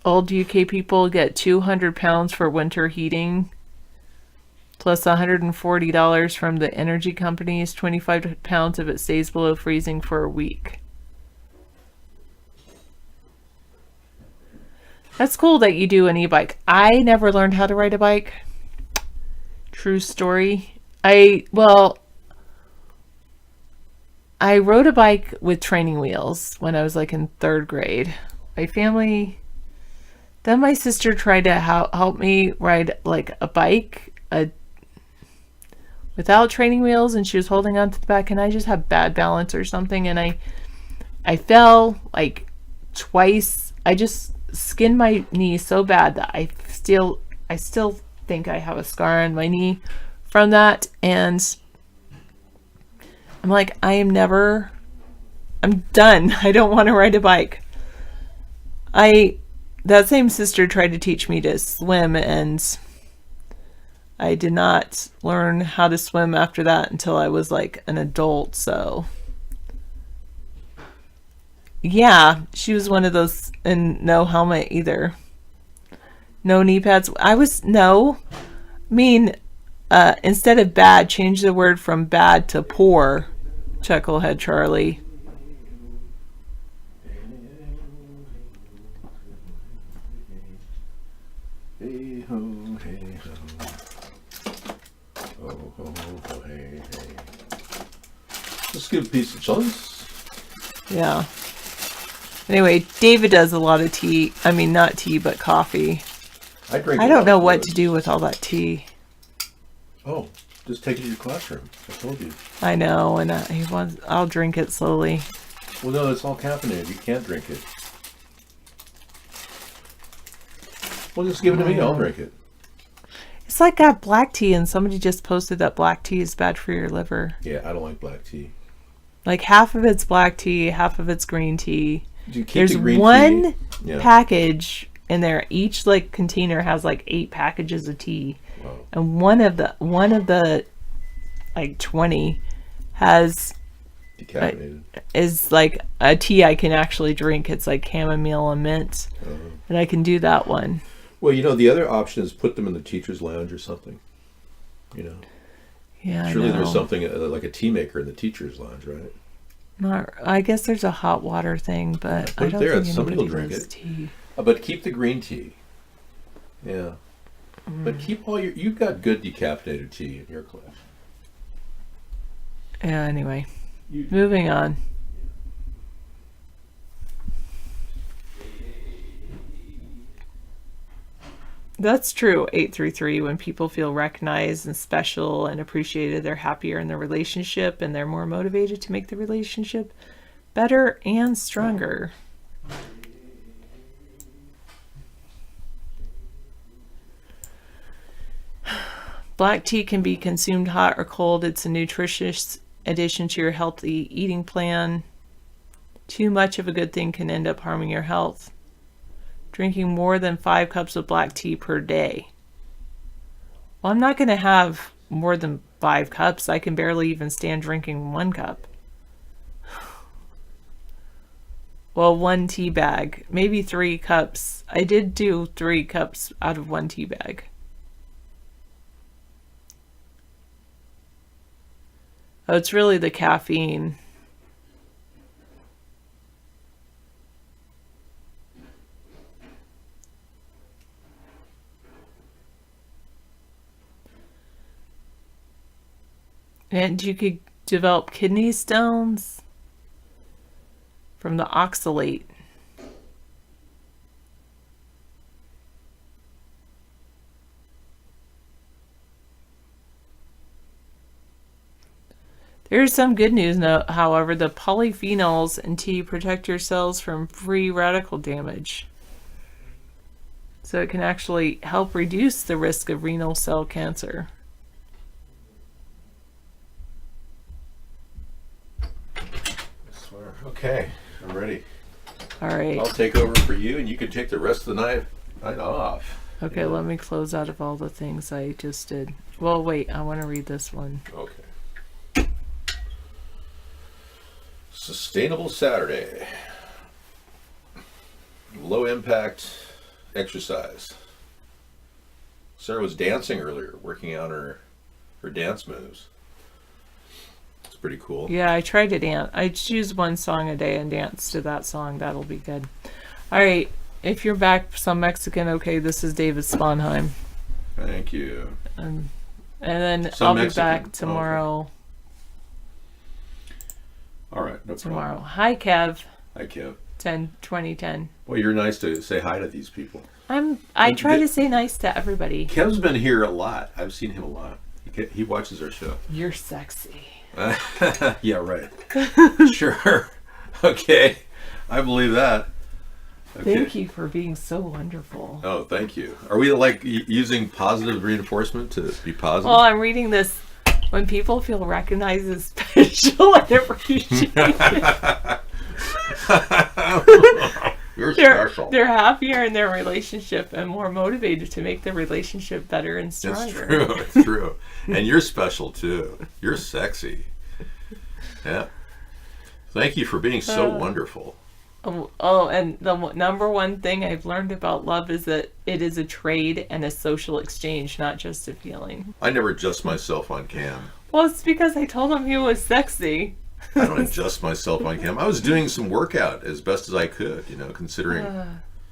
Old UK people get 200 pounds for winter heating, plus $140 from the energy companies, 25 pounds if it stays below freezing for a week. That's cool that you do an e-bike. I never learned how to ride a bike. True story. I rode a bike with training wheels when I was like in 3rd grade. My family... Then my sister tried to help me ride like a bike without training wheels, and she was holding on to the back, and I just had bad balance or something, and I fell like twice. I just skinned my knee so bad that I still think I have a scar on my knee from that, and I'm like, I'm done. I don't want to ride a bike. That same sister tried to teach me to swim, and I did not learn how to swim after that until I was like an adult. So yeah, she was one of those, and no helmet either. No knee pads. Instead of bad, change the word from bad to poor. Chucklehead Charlie. Hey ho, hey ho. Ho, ho, ho, hey, hey. Let's give a piece of choice. Yeah. Anyway, David does a lot of tea. I mean, not tea, but coffee. I don't know what to do with all that tea. Oh, just take it to your classroom. I told you. I know, and I'll drink it slowly. Well, no, it's all caffeinated. You can't drink it. Well, just give it to me. I'll drink it. It's like got black tea, and somebody just posted that black tea is bad for your liver. Yeah, I don't like black tea. Like half of it's black tea, half of it's green tea. There's the green one tea? package in there. Each like container has like 8 packages of tea. Wow. And one of the like 20 has decaffeinated. Is like a tea I can actually drink. It's like chamomile and mint. And I can do that one. Well, the other option is put them in the teacher's lounge or something. Yeah, surely there's something like a tea maker in the teacher's lounge, right? I guess there's a hot water thing, but I don't think somebody will drink it. Tea. But keep the green tea. Yeah. But keep you've got good decaffeinated tea in your class. Yeah, anyway. Moving on. That's true, 833. When people feel recognized and special and appreciated, they're happier in their relationship and they're more motivated to make the relationship better and stronger. Black tea can be consumed hot or cold. It's a nutritious addition to your healthy eating plan. Too much of a good thing can end up harming your health. Drinking more than 5 cups of black tea per day. Well, I'm not going to have more than 5 cups. I can barely even stand drinking 1 cup. Well, 1 tea bag, maybe 3 cups. I did do 3 cups out of 1 tea bag. Oh, it's really the caffeine. And you could develop kidney stones from the oxalate. There's some good news, however. The polyphenols in tea protect your cells from free radical damage. So it can actually help reduce the risk of renal cell cancer. Okay, I'm ready. All right. I'll take over for you, and you can take the rest of the night off. Okay, let me close out of all the things I just did. Well, wait, I want to read this one. Okay. Sustainable Saturday. Low impact exercise. Sarah was dancing earlier, working on her dance moves. It's pretty cool. Yeah, I try to dance. I choose 1 song a day and dance to that song. That'll be good. All right. If you're back, some Mexican, okay, this is David Sponheim. Thank you. And then Some I'll Mexican. be back tomorrow. Okay. All right, no Tomorrow. problem. Hi, Kev. Hi, Kev. 2010. Well, you're nice to say hi to these people. I try to say nice to everybody. Kev's been here a lot. I've seen him a lot. He watches our show. You're sexy. Yeah, right. Sure. Okay. I believe that. Okay. Thank you for being so wonderful. Oh, thank you. Are we like using positive reinforcement to be positive? Well, I'm reading this. When people feel recognized as special and appreciated, You're special. They're happier in their relationship and more motivated to make the relationship better and stronger. It's true. It's true. And you're special too. You're sexy. Yeah. Thank you for being so wonderful. Oh, and the number one thing I've learned about love is that it is a trade and a social exchange, not just a feeling. I never adjust myself on cam. Well, it's because I told him he was sexy. I don't adjust myself on cam. I was doing some workout as best as I could, considering.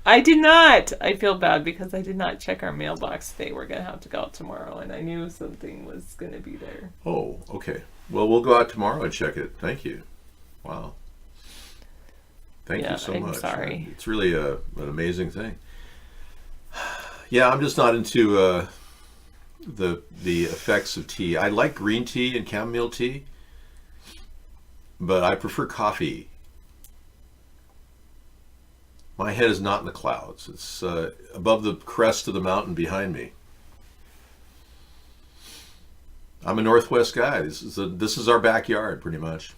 I did not. I feel bad because I did not check our mailbox today. We're going to have to go out tomorrow, and I knew something was going to be there. Oh, okay. Well, we'll go out tomorrow and check it. Thank you. Wow. Thank you so much. I'm sorry. It's really an amazing thing. Yeah, I'm just not into the effects of tea. I like green tea and chamomile tea, but I prefer coffee. My head is not in the clouds. It's above the crest of the mountain behind me. I'm a Northwest guy. This is our backyard, pretty much.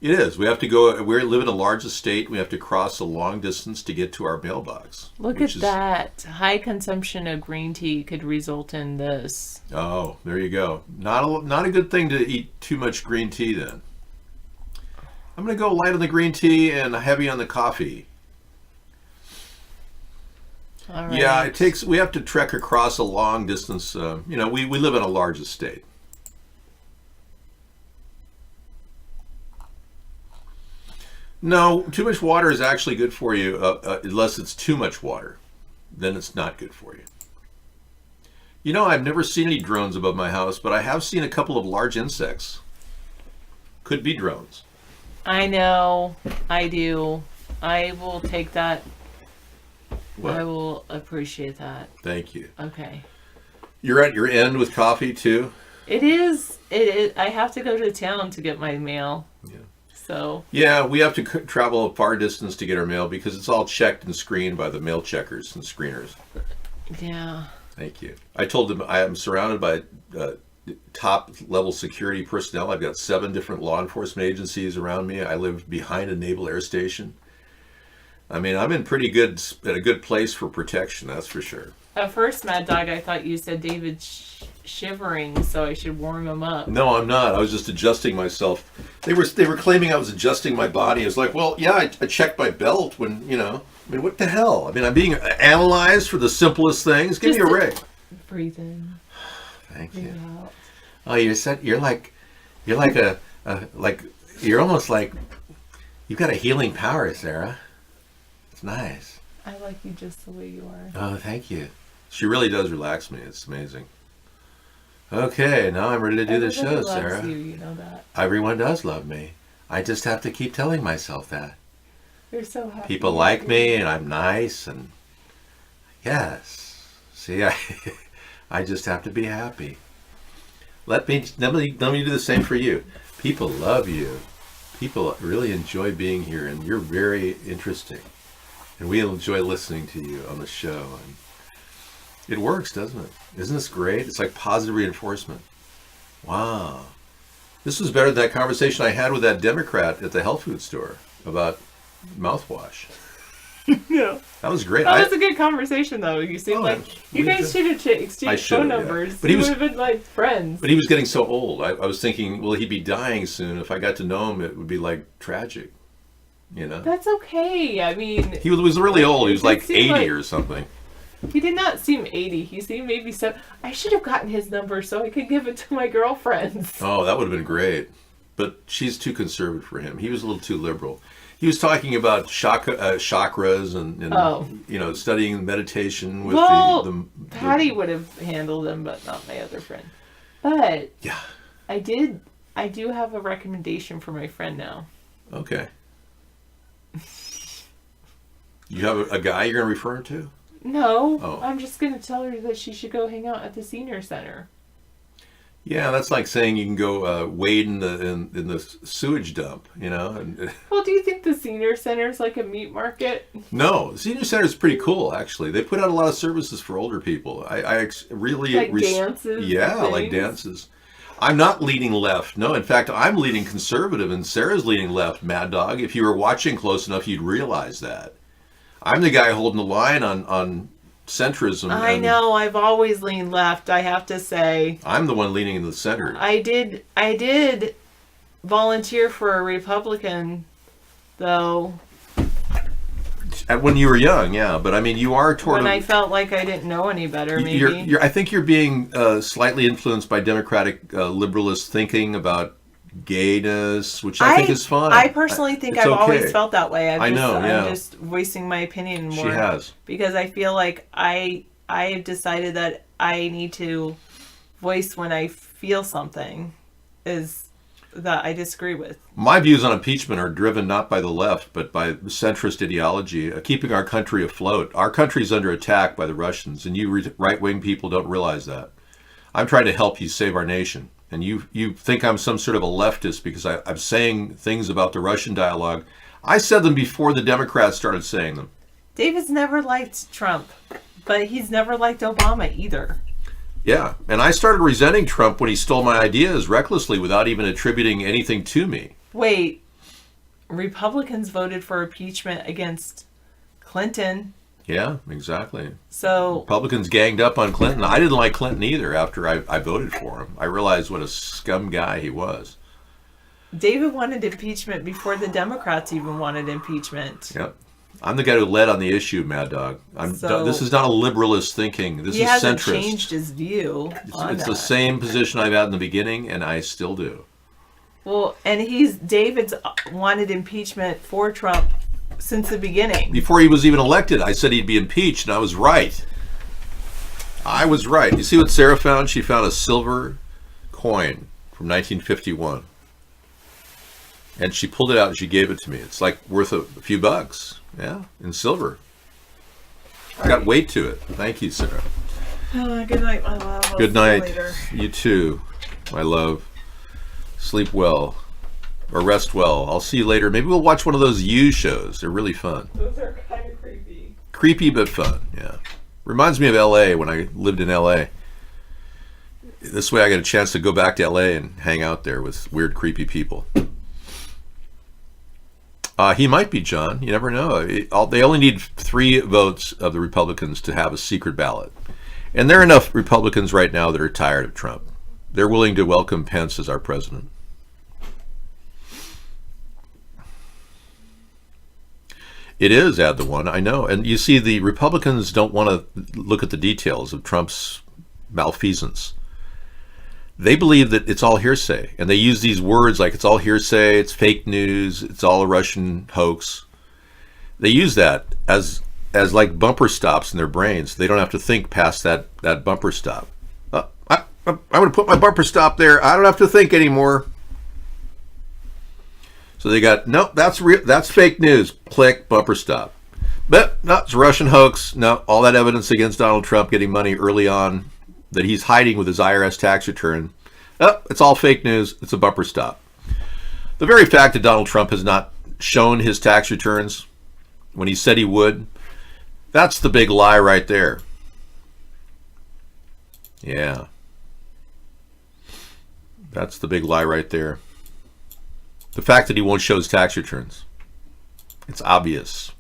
It is. We have to go. We live in a large estate. We have to cross a long distance to get to our mailbox. Look at that. High consumption of green tea could result in this. Oh, there you go. Not a good thing to eat too much green tea then. I'm going to go light on the green tea and heavy on the coffee. All right. Yeah, we have to trek across a long distance. We live in a large estate. No, too much water is actually good for you, unless it's too much water. Then it's not good for you. I've never seen any drones above my house, but I have seen a couple of large insects. could be drones. I know. I do. I will take that. What? I will appreciate that. Thank you. Okay. You're at your end with coffee too? It is. I have to go to town to get my mail. Yeah. So. Yeah, we have to travel a far distance to get our mail because it's all checked and screened by the mail checkers and screeners. Yeah. Thank you. I told them I am surrounded by top level security personnel. I've got 7 different law enforcement agencies around me. I live behind a naval air station. I mean, I'm in at a good place for protection, that's for sure. At first, Mad Dog, I thought you said David's shivering, so I should warm him up. No, I'm not. I was just adjusting myself. They were claiming I was adjusting my body. I was like, well, yeah, I checked my belt when, you know, I mean, what the hell? I mean, I'm being analyzed for the simplest things. Give me a rig. Breathe in. Thank breathe you. Out. Oh, you're almost like you've got a healing power, Sarah. It's nice. I like you just the way you are. Oh, thank you. She really does relax me. It's amazing. Okay, now I'm ready to do the show, Everybody loves Sarah. you know that. Everyone does love me. I just have to keep telling myself that. You're so happy. People like me, and I'm nice, and yes. See, I just have to be happy. Let me do the same for you. People love you. People really enjoy being here, and you're very interesting. And we enjoy listening to you on the show. And it works, doesn't it? Isn't this great? It's like positive reinforcement. Wow. This was better than that conversation I had with that Democrat at the health food store about mouthwash. Yeah. That was great. That was a good conversation, though. You seem like you guys should have exchanged phone numbers. Yeah. But he would was have been like friends. But he was getting so old. I was thinking, will he be dying soon? If I got to know him, it would be like tragic. You know? That's okay. I mean, He was really old. He was like 80 like, or something. He did not seem 80. He seemed maybe 7. I should have gotten his number so I could give it to my girlfriends. Oh, that would have been great. But she's too conservative for him. He was a little too liberal. He was talking about chakras and you know, studying meditation with the Patty would have handled them, but not my other friend. But yeah, I do have a recommendation for my friend now. Okay. You have a guy you're going to refer to? No, Oh. I'm just going to tell her that she should go hang out at the senior center. Yeah, that's like saying you can go wade in the sewage dump, you know? And, Well, do you think the senior center is like a meat market? no, the senior center is pretty cool, actually. They put out a lot of services for older people. I really... Like dances? Yeah, and like things? dances. I'm not leaning left. No, in fact, I'm leaning conservative, and Sarah's leaning left, Mad Dog. If you were watching close enough, you'd realize that. I'm the guy holding the line on centrism. I know, I've always leaned left, I have to say. I'm the one leaning in the center. I did volunteer for a Republican, though. When you were young, yeah. But I mean, you are toward... When I felt like I didn't know any better, maybe. I think you're being slightly influenced by democratic liberalist thinking about gayness, which I think is fun. I personally think It's I've okay. always felt that way. I know, yeah. I'm just voicing my opinion more. She has. Because I feel like I have decided that I need to voice when I feel something is that I disagree with. My views on impeachment are driven not by the left, but by centrist ideology, keeping our country afloat. Our country's under attack by the Russians, and you right-wing people don't realize that. I'm trying to help you save our nation. And you think I'm some sort of a leftist because I'm saying things about the Russian dialogue. I said them before the Democrats started saying them. David's never liked Trump, but he's never liked Obama either. Yeah, and I started resenting Trump when he stole my ideas recklessly without even attributing anything to me. Wait, Republicans voted for impeachment against Clinton. Yeah, exactly. So Republicans ganged up on Clinton. I didn't like Clinton either after I voted for him. I realized what a scum guy he was. David wanted impeachment before the Democrats even wanted impeachment. Yep. I'm the guy who led on the issue, Mad Dog. This is not a liberalist thinking. This is centrist. He hasn't changed his view on It's that. the same position I've had in the beginning, and I still do. Well, and David's wanted impeachment for Trump since the beginning. Before he was even elected, I said he'd be impeached, and I was right. I was right. You see what Sarah found? She found a silver coin from 1951. And she pulled it out and she gave it to me. It's like worth a few bucks. Yeah, in silver. It's got weight to it. Thank you, Sarah. Good night, my love. I'll Good see you night. later. You too, my love. Sleep well. Or rest well. I'll see you later. Maybe we'll watch one of those You shows. They're really fun. Those are kind of creepy. Creepy but fun, yeah. Reminds me of LA when I lived in LA. This way I get a chance to go back to LA and hang out there with weird, creepy people. He might be, John. You never know. They only need 3 votes of the Republicans to have a secret ballot. And there are enough Republicans right now that are tired of Trump. They're willing to welcome Pence as our president. It is, add the one, I know. And you see, the Republicans don't want to look at the details of Trump's malfeasance. They believe that it's all hearsay. And they use these words like it's all hearsay, it's fake news, it's all a Russian hoax. They use that as like bumper stops in their brains. They don't have to think past that bumper stop. I'm going to put my bumper stop there. I don't have to think anymore. So they got, nope, that's fake news. Click, bumper stop. But no, it's a Russian hoax. No, all that evidence against Donald Trump getting money early on that he's hiding with his IRS tax return. Oh, it's all fake news. It's a bumper stop. The very fact that Donald Trump has not shown his tax returns when he said he would, that's the big lie right there. Yeah. That's the big lie right there. The fact that he won't show his tax returns. It's obvious.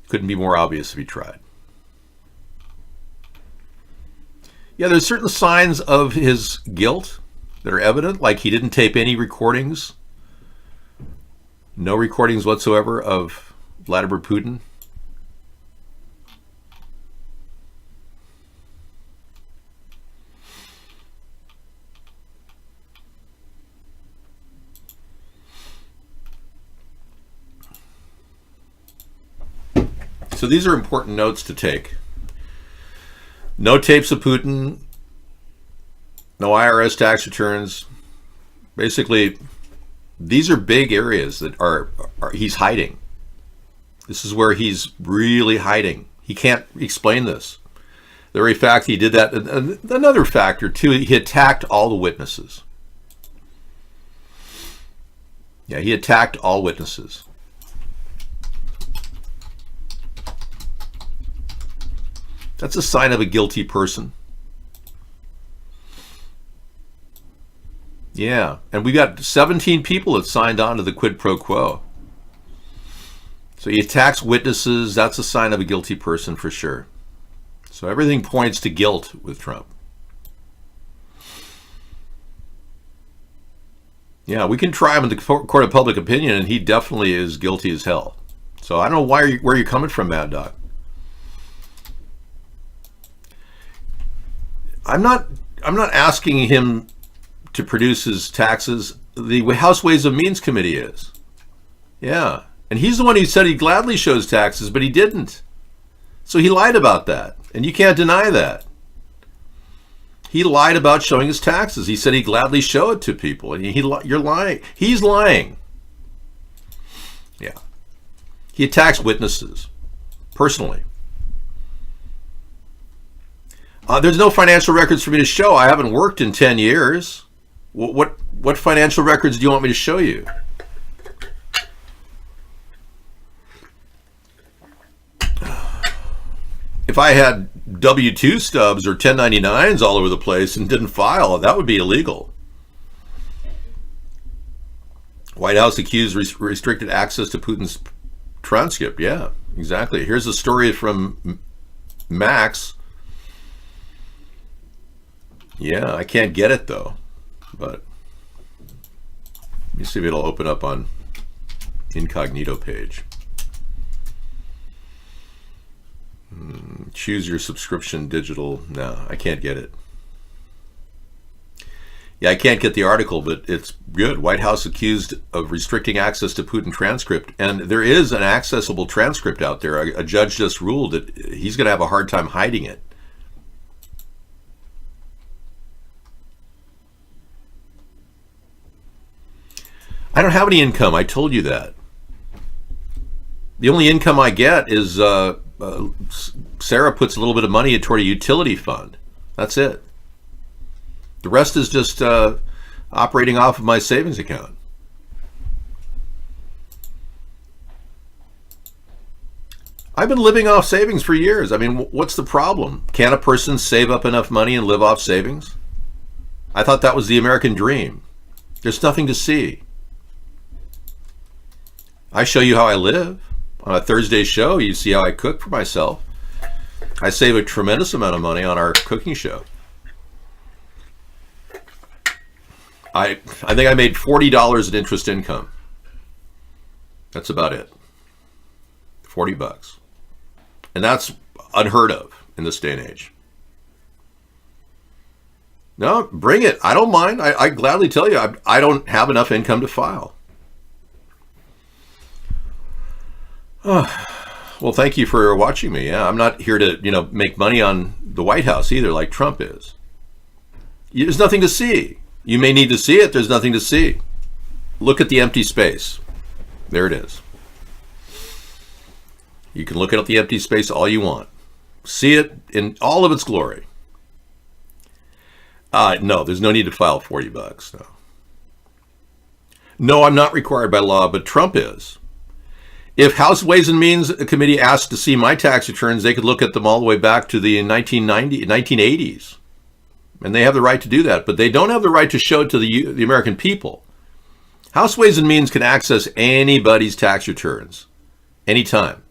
Couldn't be more obvious if he tried. Yeah, there's certain signs of his guilt that are evident, like he didn't tape any recordings. No recordings whatsoever of Vladimir Putin. So these are important notes to take. No tapes of Putin, no IRS tax returns. Basically, these are big areas that are he's hiding. This is where he's really hiding. He can't explain this. The very fact he did that, another factor too, he attacked all the witnesses. Yeah, he attacked all witnesses. That's a sign of a guilty person. Yeah, and we got 17 people that signed on to the quid pro quo. So he attacks witnesses. That's a sign of a guilty person for sure. So everything points to guilt with Trump. Yeah, we can try him in the court of public opinion, and he definitely is guilty as hell. So I don't know where you're coming from, Mad Dog. I'm not asking him to produce his taxes. The House Ways and Means Committee is. Yeah. And he's the one who said he gladly shows taxes, but he didn't. So he lied about that. And you can't deny that. He lied about showing his taxes. He said he'd gladly show it to people. And you're lying. He's lying. Yeah. He attacks witnesses. Personally. There's no financial records for me to show. I haven't worked in 10 years. What financial records do you want me to show you? If I had W-2 stubs or 1099s all over the place and didn't file, that would be illegal. White House accused restricted access to Putin's transcript. Yeah, exactly. Here's a story from Max. Yeah, I can't get it though, but let me see if it'll open up on incognito page. Choose your subscription digital. No, I can't get it. Yeah, I can't get the article, but it's good. White House accused of restricting access to Putin transcript, and there is an accessible transcript out there. A judge just ruled that he's going to have a hard time hiding it. I don't have any income. I told you that. The only income I get is Sarah puts a little bit of money toward a utility fund. That's it. The rest is just operating off of my savings account. I've been living off savings for years. I mean, what's the problem? Can a person save up enough money and live off savings? I thought that was the American dream. There's nothing to see. I show you how I live. On a Thursday show, you see how I cook for myself. I save a tremendous amount of money on our cooking show. I think I made $40 in interest income. That's about it. $40. And that's unheard of in this day and age. No, bring it. I don't mind. I gladly tell you, I don't have enough income to file. Well, thank you for watching me. Yeah, I'm not here to, make money on the White House either, like Trump is. There's nothing to see. You may need to see it. There's nothing to see. Look at the empty space. There it is. You can look at the empty space all you want. See it in all of its glory. No, there's no need to file $40. No. No, I'm not required by law, but Trump is. If House Ways and Means Committee asked to see my tax returns, they could look at them all the way back to the 1980s. And they have the right to do that, but they don't have the right to show it to the American people. House Ways and Means can access anybody's tax returns anytime.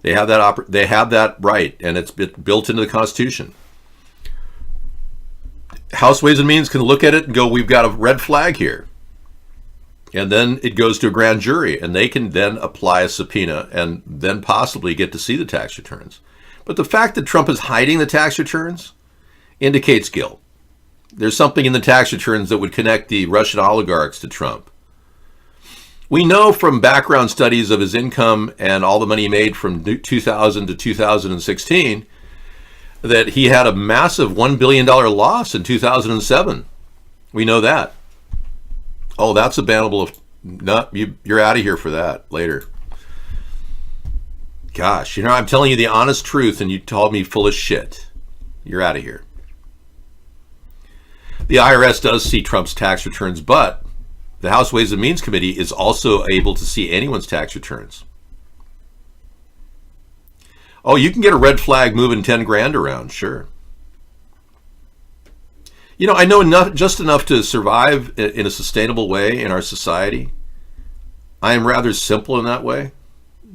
They have that right, and it's built into the Constitution. House Ways and Means can look at it and go, we've got a red flag here. And then it goes to a grand jury, and they can then apply a subpoena and then possibly get to see the tax returns. But the fact that Trump is hiding the tax returns indicates guilt. There's something in the tax returns that would connect the Russian oligarchs to Trump. We know from background studies of his income and all the money he made from 2000 to 2016 that he had a massive $1 billion loss in 2007. We know that. Oh, that's a bannable. No, you're out of here for that later. Gosh, I'm telling you the honest truth, and you told me full of shit. You're out of here. The IRS does see Trump's tax returns, but the House Ways and Means Committee is also able to see anyone's tax returns. Oh, you can get a red flag moving 10 grand around, sure. I know just enough to survive in a sustainable way in our society. I am rather simple in that way.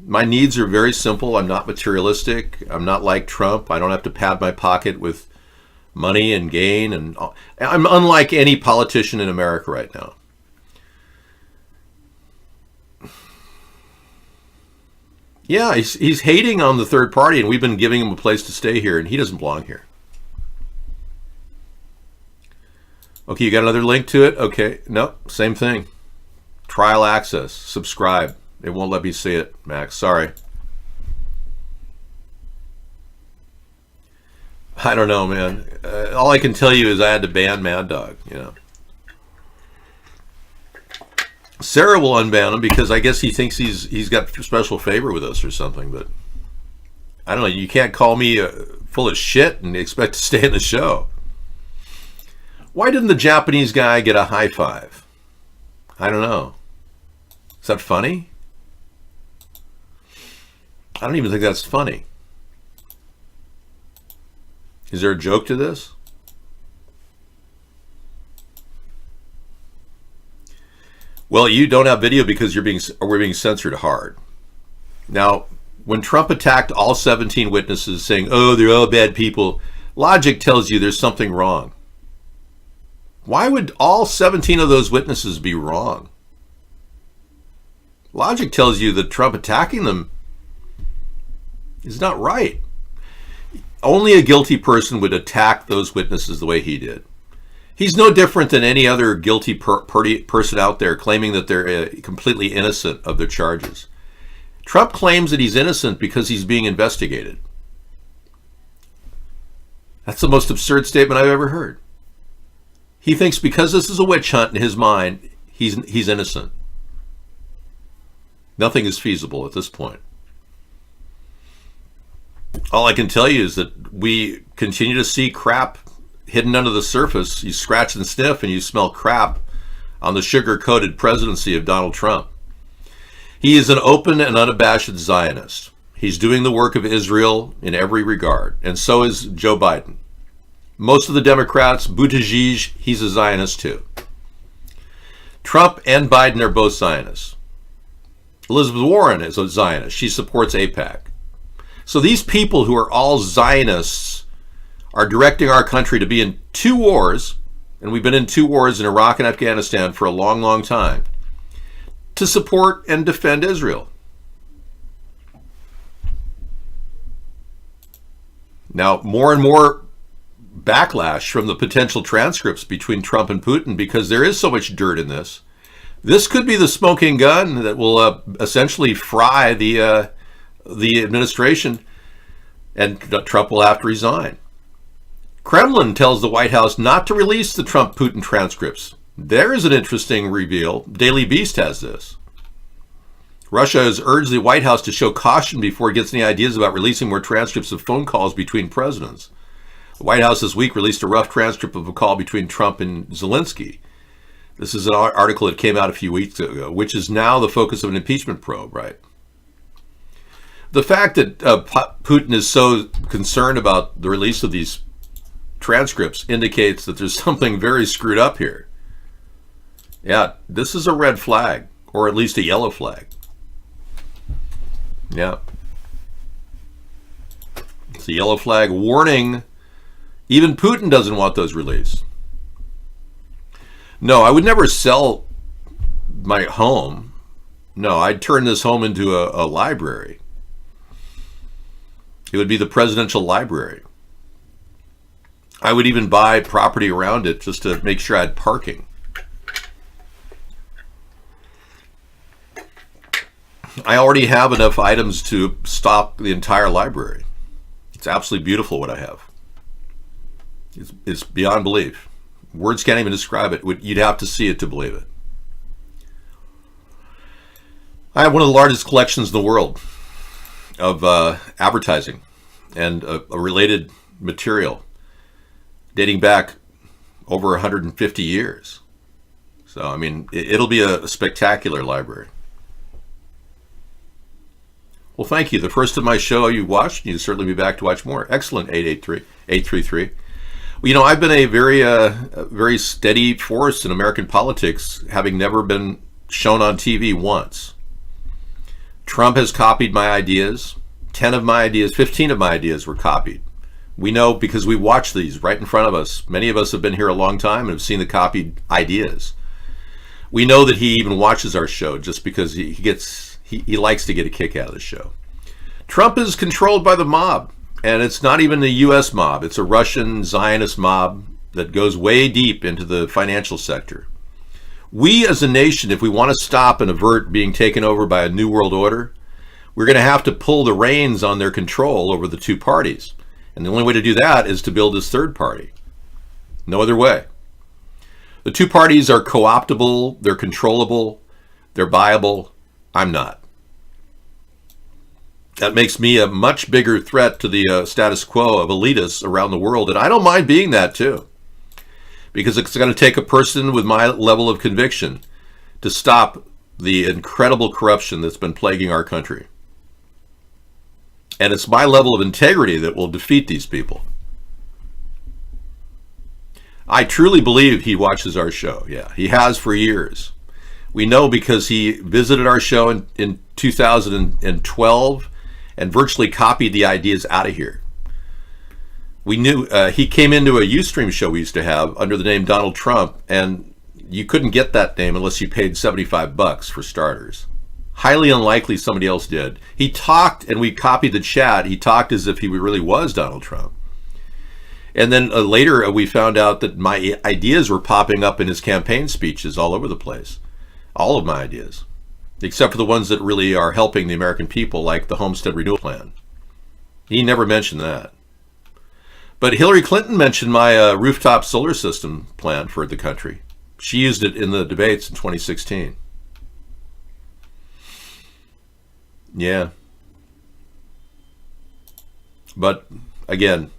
My needs are very simple. I'm not materialistic. I'm not like Trump. I don't have to pad my pocket with money and gain. And I'm unlike any politician in America right now. Yeah, he's hating on the third party, and we've been giving him a place to stay here, and he doesn't belong here. Okay, you got another link to it? Okay, nope, same thing. Trial access, subscribe. It won't let me see it, Max, sorry. I don't know, man. All I can tell you is I had to ban Mad Dog, Sarah will unban him because I guess he thinks he's got special favor with us or something, but I don't know. You can't call me full of shit and expect to stay in the show. Why didn't the Japanese guy get a high five? I don't know. Is that funny? I don't even think that's funny. Is there a joke to this? Well, you don't have video because we're being censored hard. Now, when Trump attacked all 17 witnesses saying, oh, they're all bad people, logic tells you there's something wrong. Why would all 17 of those witnesses be wrong? Logic tells you that Trump attacking them is not right. Only a guilty person would attack those witnesses the way he did. He's no different than any other guilty person out there claiming that they're completely innocent of their charges. Trump claims that he's innocent because he's being investigated. That's the most absurd statement I've ever heard. He thinks because this is a witch hunt in his mind, he's innocent. Nothing is feasible at this point. All I can tell you is that we continue to see crap hidden under the surface. You scratch and sniff and you smell crap on the sugar-coated presidency of Donald Trump. He is an open and unabashed Zionist. He's doing the work of Israel in every regard, and so is Joe Biden. Most of the Democrats, Buttigieg, he's a Zionist too. Trump and Biden are both Zionists. Elizabeth Warren is a Zionist. She supports AIPAC. So these people who are all Zionists are directing our country to be in two wars, and we've been in two wars in Iraq and Afghanistan for a long, long time, to support and defend Israel. Now, more and more backlash from the potential transcripts between Trump and Putin, because there is so much dirt in this. This could be the smoking gun that will essentially fry the administration, and Trump will have to resign. Kremlin tells the White House not to release the Trump-Putin transcripts. There is an interesting reveal. Daily Beast has this. Russia has urged the White House to show caution before it gets any ideas about releasing more transcripts of phone calls between presidents. The White House this week released a rough transcript of a call between Trump and Zelensky. This is an article that came out a few weeks ago, which is now the focus of an impeachment probe, right? The fact that Putin is so concerned about the release of these transcripts indicates that there's something very screwed up here. Yeah, this is a red flag, or at least a yellow flag. Yeah. It's a yellow flag warning. Even Putin doesn't want those released. No, I would never sell my home. No, I'd turn this home into a library. It would be the presidential library. I would even buy property around it just to make sure I had parking. I already have enough items to stock the entire library. It's absolutely beautiful what I have. It's beyond belief. Words can't even describe it. You'd have to see it to believe it. I have one of the largest collections in the world of advertising and a related material dating back over 150 years. So, I mean, it'll be a spectacular library. Well, thank you. The first of my show you watched, and you'll certainly be back to watch more. Excellent, 833. Well, you know, I've been a very steady force in American politics, having never been shown on TV once. Trump has copied my ideas. 10 of my ideas, 15 of my ideas were copied. We know because we watch these right in front of us. Many of us have been here a long time and have seen the copied ideas. We know that he even watches our show just because he likes to get a kick out of the show. Trump is controlled by the mob, and it's not even the U.S. mob. It's a Russian Zionist mob that goes way deep into the financial sector. We as a nation, if we want to stop and avert being taken over by a new world order, we're going to have to pull the reins on their control over the two parties. And the only way to do that is to build this third party. No other way. The two parties are co-optable, they're controllable, they're buyable. I'm not. That makes me a much bigger threat to the status quo of elitists around the world, and I don't mind being that too. Because it's going to take a person with my level of conviction to stop the incredible corruption that's been plaguing our country. And it's my level of integrity that will defeat these people. I truly believe he watches our show. Yeah, he has for years. We know because he visited our show in 2012 and virtually copied the ideas out of here. We knew he came into a Ustream show we used to have under the name Donald Trump, and you couldn't get that name unless you paid $75 for starters. Highly unlikely somebody else did. He talked, and we copied the chat. He talked as if he really was Donald Trump. And then later we found out that my ideas were popping up in his campaign speeches all over the place. All of my ideas, except for the ones that really are helping the American people, like the Homestead Renewal Plan. He never mentioned that. But Hillary Clinton mentioned my rooftop solar system plan for the country. She used it in the debates in 2016. Yeah. But again,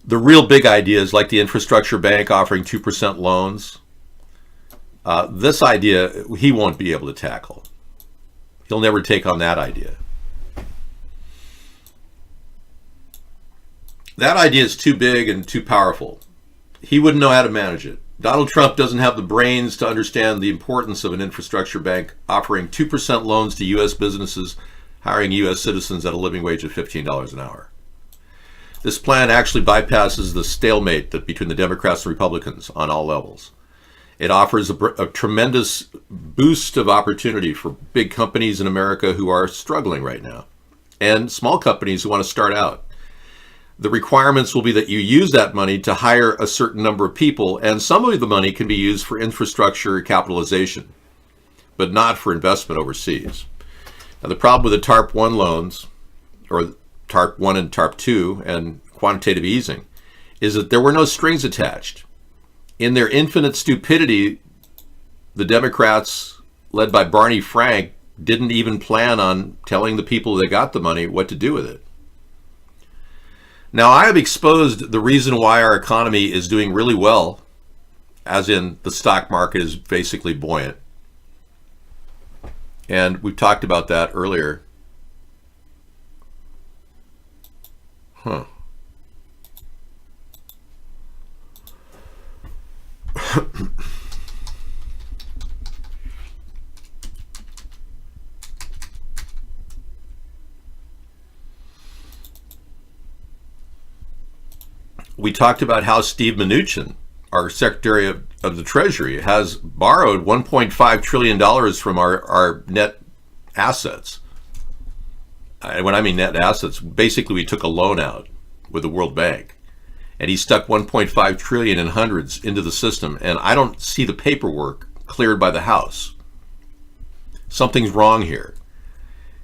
the real big ideas like the infrastructure bank offering 2% loans, this idea he won't be able to tackle. He'll never take on that idea. That idea is too big and too powerful. He wouldn't know how to manage it. Donald Trump doesn't have the brains to understand the importance of an infrastructure bank offering 2% loans to U.S. businesses hiring U.S. citizens at a living wage of $15 an hour. This plan actually bypasses the stalemate that between the Democrats and Republicans on all levels. It offers a tremendous boost of opportunity for big companies in America who are struggling right now, and small companies who want to start out. The requirements will be that you use that money to hire a certain number of people, and some of the money can be used for infrastructure capitalization, but not for investment overseas. Now, the problem with the TARP 1 loans, or TARP 1 and TARP 2 and quantitative easing, is that there were no strings attached. In their infinite stupidity, the Democrats, led by Barney Frank, didn't even plan on telling the people that got the money what to do with it. Now, I have exposed the reason why our economy is doing really well, as in the stock market is basically buoyant. And we've talked about that earlier. We talked about how Steve Mnuchin, our Secretary of the Treasury, has borrowed $1.5 trillion from our net assets. When I mean net assets, basically we took a loan out with the World Bank, and he stuck 1.5 trillion in hundreds into the system, and I don't see the paperwork cleared by the House. Something's wrong here.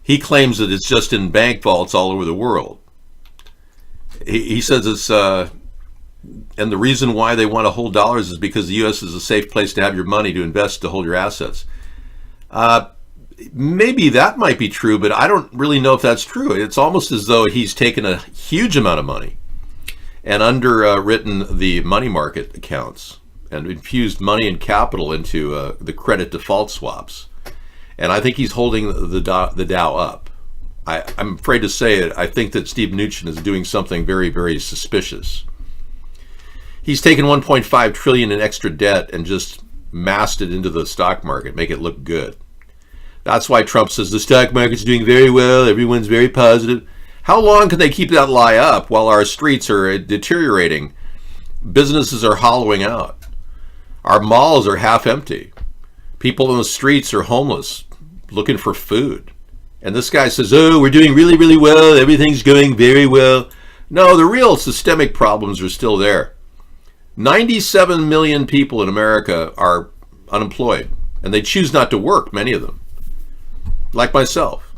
He claims that it's just in bank vaults all over the world. He says it's and the reason why they want to hold dollars is because the U.S. is a safe place to have your money to invest, to hold your assets. Maybe that might be true, but I don't really know if that's true. It's almost as though he's taken a huge amount of money and underwritten the money market accounts and infused money and capital into the credit default swaps. And I think he's holding the Dow up. I'm afraid to say it. I think that Steve Mnuchin is doing something very, very suspicious. He's taken 1.5 trillion in extra debt and just massed it into the stock market, make it look good. That's why Trump says the stock market's doing very well, everyone's very positive. How long can they keep that lie up while our streets are deteriorating? Businesses are hollowing out. Our malls are half empty. People in the streets are homeless, looking for food. And this guy says, oh, we're doing really, really well, everything's going very well. No, the real systemic problems are still there. 97 million people in America are unemployed, and they choose not to work, many of them. Like myself.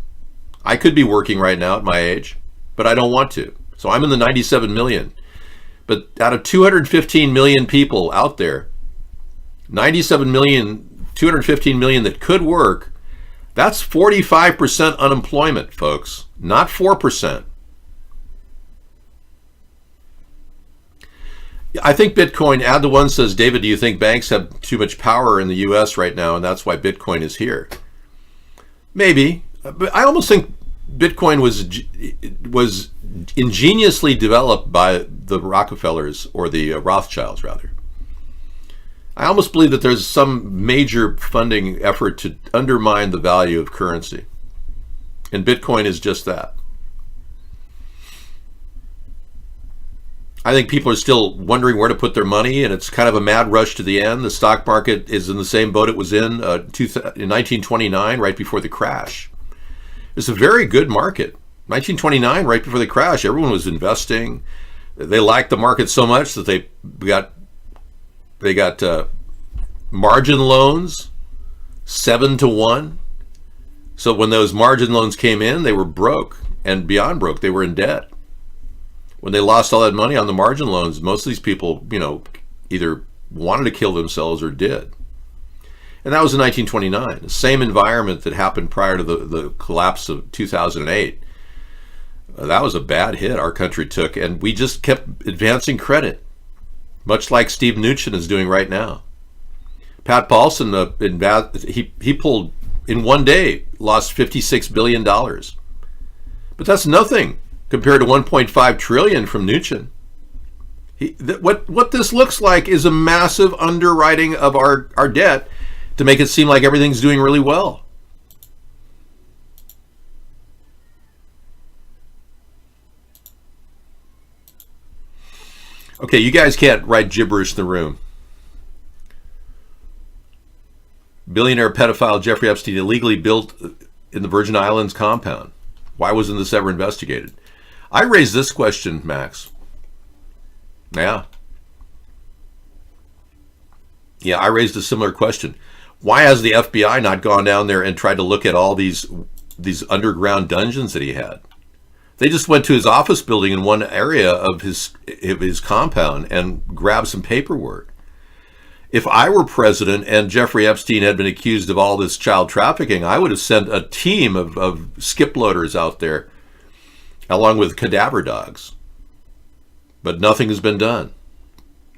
I could be working right now at my age, but I don't want to. So I'm in the 97 million. But out of 215 million people out there, 97 million, 215 million that could work, that's 45% unemployment, folks, not 4%. I think Bitcoin, Add the One says, David, do you think banks have too much power in the U.S. right now, and that's why Bitcoin is here? Maybe, but I almost think Bitcoin was ingeniously developed by the Rockefellers, or the Rothschilds, rather. I almost believe that there's some major funding effort to undermine the value of currency. And Bitcoin is just that. I think people are still wondering where to put their money, and it's kind of a mad rush to the end. The stock market is in the same boat it was in 1929, right before the crash. It's a very good market. 1929, right before the crash, everyone was investing. They liked the market so much that they got margin loans, 7-to-1. So when those margin loans came in, they were broke, and beyond broke, they were in debt. When they lost all that money on the margin loans, most of these people, either wanted to kill themselves or did. And that was in 1929, the same environment that happened prior to the collapse of 2008. That was a bad hit our country took, and we just kept advancing credit, much like Steve Mnuchin is doing right now. Pat Paulson, he pulled, in one day, lost $56 billion. But that's nothing compared to $1.5 trillion from Mnuchin. What this looks like is a massive underwriting of our debt to make it seem like everything's doing really well. Okay, you guys can't write gibberish in the room. Billionaire pedophile Jeffrey Epstein illegally built in the Virgin Islands compound. Why wasn't this ever investigated? I raised this question, Max. Yeah, I raised a similar question. Why has the FBI not gone down there and tried to look at all these underground dungeons that he had? They just went to his office building in one area of his compound and grabbed some paperwork. If I were president and Jeffrey Epstein had been accused of all this child trafficking, I would have sent a team of skip loaders out there along with cadaver dogs. But nothing has been done.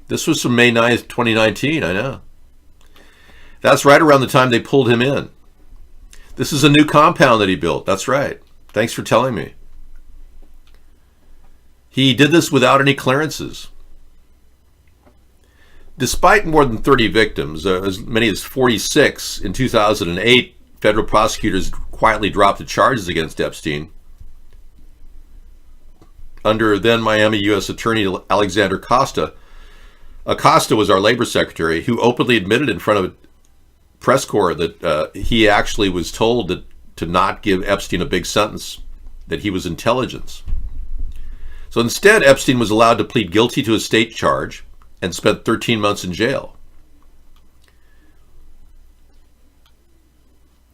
This was from May 9th, 2019, I know. That's right around the time they pulled him in. This is a new compound that he built. That's right. Thanks for telling me. He did this without any clearances. Despite more than 30 victims, as many as 46 in 2008, federal prosecutors quietly dropped the charges against Epstein under then Miami U.S. Attorney Alexander Costa. Acosta was our labor secretary, who openly admitted in front of a press corps that he actually was told to not give Epstein a big sentence, that he was intelligence. So instead, Epstein was allowed to plead guilty to a state charge and spent 13 months in jail.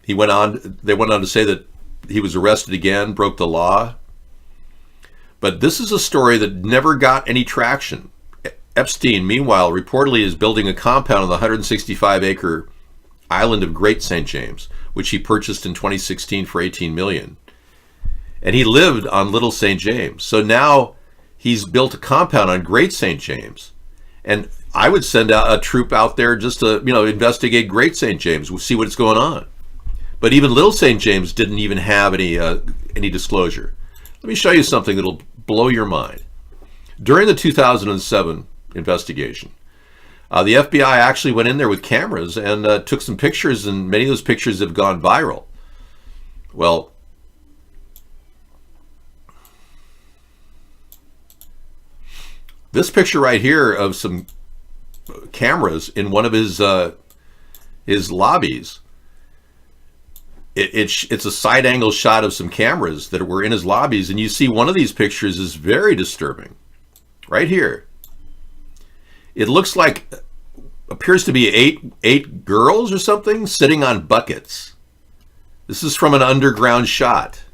They went on to say that he was arrested again, broke the law. But this is a story that never got any traction. Epstein, meanwhile, reportedly is building a compound on the 165-acre island of Great St. James, which he purchased in 2016 for $18 million. And he lived on Little St. James. So now he's built a compound on Great St. James. And I would send out a troop out there just to, investigate Great St. James. We'll see what's going on. But even Little St. James didn't even have any disclosure. Let me show you something that'll blow your mind. During the 2007 investigation, the FBI actually went in there with cameras and took some pictures, and many of those pictures have gone viral. Well, this picture right here of some cameras in one of his lobbies, it's a side angle shot of some cameras that were in his lobbies, and you see one of these pictures is very disturbing. Right here. It looks like, appears to be eight girls or something sitting on buckets. This is from an underground shot.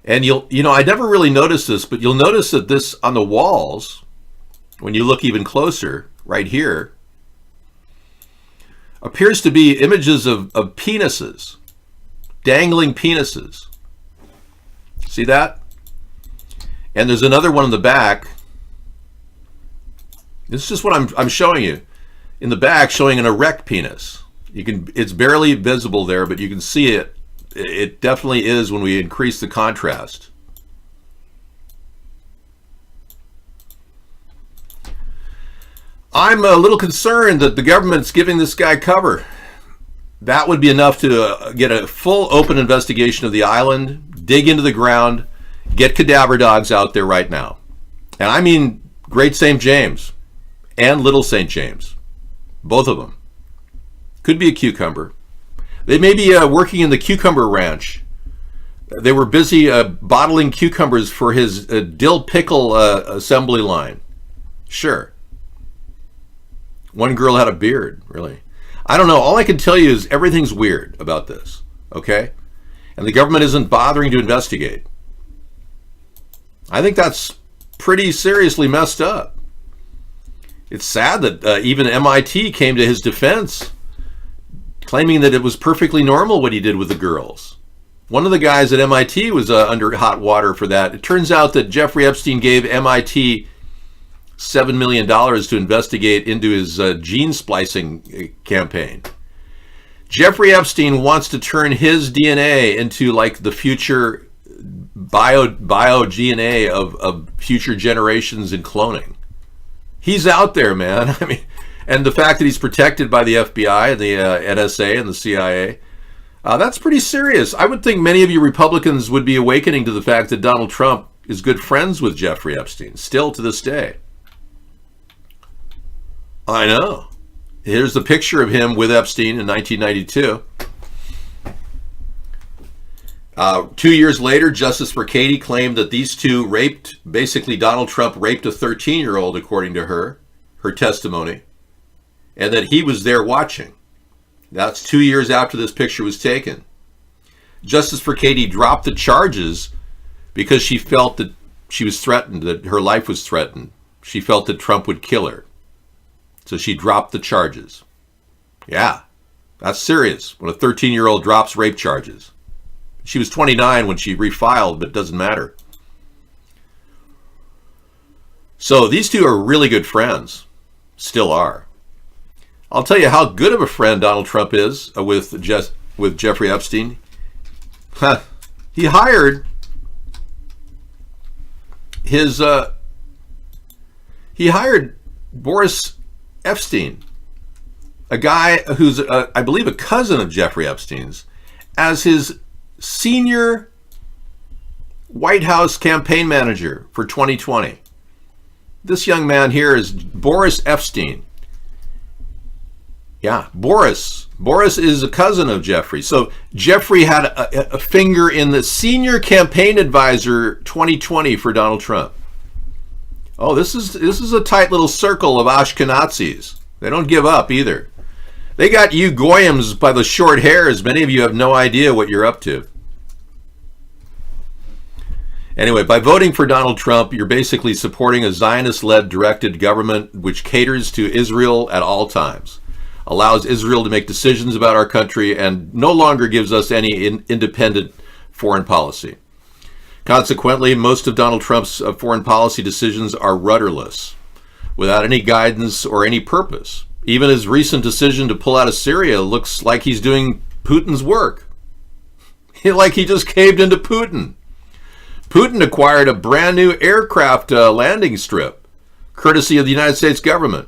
And I never really noticed this, but you'll notice that this on the walls, when you look even closer, right here, appears to be images of penises, dangling penises. See that? And there's another one in the back. This is just what I'm showing you. In the back, showing an erect penis. It's barely visible there, but you can see it. It definitely is when we increase the contrast. I'm a little concerned that the government's giving this guy cover. That would be enough to get a full open investigation of the island, dig into the ground, get cadaver dogs out there right now. And I mean Great St. James and Little St. James. Both of them. Could be a cucumber. They may be working in the cucumber ranch. They were busy bottling cucumbers for his dill pickle assembly line. Sure. One girl had a beard, really. I don't know. All I can tell you is everything's weird about this, okay? And the government isn't bothering to investigate. I think that's pretty seriously messed up. It's sad that even MIT came to his defense, claiming that it was perfectly normal what he did with the girls. One of the guys at MIT was under hot water for that. It turns out that Jeffrey Epstein gave MIT $7 million to investigate into his gene splicing campaign. Jeffrey Epstein wants to turn his DNA into like the future bio-DNA of future generations in cloning. He's out there, man. I mean, and the fact that he's protected by the FBI and the NSA and the CIA, that's pretty serious. I would think many of you Republicans would be awakening to the fact that Donald Trump is good friends with Jeffrey Epstein, still to this day. I know. Here's the picture of him with Epstein in 1992. 2 years later, Justice Mercady claimed that these two basically Donald Trump raped a 13-year-old, according to her testimony, and that he was there watching. That's 2 years after this picture was taken. Justice Mercady dropped the charges because she felt that she was threatened, that her life was threatened. She felt that Trump would kill her. So she dropped the charges. Yeah, that's serious when a 13-year-old drops rape charges. She was 29 when she refiled, but it doesn't matter. So these two are really good friends. Still are. I'll tell you how good of a friend Donald Trump is with Jeffrey Epstein. He hired Boris Epstein, a guy who's, I believe, a cousin of Jeffrey Epstein's, as his senior White House campaign manager for 2020. This young man here is Boris Epstein. Yeah, Boris. Boris is a cousin of Jeffrey. So Jeffrey had a finger in the senior campaign advisor 2020 for Donald Trump. Oh, this is a tight little circle of Ashkenazis. They don't give up either. They got you Goyams by the short hairs. Many of you have no idea what you're up to. Anyway, by voting for Donald Trump, you're basically supporting a Zionist-led directed government which caters to Israel at all times, allows Israel to make decisions about our country, and no longer gives us any independent foreign policy. Consequently, most of Donald Trump's foreign policy decisions are rudderless, without any guidance or any purpose. Even his recent decision to pull out of Syria looks like he's doing Putin's work. Like he just caved into Putin. Putin acquired a brand new aircraft landing strip, courtesy of the United States government.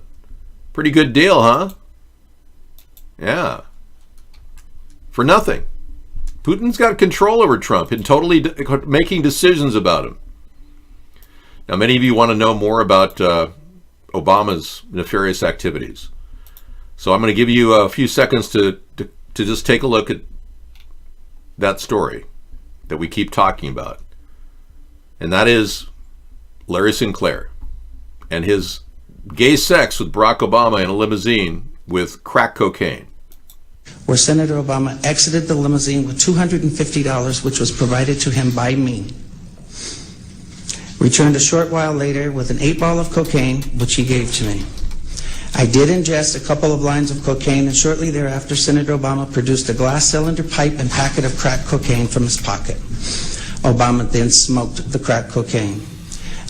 Pretty good deal, huh? Yeah. For nothing. Putin's got control over Trump and totally making decisions about him. Now, many of you want to know more about Obama's nefarious activities. So I'm going to give you a few seconds to just take a look at that story that we keep talking about. And that is Larry Sinclair and his gay sex with Barack Obama in a limousine with crack cocaine. Where Senator Obama exited the limousine with $250, which was provided to him by me. Returned a short while later with an 8-ball of cocaine, which he gave to me. I did ingest a couple of lines of cocaine, and shortly thereafter, Senator Obama produced a glass cylinder pipe and packet of crack cocaine from his pocket. Obama then smoked the crack cocaine.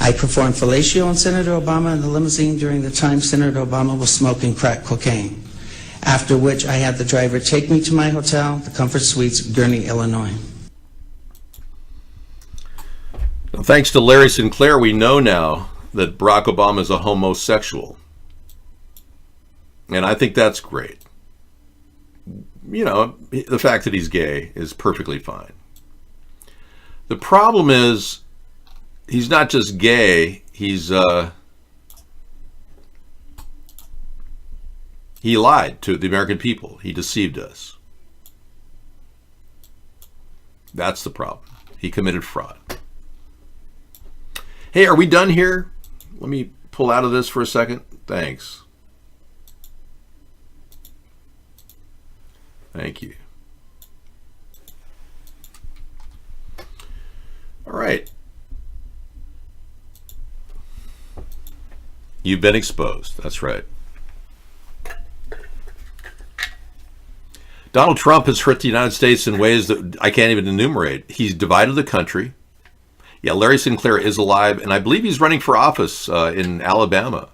I performed fellatio on Senator Obama in the limousine during the time Senator Obama was smoking crack cocaine, after which I had the driver take me to my hotel, the Comfort Suites, Gurnee, Illinois. Thanks to Larry Sinclair, we know now that Barack Obama is a homosexual. And I think that's great. You know, the fact that he's gay is perfectly fine. The problem is, he's not just gay, he lied to the American people. He deceived us. That's the problem. He committed fraud. Hey, are we done here? Let me pull out of this for a second. Thanks. Thank you. All right. You've been exposed. That's right. Donald Trump has hurt the United States in ways that I can't even enumerate. He's divided the country. Yeah, Larry Sinclair is alive, and I believe he's running for office in Alabama.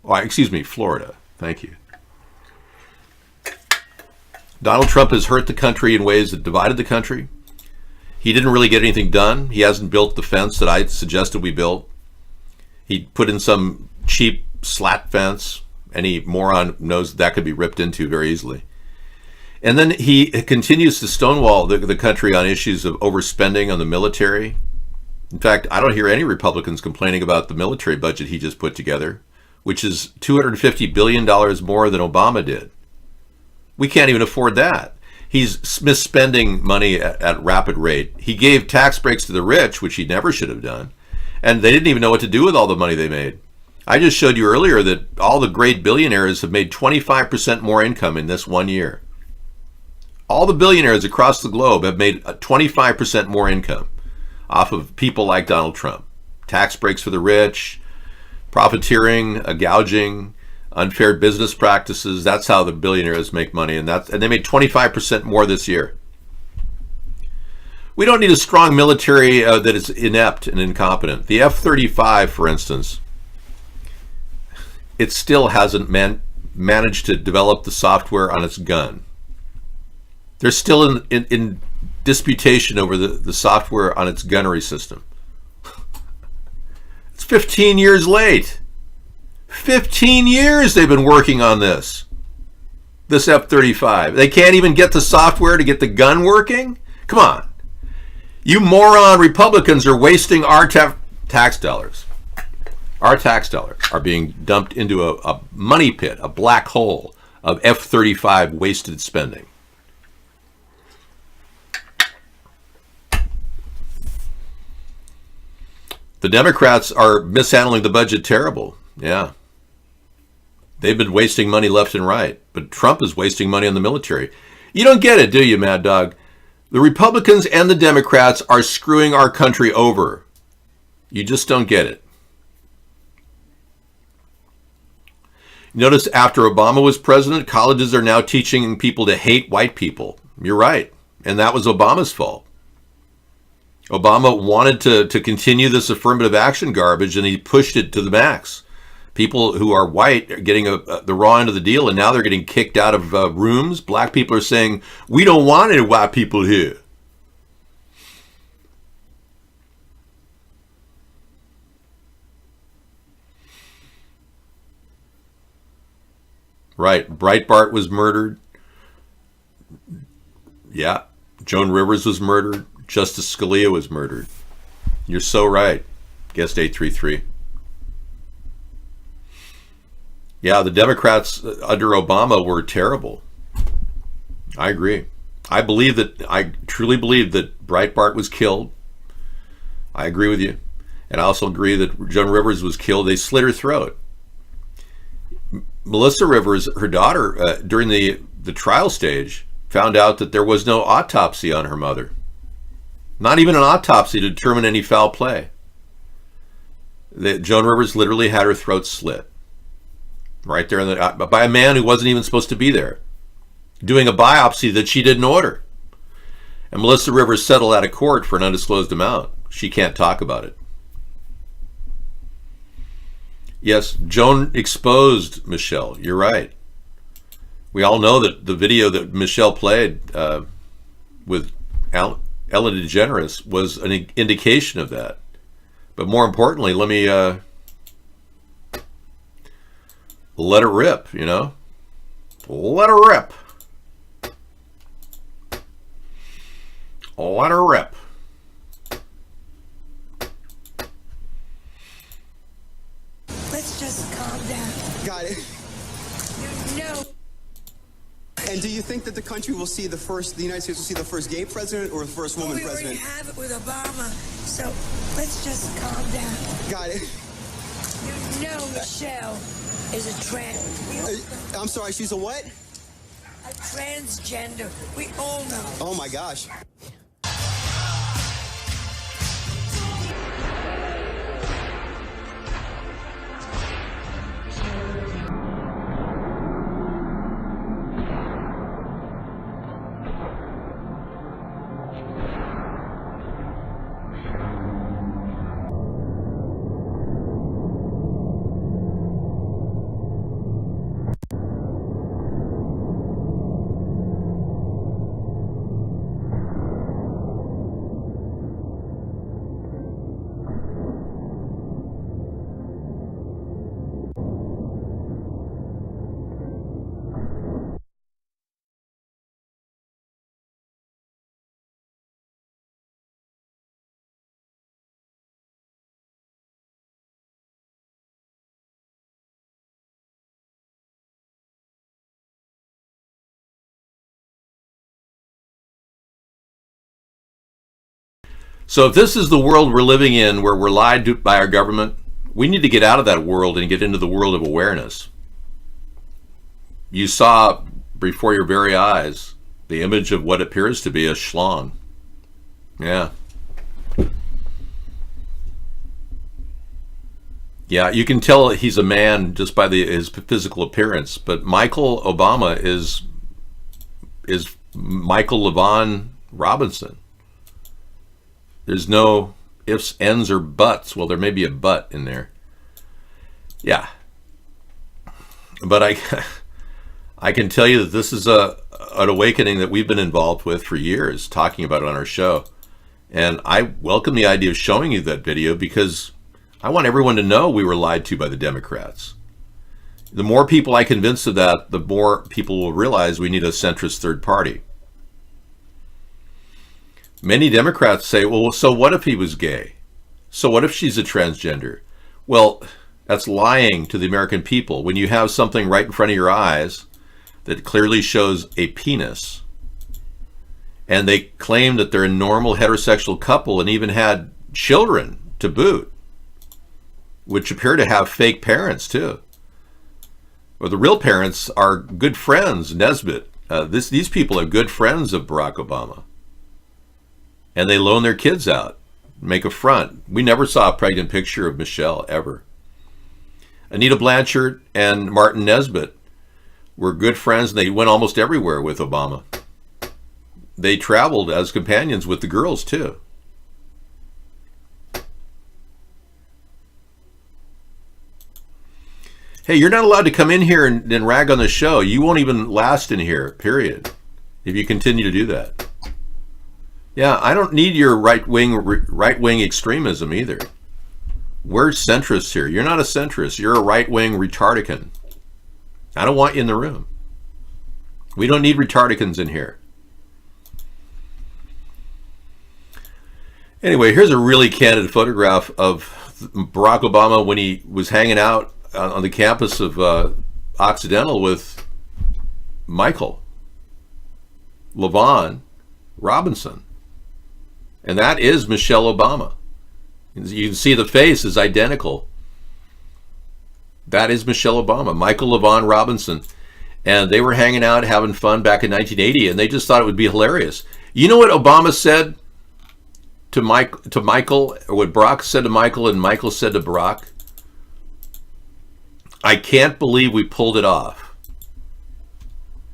Oh, excuse me, Florida. Thank you. Donald Trump has hurt the country in ways that divided the country. He didn't really get anything done. He hasn't built the fence that I suggested we built. He put in some cheap slat fence. Any moron knows that could be ripped into very easily. And then he continues to stonewall the country on issues of overspending on the military. In fact, I don't hear any Republicans complaining about the military budget he just put together, which is $250 billion more than Obama did. We can't even afford that. He's misspending money at rapid rate. He gave tax breaks to the rich, which he never should have done. And they didn't even know what to do with all the money they made. I just showed you earlier that all the great billionaires have made 25% more income in this 1 year. All the billionaires across the globe have made 25% more income off of people like Donald Trump. Tax breaks for the rich, profiteering, gouging, unfair business practices. That's how the billionaires make money, and they made 25% more this year. We don't need a strong military that is inept and incompetent. The F-35, for instance, it still hasn't managed to develop the software on its gun. They're still in disputation over the software on its gunnery system. It's 15 years late. 15 years they've been working on this F-35. They can't even get the software to get the gun working? Come on. You moron Republicans are wasting our tax dollars. Our tax dollars are being dumped into a money pit, a black hole of F-35 wasted spending. The Democrats are mishandling the budget terrible. Yeah. They've been wasting money left and right, but Trump is wasting money on the military. You don't get it, do you, Mad Dog? The Republicans and the Democrats are screwing our country over. You just don't get it. Notice after Obama was president, colleges are now teaching people to hate white people. You're right. And that was Obama's fault. Obama wanted to continue this affirmative action garbage, and he pushed it to the max. People who are white are getting the raw end of the deal, and now they're getting kicked out of rooms. Black people are saying, we don't want any white people here. Right. Breitbart was murdered. Yeah. Joan Rivers was murdered. Justice Scalia was murdered. You're so right. Guest 833. Yeah, the Democrats under Obama were terrible. I agree. I truly believe that Breitbart was killed. I agree with you. And I also agree that Joan Rivers was killed. They slit her throat. Melissa Rivers, her daughter, during the trial stage, found out that there was no autopsy on her mother. Not even an autopsy to determine any foul play. Joan Rivers literally had her throat slit. Right there by a man who wasn't even supposed to be there. Doing a biopsy that she didn't order. And Melissa Rivers settled out of court for an undisclosed amount. She can't talk about it. Yes, Joan exposed Michelle. You're right. We all know that the video that Michelle played with Ellen DeGeneres was an indication of that. But more importantly, let me let it rip, you know? Let her rip. Let her rip. Let's just calm down. Got it. No. And do you think that the country will see the United States will see the first gay president or the first woman president? We already have it with Obama, so let's just calm down. Got it. You know Michelle is a trans. I'm sorry, she's a what? A transgender. We all know. Oh my gosh. So if this is the world we're living in, where we're lied to by our government, we need to get out of that world and get into the world of awareness. You saw before your very eyes the image of what appears to be a schlong. Yeah. Yeah, you can tell he's a man just by his physical appearance, but Michael Obama is Michael LaVaughn Robinson. There's no ifs, ands, or buts. Well, there may be a but in there. Yeah. But I can tell you that this is an awakening that we've been involved with for years, talking about it on our show. And I welcome the idea of showing you that video because I want everyone to know we were lied to by the Democrats. The more people I convince of that, the more people will realize we need a centrist third party. Many Democrats say, well, so what if he was gay? So what if she's a transgender? Well, that's lying to the American people. When you have something right in front of your eyes that clearly shows a penis, and they claim that they're a normal heterosexual couple and even had children to boot, which appear to have fake parents too. Well, the real parents are good friends, Nesbitt. These people are good friends of Barack Obama. And they loan their kids out, make a front. We never saw a pregnant picture of Michelle, ever. Anita Blanchard and Martin Nesbitt were good friends, and they went almost everywhere with Obama. They traveled as companions with the girls, too. Hey, you're not allowed to come in here and rag on the show. You won't even last in here, period, if you continue to do that. Yeah, I don't need your right-wing extremism either. We're centrists here. You're not a centrist. You're a right-wing retardican. I don't want you in the room. We don't need retardicans in here. Anyway, here's a really candid photograph of Barack Obama when he was hanging out on the campus of Occidental with Michael LaVaughn Robinson. And that is Michelle Obama. You can see the face is identical. That is Michelle Obama, Michael LaVaughn Robinson. And they were hanging out, having fun back in 1980, and they just thought it would be hilarious. You know what Obama said to Michael, or what Barack said to Michael, and Michael said to Barack? I can't believe we pulled it off.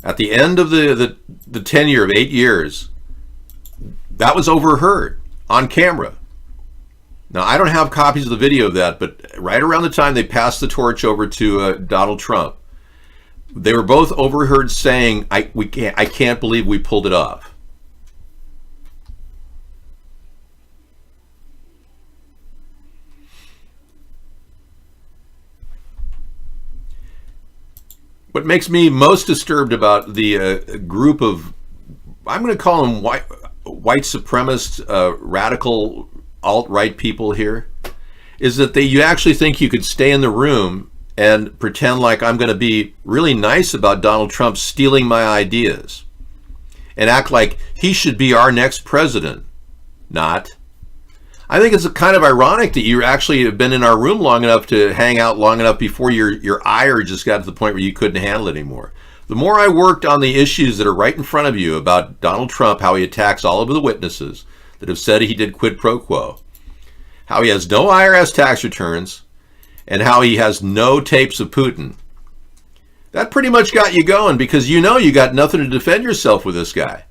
At the end of the tenure of 8 years, that was overheard on camera. Now, I don't have copies of the video of that, but right around the time they passed the torch over to Donald Trump, they were both overheard saying, I can't believe we pulled it off. What makes me most disturbed about the group of, I'm going to call them white supremacist, radical alt-right people here, is that you actually think you could stay in the room and pretend like I'm going to be really nice about Donald Trump stealing my ideas and act like he should be our next president. Not. I think it's kind of ironic that you actually have been in our room long enough to hang out long enough before your ire just got to the point where you couldn't handle it anymore. The more I worked on the issues that are right in front of you about Donald Trump, how he attacks all of the witnesses that have said he did quid pro quo, how he has no IRS tax returns, and how he has no tapes of Putin, that pretty much got you going, because you know you got nothing to defend yourself with this guy.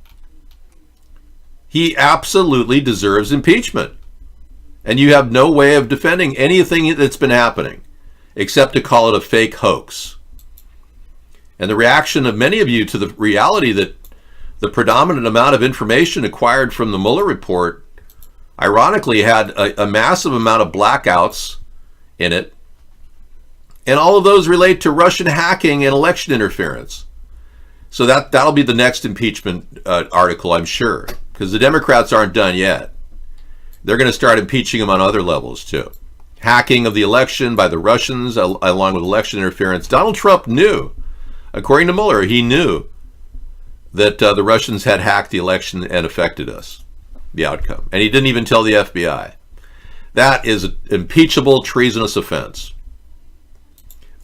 He absolutely deserves impeachment. And you have no way of defending anything that's been happening except to call it a fake hoax. And the reaction of many of you to the reality that the predominant amount of information acquired from the Mueller report ironically had a massive amount of blackouts in it. And all of those relate to Russian hacking and election interference. So that'll be the next impeachment article, I'm sure, because the Democrats aren't done yet. They're going to start impeaching him on other levels too. Hacking of the election by the Russians along with election interference. Donald Trump knew, according to Mueller, he knew that the Russians had hacked the election and affected us. the outcome. And he didn't even tell the FBI. That is an impeachable, treasonous offense.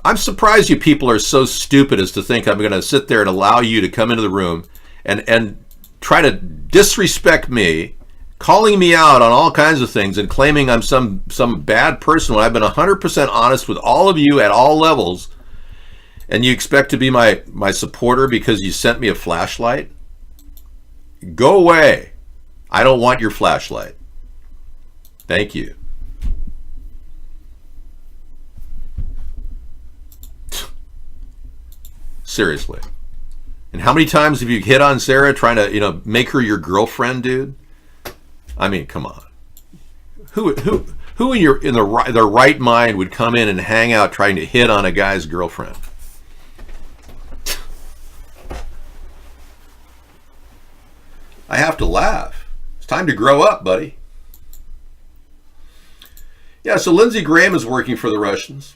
I'm surprised you people are so stupid as to think I'm going to sit there and allow you to come into the room and try to disrespect me, calling me out on all kinds of things and claiming I'm some bad person when I've been 100% honest with all of you at all levels, and you expect to be my supporter because you sent me a flashlight? Go away. I don't want your flashlight. Thank you. Seriously. And how many times have you hit on Sarah trying to, make her your girlfriend, dude? I mean, come on. Who in their right mind would come in and hang out trying to hit on a guy's girlfriend? I have to laugh. It's time to grow up, buddy. Yeah, so Lindsey Graham is working for the Russians.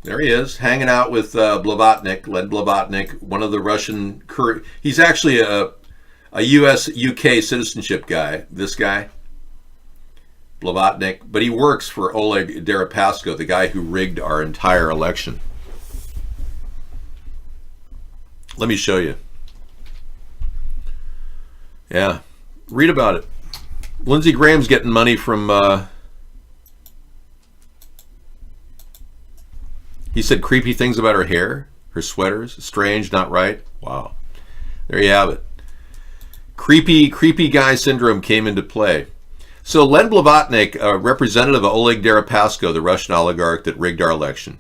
There he is, hanging out with Blavatnik, Len Blavatnik, one of the Russian... He's actually a U.S.-UK citizenship guy, this guy, Blavatnik. But he works for Oleg Deripaska, the guy who rigged our entire election. Let me show you. Yeah, read about it. Lindsey Graham's getting money from... He said creepy things about her hair, her sweaters. Strange, not right. Wow. There you have it. Creepy guy syndrome came into play. So Len Blavatnik, a representative of Oleg Deripaska, the Russian oligarch that rigged our election.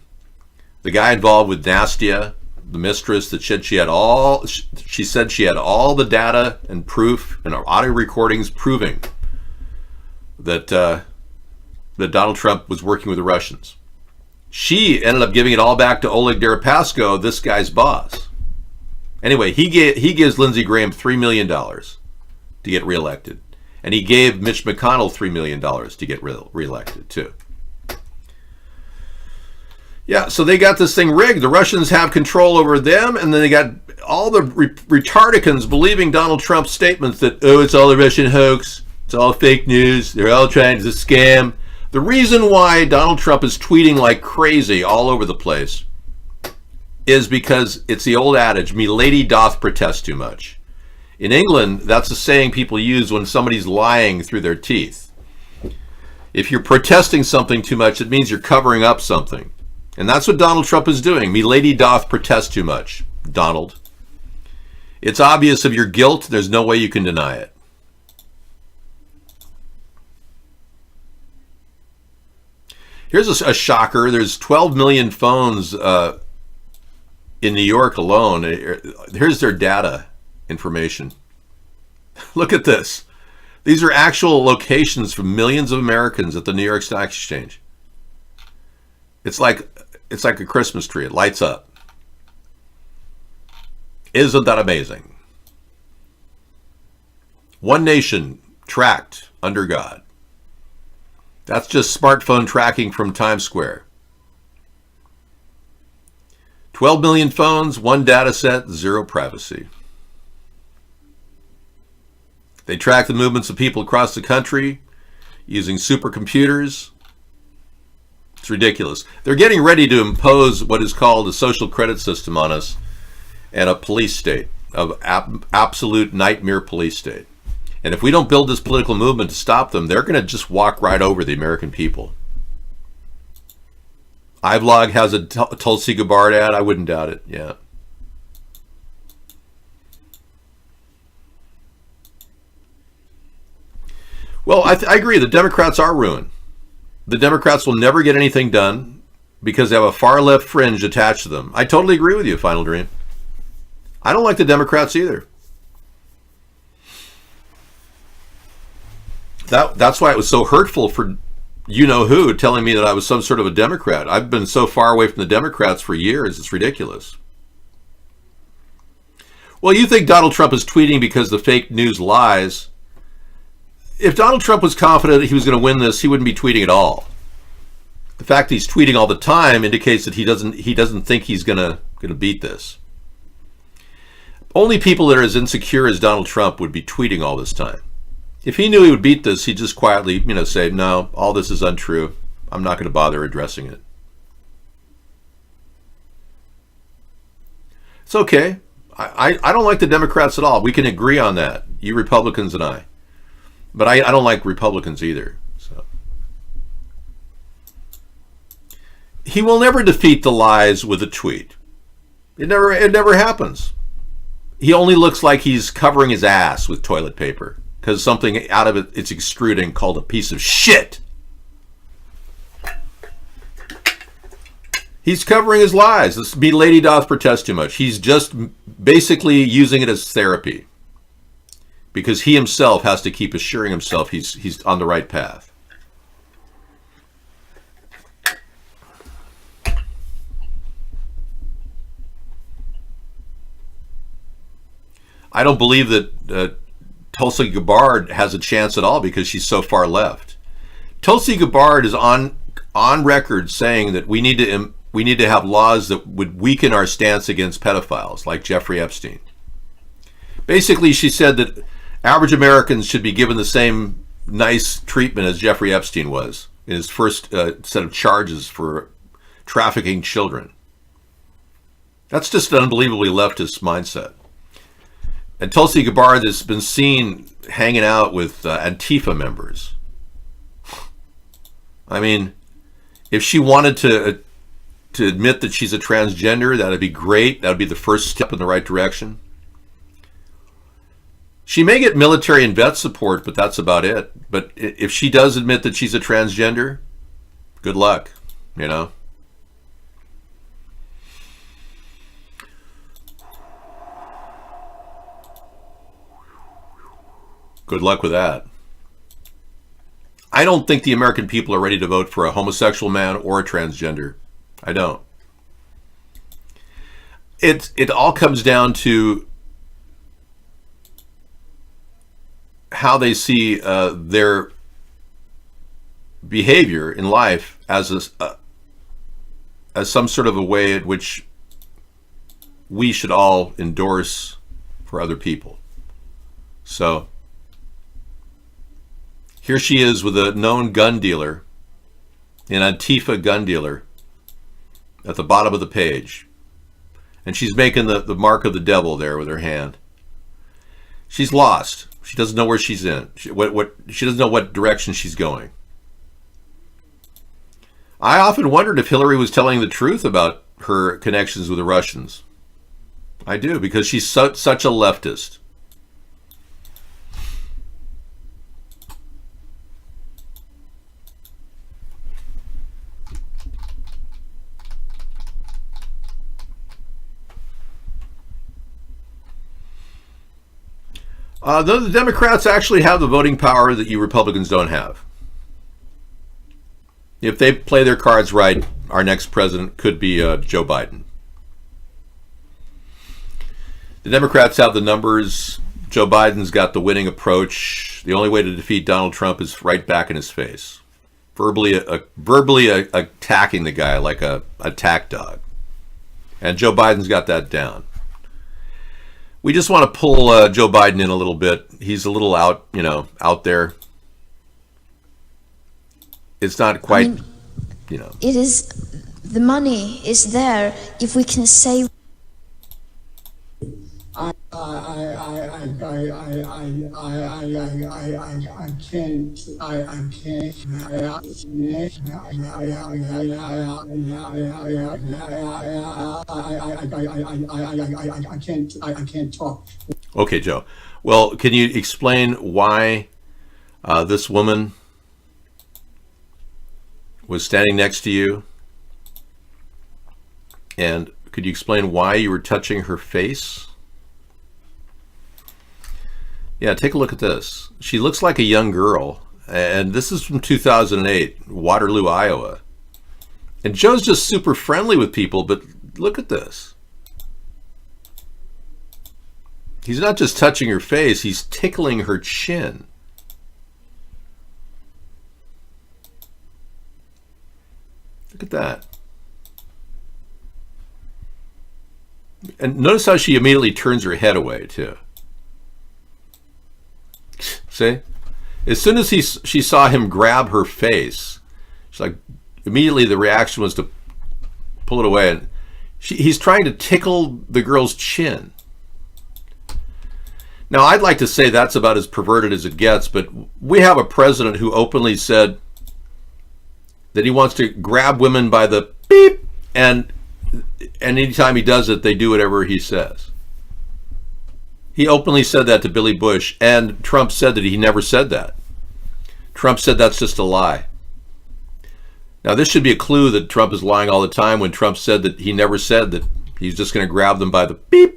The guy involved with Nastya, the mistress, that said she had all the data and proof and audio recordings proving that Donald Trump was working with the Russians. She ended up giving it all back to Oleg Deripaska, this guy's boss. Anyway, he gives Lindsey Graham $3 million to get reelected. And he gave Mitch McConnell $3 million to get reelected, too. Yeah, so they got this thing rigged. The Russians have control over them, and then they got all the retardicans believing Donald Trump's statements that, it's all a Russian hoax, it's all fake news, they're all trying to scam. The reason why Donald Trump is tweeting like crazy all over the place is because it's the old adage, "Me lady doth protest too much." In England, that's a saying people use when somebody's lying through their teeth. If you're protesting something too much, it means you're covering up something. And that's what Donald Trump is doing. "Me lady doth protest too much," Donald. It's obvious of your guilt. There's no way you can deny it. Here's a shocker. There's 12 million phones in New York alone. Here's their data information. Look at this. These are actual locations from millions of Americans at the New York Stock Exchange. It's like a Christmas tree. It lights up. Isn't that amazing? One nation tracked under God. That's just smartphone tracking from Times Square. 12 million phones, one data set, zero privacy. They track the movements of people across the country using supercomputers. It's ridiculous. They're getting ready to impose what is called a social credit system on us and a police state, of absolute nightmare police state. And if we don't build this political movement to stop them, they're going to just walk right over the American people. iVlog has a Tulsi Gabbard ad. I wouldn't doubt it. Yeah. Well, I agree. The Democrats are ruined. The Democrats will never get anything done because they have a far left fringe attached to them. I totally agree with you, Final Dream. I don't like the Democrats either. That's why it was so hurtful for you-know-who telling me that I was some sort of a Democrat. I've been so far away from the Democrats for years, it's ridiculous. Well, you think Donald Trump is tweeting because the fake news lies. If Donald Trump was confident that he was going to win this, he wouldn't be tweeting at all. The fact that he's tweeting all the time indicates that he doesn't think he's going to beat this. Only people that are as insecure as Donald Trump would be tweeting all this time. If he knew he would beat this, he'd just quietly, say, no, all this is untrue. I'm not going to bother addressing it. It's okay. I don't like the Democrats at all. We can agree on that, you Republicans and I. But I don't like Republicans either. So he will never defeat the lies with a tweet. It never happens. He only looks like he's covering his ass with toilet paper because something out of it's extruding called a piece of shit. He's covering his lies. This be lady doth protest too much. He's just basically using it as therapy because he himself has to keep assuring himself he's on the right path. I don't believe that Tulsi Gabbard has a chance at all because she's so far left. Tulsi Gabbard is on record saying that we need to have laws that would weaken our stance against pedophiles like Jeffrey Epstein. Basically, she said that average Americans should be given the same nice treatment as Jeffrey Epstein was in his first set of charges for trafficking children. That's just an unbelievably leftist mindset. And Tulsi Gabbard has been seen hanging out with Antifa members. I mean, if she wanted to admit that she's a transgender, that'd be great. That'd be the first step in the right direction. She may get military and vet support, but that's about it. But if she does admit that she's a transgender, good luck, Good luck with that. I don't think the American people are ready to vote for a homosexual man or a transgender. I don't. It all comes down to how they see their behavior in life as some sort of a way in which we should all endorse for other people. So here she is with a known gun dealer, an Antifa gun dealer, at the bottom of the page. And she's making the mark of the devil there with her hand. She's lost. She doesn't know where she's in. She doesn't know what direction she's going. I often wondered if Hillary was telling the truth about her connections with the Russians. I do, because she's such a leftist. The Democrats actually have the voting power that you Republicans don't have. If they play their cards right, our next president could be Joe Biden. The Democrats have the numbers. Joe Biden's got the winning approach. The only way to defeat Donald Trump is right back in his face, verbally attacking the guy like a attack dog. And Joe Biden's got that down. We just want to pull Joe Biden in a little bit. He's a little out there. It's not quite, It is, the money is there if we can save. I can't talk. Okay, Joe. Well, can you explain why this woman was standing next to you? And could you explain why you were touching her face? Yeah, take a look at this. She looks like a young girl, and this is from 2008, Waterloo, Iowa. And Joe's just super friendly with people, but look at this. He's not just touching her face, he's tickling her chin. Look at that. And notice how she immediately turns her head away, too. See? As soon as she saw him grab her face, she's like, immediately the reaction was to pull it away. And he's trying to tickle the girl's chin. Now, I'd like to say that's about as perverted as it gets, but we have a president who openly said that he wants to grab women by the beep, and anytime he does it, they do whatever he says. He openly said that to Billy Bush, and Trump said that he never said that. Trump said that's just a lie. Now, this should be a clue that Trump is lying all the time when Trump said that he never said that he's just going to grab them by the beep.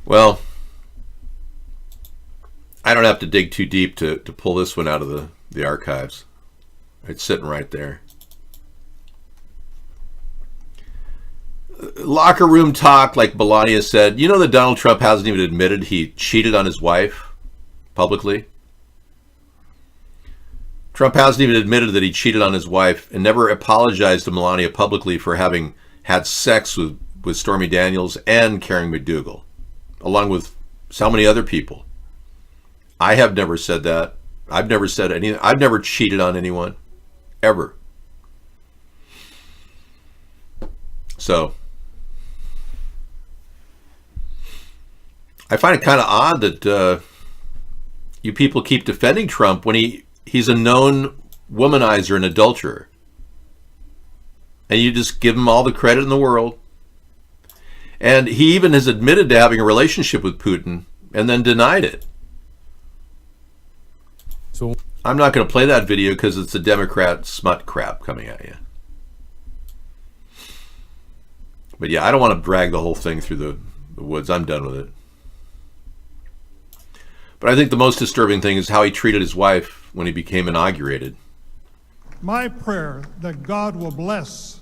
Well, I don't have to dig too deep to pull this one out of the archives. It's sitting right there. Locker room talk, like Melania said. You know that Donald Trump hasn't even admitted he cheated on his wife publicly? Trump hasn't even admitted that he cheated on his wife and never apologized to Melania publicly for having had sex with Stormy Daniels and Karen McDougal, along with so many other people. I have never said that. I've never said anything. I've never cheated on anyone, ever. So, I find it kind of odd that you people keep defending Trump when he's a known womanizer and adulterer. And you just give him all the credit in the world. And he even has admitted to having a relationship with Putin and then denied it. So I'm not going to play that video because it's the Democrat smut crap coming at you. But yeah, I don't want to drag the whole thing through the woods. I'm done with it. But I think the most disturbing thing is how he treated his wife when he became inaugurated. My prayer that God will bless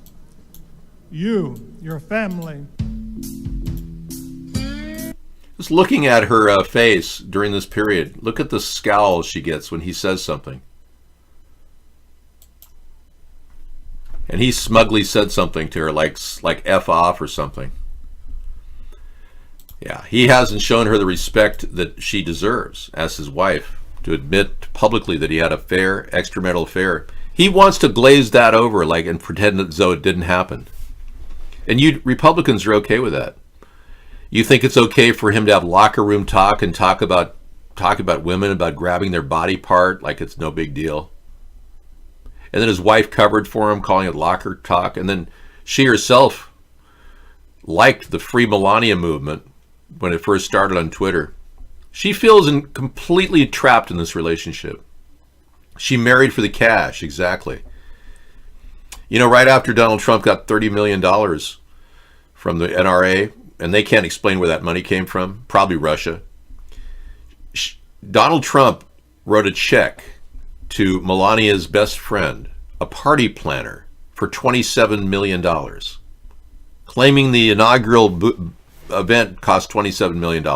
you, your family. Just looking at her face during this period, look at the scowl she gets when he says something. And he smugly said something to her, like F off or something. Yeah, he hasn't shown her the respect that she deserves as his wife to admit publicly that he had an affair, extramarital affair. He wants to glaze that over and pretend as though it didn't happen. And you Republicans are okay with that. You think it's okay for him to have locker room talk and talk about women, about grabbing their body part like it's no big deal. And then his wife covered for him, calling it locker talk. And then she herself liked the Free Melania movement when it first started on Twitter. She feels completely trapped in this relationship. She married for the cash, exactly. You know, right after Donald Trump got $30 million from the NRA, and they can't explain where that money came from, probably Russia, Donald Trump wrote a check to Melania's best friend, a party planner, for $27 million, claiming the inaugural event cost $27 million.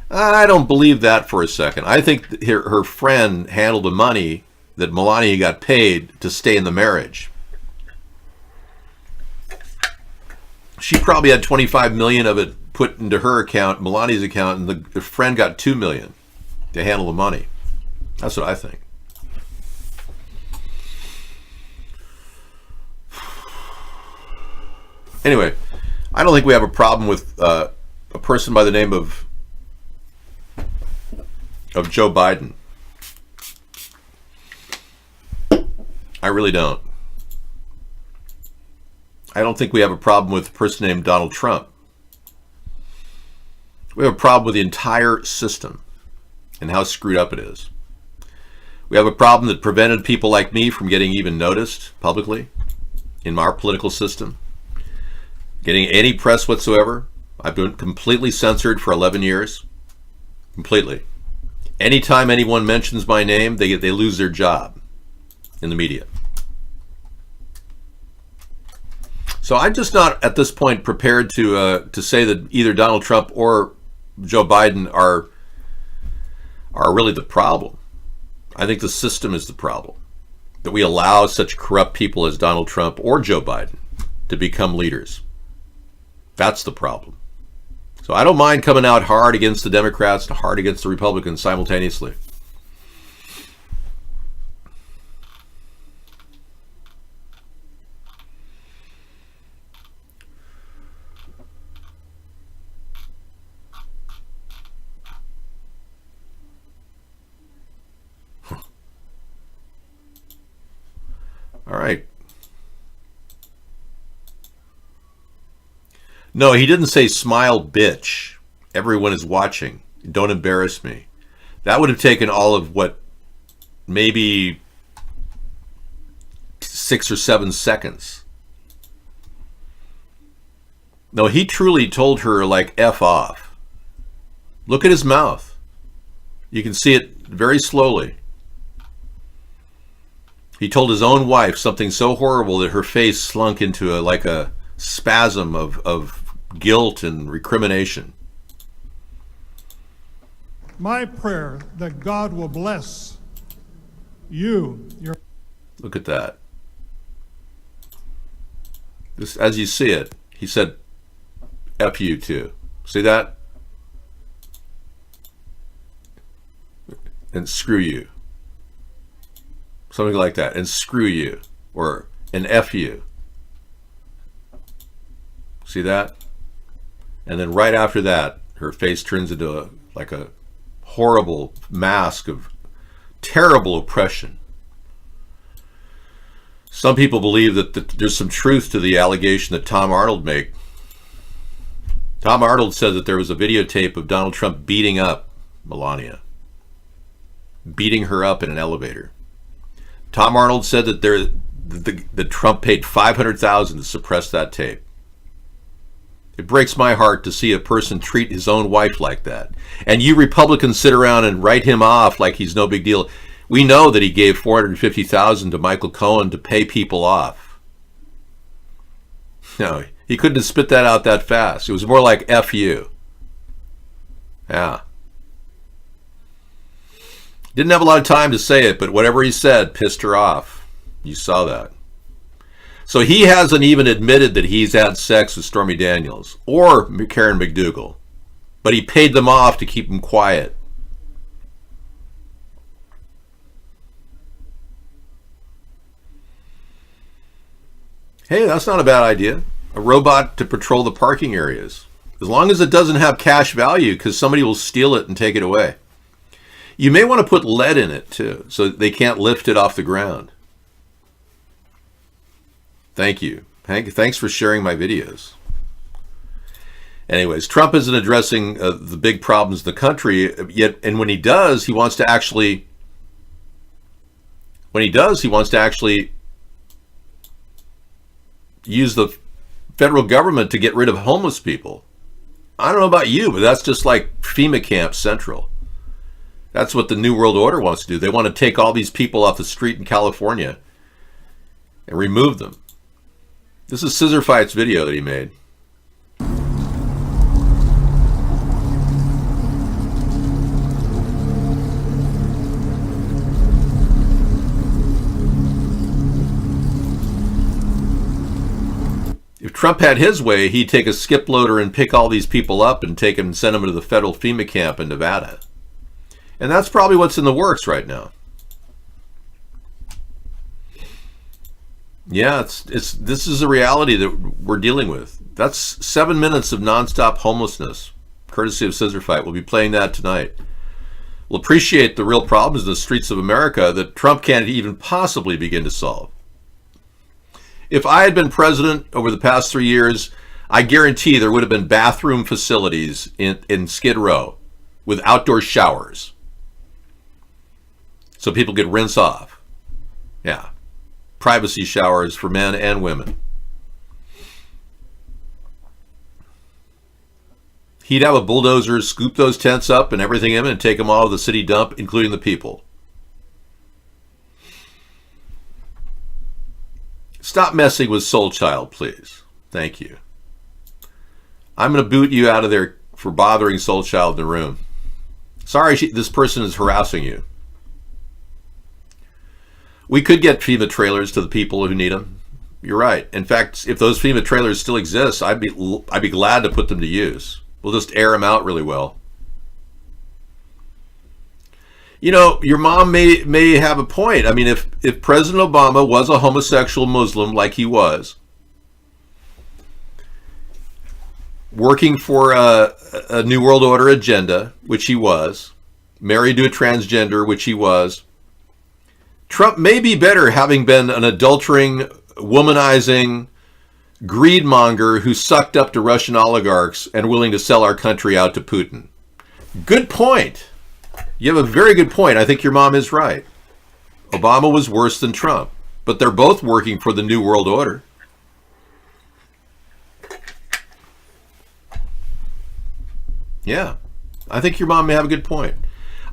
I don't believe that for a second. I think her friend handled the money that Melania got paid to stay in the marriage. She probably had $25 million of it put into her account, Melania's account, and the friend got $2 million to handle the money. That's what I think. Anyway, I don't think we have a problem with a person by the name of Joe Biden. I really don't. I don't think we have a problem with a person named Donald Trump. We have a problem with the entire system and how screwed up it is. We have a problem that prevented people like me from getting even noticed publicly in our political system, getting any press whatsoever. I've been completely censored for 11 years. Completely. Anytime anyone mentions my name, they lose their job in the media. So I'm just not at this point prepared to say that either Donald Trump or Joe Biden are really the problem. I think the system is the problem, that we allow such corrupt people as Donald Trump or Joe Biden to become leaders. That's the problem. So I don't mind coming out hard against the Democrats and hard against the Republicans simultaneously. All right. No, he didn't say smile, bitch. Everyone is watching. Don't embarrass me. That would have taken all of what, maybe 6 or 7 seconds. No, he truly told her, like, F off. Look at his mouth. You can see it very slowly. He told his own wife something so horrible that her face slunk into like a spasm of guilt and recrimination. My prayer that God will bless you, your... Look at that. This, as you see it, he said, F you too. See that? And screw you. Something like that. And screw you. Or an F you. See that? And then right after that, her face turns into like a horrible mask of terrible oppression. Some people believe that there's some truth to the allegation that Tom Arnold made. Tom Arnold said that there was a videotape of Donald Trump beating up Melania. Beating her up in an elevator. Tom Arnold said that that Trump paid $500,000 to suppress that tape. It breaks my heart to see a person treat his own wife like that. And you Republicans sit around and write him off like he's no big deal. We know that he gave $450,000 to Michael Cohen to pay people off. No, he couldn't have spit that out that fast. It was more like F you. Yeah. Didn't have a lot of time to say it, but whatever he said pissed her off. You saw that. So he hasn't even admitted that he's had sex with Stormy Daniels or Karen McDougal, but he paid them off to keep them quiet. Hey, that's not a bad idea. A robot to patrol the parking areas. As long as it doesn't have cash value, because somebody will steal it and take it away. You may want to put lead in it, too, so they can't lift it off the ground. Thank you. Hank, thanks for sharing my videos. Anyways, Trump isn't addressing the big problems in the country yet, and when he does, he wants to actually use the federal government to get rid of homeless people. I don't know about you, but that's just like FEMA Camp Central. That's what the New World Order wants to do. They want to take all these people off the street in California and remove them. This is Scissor Fight's video that he made. If Trump had his way, he'd take a skip loader and pick all these people up and take them and send them to the federal FEMA camp in Nevada. And that's probably what's in the works right now. Yeah, this is a reality that we're dealing with. That's 7 minutes of nonstop homelessness, courtesy of Scissor Fight. We'll be playing that tonight. We'll appreciate the real problems in the streets of America that Trump can't even possibly begin to solve. If I had been president over the past 3 years, I guarantee there would have been bathroom facilities in Skid Row with outdoor showers, so people could rinse off. Yeah. Privacy showers for men and women. He'd have a bulldozer scoop those tents up and everything in and take them all to the city dump, including the people. Stop messing with Soul Child, please. Thank you. I'm going to boot you out of there for bothering Soul Child in the room. Sorry, this person is harassing you. We could get FEMA trailers to the people who need them. You're right. In fact, if those FEMA trailers still exist, I'd be glad to put them to use. We'll just air them out really well. You know, your mom may have a point. I mean, if President Obama was a homosexual Muslim like he was, working for a New World Order agenda, which he was, married to a transgender, which he was, Trump may be better having been an adultering, womanizing greedmonger who sucked up to Russian oligarchs and willing to sell our country out to Putin. Good point. You have a very good point. I think your mom is right. Obama was worse than Trump, but they're both working for the New World Order. Yeah, I think your mom may have a good point.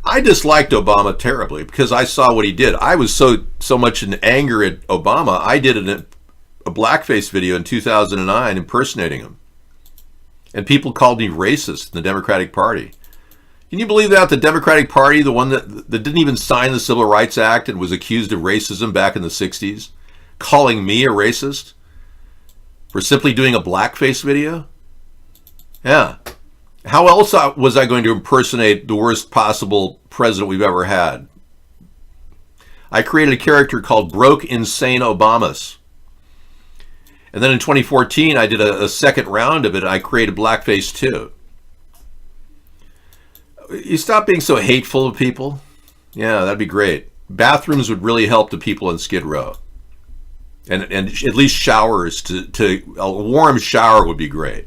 I disliked Obama terribly because I saw what he did. I was so much in anger at Obama, I did a blackface video in 2009 impersonating him. And people called me racist in the Democratic Party. Can you believe that? The Democratic Party, the one that didn't even sign the Civil Rights Act and was accused of racism back in the 60s, calling me a racist for simply doing a blackface video? Yeah. How else was I going to impersonate the worst possible president we've ever had? I created a character called Broke Insane Obamas. And then in 2014, I did a second round of it. I created blackface too. You stop being so hateful of people? Yeah, that'd be great. Bathrooms would really help the people in Skid Row. And at least showers, a warm shower would be great.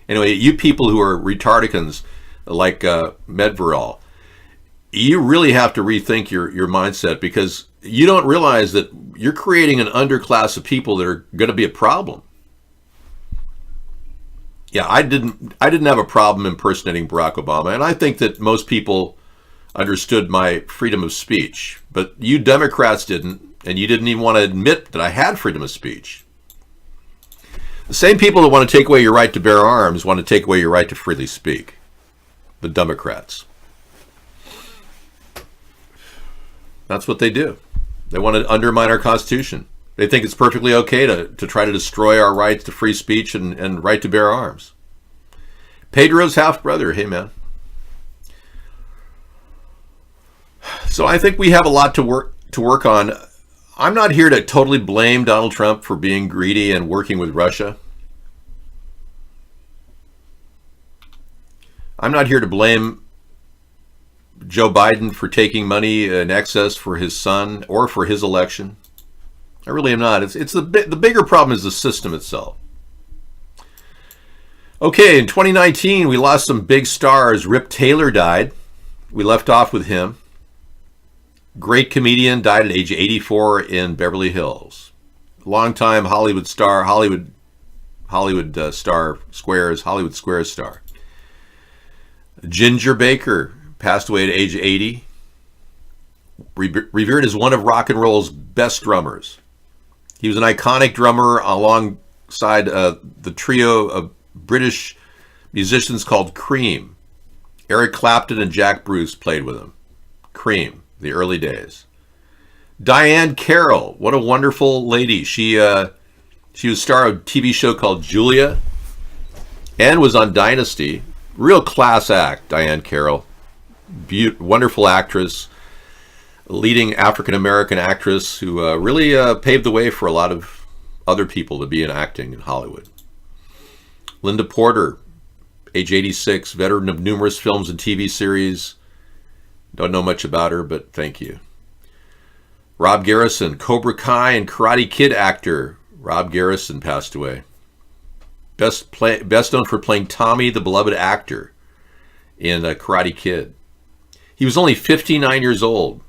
Anyway, you people who are retardicans like Medveral, you really have to rethink your mindset, because you don't realize that you're creating an underclass of people that are going to be a problem. Yeah, I didn't have a problem impersonating Barack Obama, and I think that most people understood my freedom of speech, but you Democrats didn't, and you didn't even want to admit that I had freedom of speech. The same people that want to take away your right to bear arms want to take away your right to freely speak. The Democrats. That's what they do. They want to undermine our Constitution. They think it's perfectly okay to try to destroy our rights to free speech and right to bear arms. Pedro's half-brother, hey man. So I think we have a lot to work on. I'm not here to totally blame Donald Trump for being greedy and working with Russia. I'm not here to blame Joe Biden for taking money in excess for his son or for his election. I really am not. It's the bigger problem is the system itself. Okay, in 2019, we lost some big stars. Rip Taylor died. We left off with him. Great comedian, died at age 84 in Beverly Hills. Longtime Hollywood star, Hollywood Star Squares, Hollywood Squares star. Ginger Baker passed away at age 80. Revered as one of rock and roll's best drummers. He was an iconic drummer alongside the trio of British musicians called Cream. Eric Clapton and Jack Bruce played with him. Cream, the early days. Diane Carroll, what a wonderful lady. She was star of a TV show called Julia and was on Dynasty. Real class act, Diane Carroll. Wonderful actress. Leading African-American actress who really paved the way for a lot of other people to be in acting in Hollywood. Linda Porter, age 86, veteran of numerous films and TV series. Don't know much about her, but thank you. Rob Garrison, Cobra Kai and Karate Kid actor. Rob Garrison passed away. Best known for playing Tommy, the beloved actor, in Karate Kid. He was only 59 years old.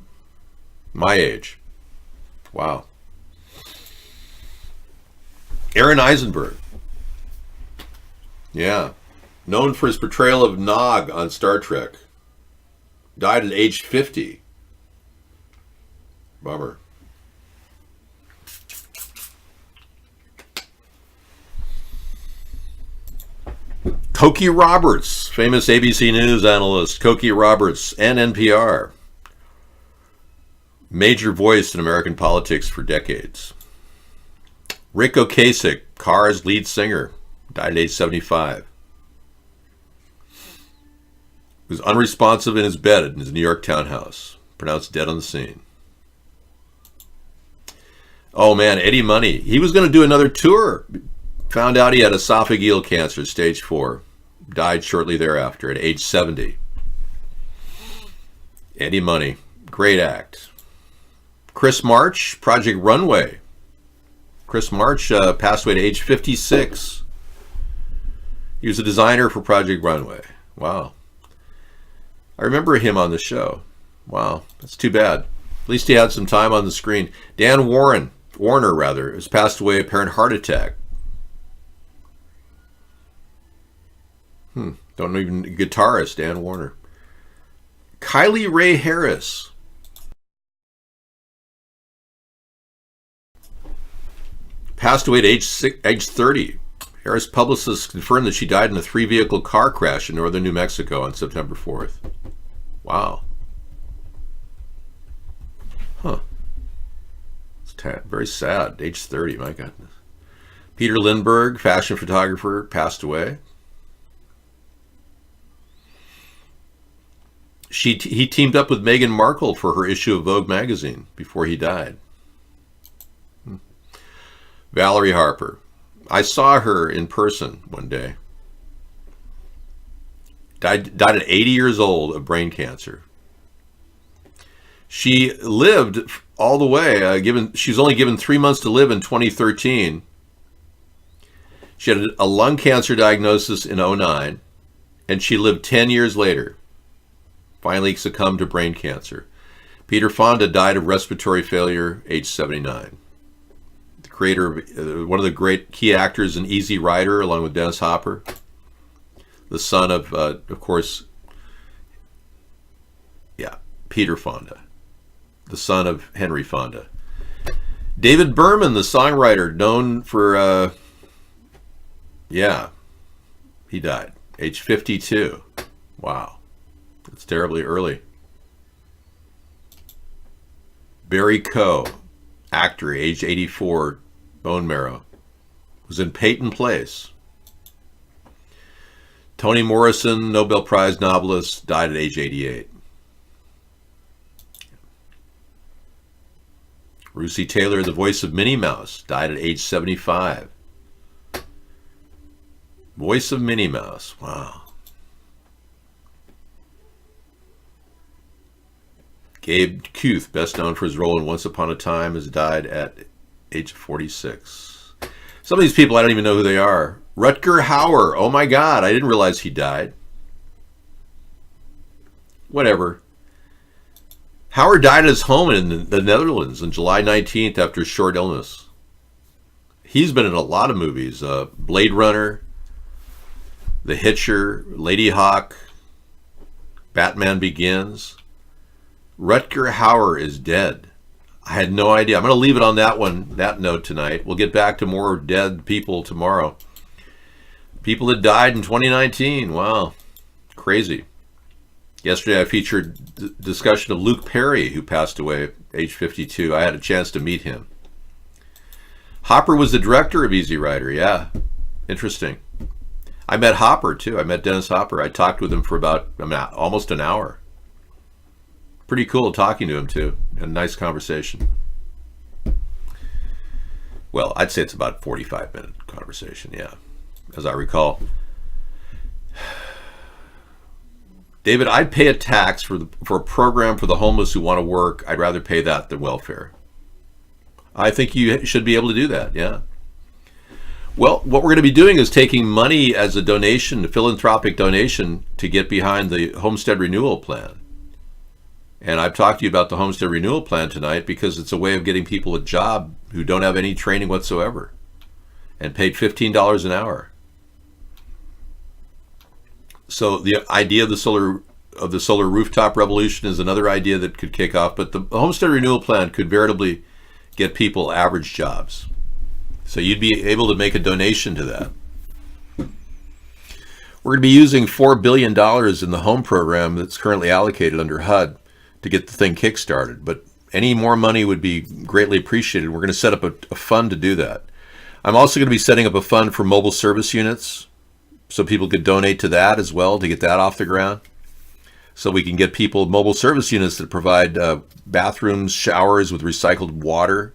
My age. Wow. Aaron Eisenberg. Yeah. Known for his portrayal of Nog on Star Trek. Died at age 50. Bummer. Cokie Roberts, famous ABC News analyst. Cokie Roberts and NPR. Major voice in American politics for decades. Rick Ocasek, Cars lead singer, died at age 75. He was unresponsive in his bed in his New York townhouse, pronounced dead on the scene. Oh man, Eddie Money. He was going to do another tour. Found out he had esophageal cancer, stage 4. Died shortly thereafter at age 70. Eddie Money, great act. Chris March, Project Runway. Chris March passed away at age 56. He was a designer for Project Runway. Wow. I remember him on the show. Wow, that's too bad. At least he had some time on the screen. Dan Warner, has passed away, apparent heart attack. Don't even guitarist Dan Warner. Kylie Ray Harris. Passed away at age 30. Harris publicists confirmed that she died in a 3-vehicle car crash in northern New Mexico on September 4th. Wow. Huh. It's very sad. Age 30, my goodness. Peter Lindbergh, fashion photographer, passed away. He teamed up with Meghan Markle for her issue of Vogue magazine before he died. Valerie Harper. I saw her in person one day. Died at 80 years old of brain cancer. She lived all the way. She was only given 3 months to live in 2013. She had a lung cancer diagnosis in 2009, and she lived 10 years later. Finally succumbed to brain cancer. Peter Fonda died of respiratory failure, age 79. The creator of one of the great key actors in Easy Rider, along with Dennis Hopper. The son of course, Peter Fonda. The son of Henry Fonda. David Berman, the songwriter, known for, he died, age 52. Wow. That's terribly early. Barry Coe, actor, age 84, bone marrow, was in Peyton Place. Toni Morrison, Nobel Prize novelist, died at age 88. Russi Taylor, the voice of Minnie Mouse, died at age 75. Voice of Minnie Mouse, wow. Gabe Kuth, best known for his role in Once Upon a Time, has died at age 46. Some of these people, I don't even know who they are. Rutger Hauer, oh my God, I didn't realize he died. Whatever. Hauer died at his home in the Netherlands on July 19th after a short illness. He's been in a lot of movies. Blade Runner, The Hitcher, Lady Hawk, Batman Begins. Rutger Hauer is dead. I had no idea. I'm going to leave it on that note tonight. We'll get back to more dead people tomorrow. People that died in 2019. Wow. Crazy. Yesterday I featured discussion of Luke Perry, who passed away at age 52. I had a chance to meet him. Hopper was the director of Easy Rider. Yeah. Interesting. I met Hopper too. I met Dennis Hopper. I talked with him for about almost an hour. Pretty cool talking to him too. A nice conversation. Well, I'd say it's about 45-minute conversation, yeah, as I recall. David, I'd pay a tax for a program for the homeless who want to work. I'd rather pay that than welfare. I think you should be able to do that, yeah. Well, what we're going to be doing is taking money as a donation, a philanthropic donation, to get behind the Homestead Renewal Plan. And I've talked to you about the Homestead Renewal Plan tonight because it's a way of getting people a job who don't have any training whatsoever and paid $15 an hour. So the idea of the solar rooftop revolution is another idea that could kick off, but the Homestead Renewal Plan could veritably get people average jobs. So you'd be able to make a donation to that. We're going to be using $4 billion in the home program that's currently allocated under HUD to get the thing kick-started, but any more money would be greatly appreciated. We're going to set up a fund to do that. I'm also going to be setting up a fund for mobile service units so people could donate to that as well to get that off the ground. So we can get people mobile service units that provide bathrooms, showers with recycled water,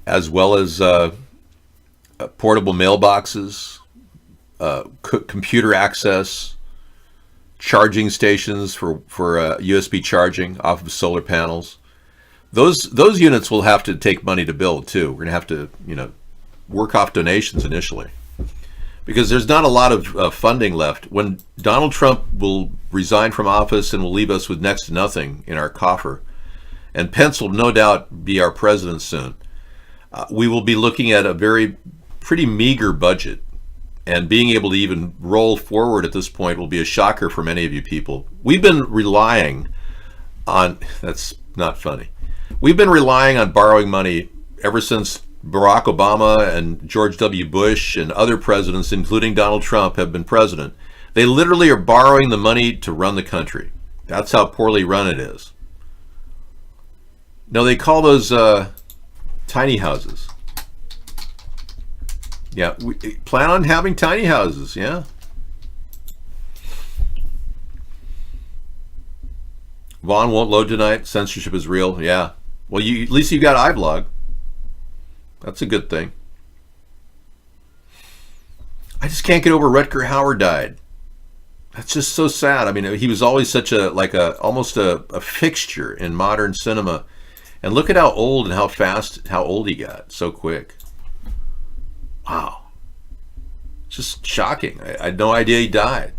as well as portable mailboxes, computer access, charging stations for USB charging off of solar panels. Those units will have to take money to build too. We're going to have to, work off donations initially, because there's not a lot of funding left. When Donald Trump will resign from office and will leave us with next to nothing in our coffer, and Pence will no doubt be our president soon, we will be looking at a pretty meager budget, and being able to even roll forward at this point will be a shocker for many of you people. We've been relying on, that's not funny, we've been relying on borrowing money ever since Barack Obama and George W. Bush and other presidents, including Donald Trump, have been president. They literally are borrowing the money to run the country. That's how poorly run it is. No, they call those tiny houses. Yeah, we plan on having tiny houses, yeah. Vaughn won't load tonight. Censorship is real, yeah. Well, at least you got iBlog. That's a good thing. I just can't get over Rutger Hauer died. That's just so sad. I mean, he was always such almost a fixture in modern cinema. And look at how old and how old he got so quick. Wow. Just shocking. I had no idea he died.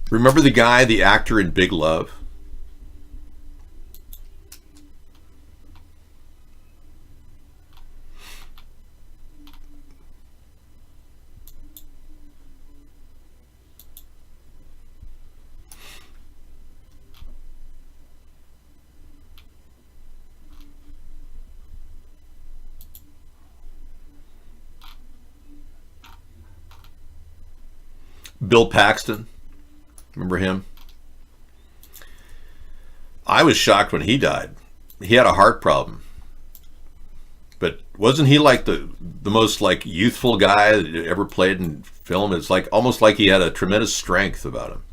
Remember the guy, the actor in Big Love? Bill Paxton. Remember him? I was shocked when he died. He had a heart problem. But wasn't he like the most like youthful guy that ever played in film? It's like almost like he had a tremendous strength about him.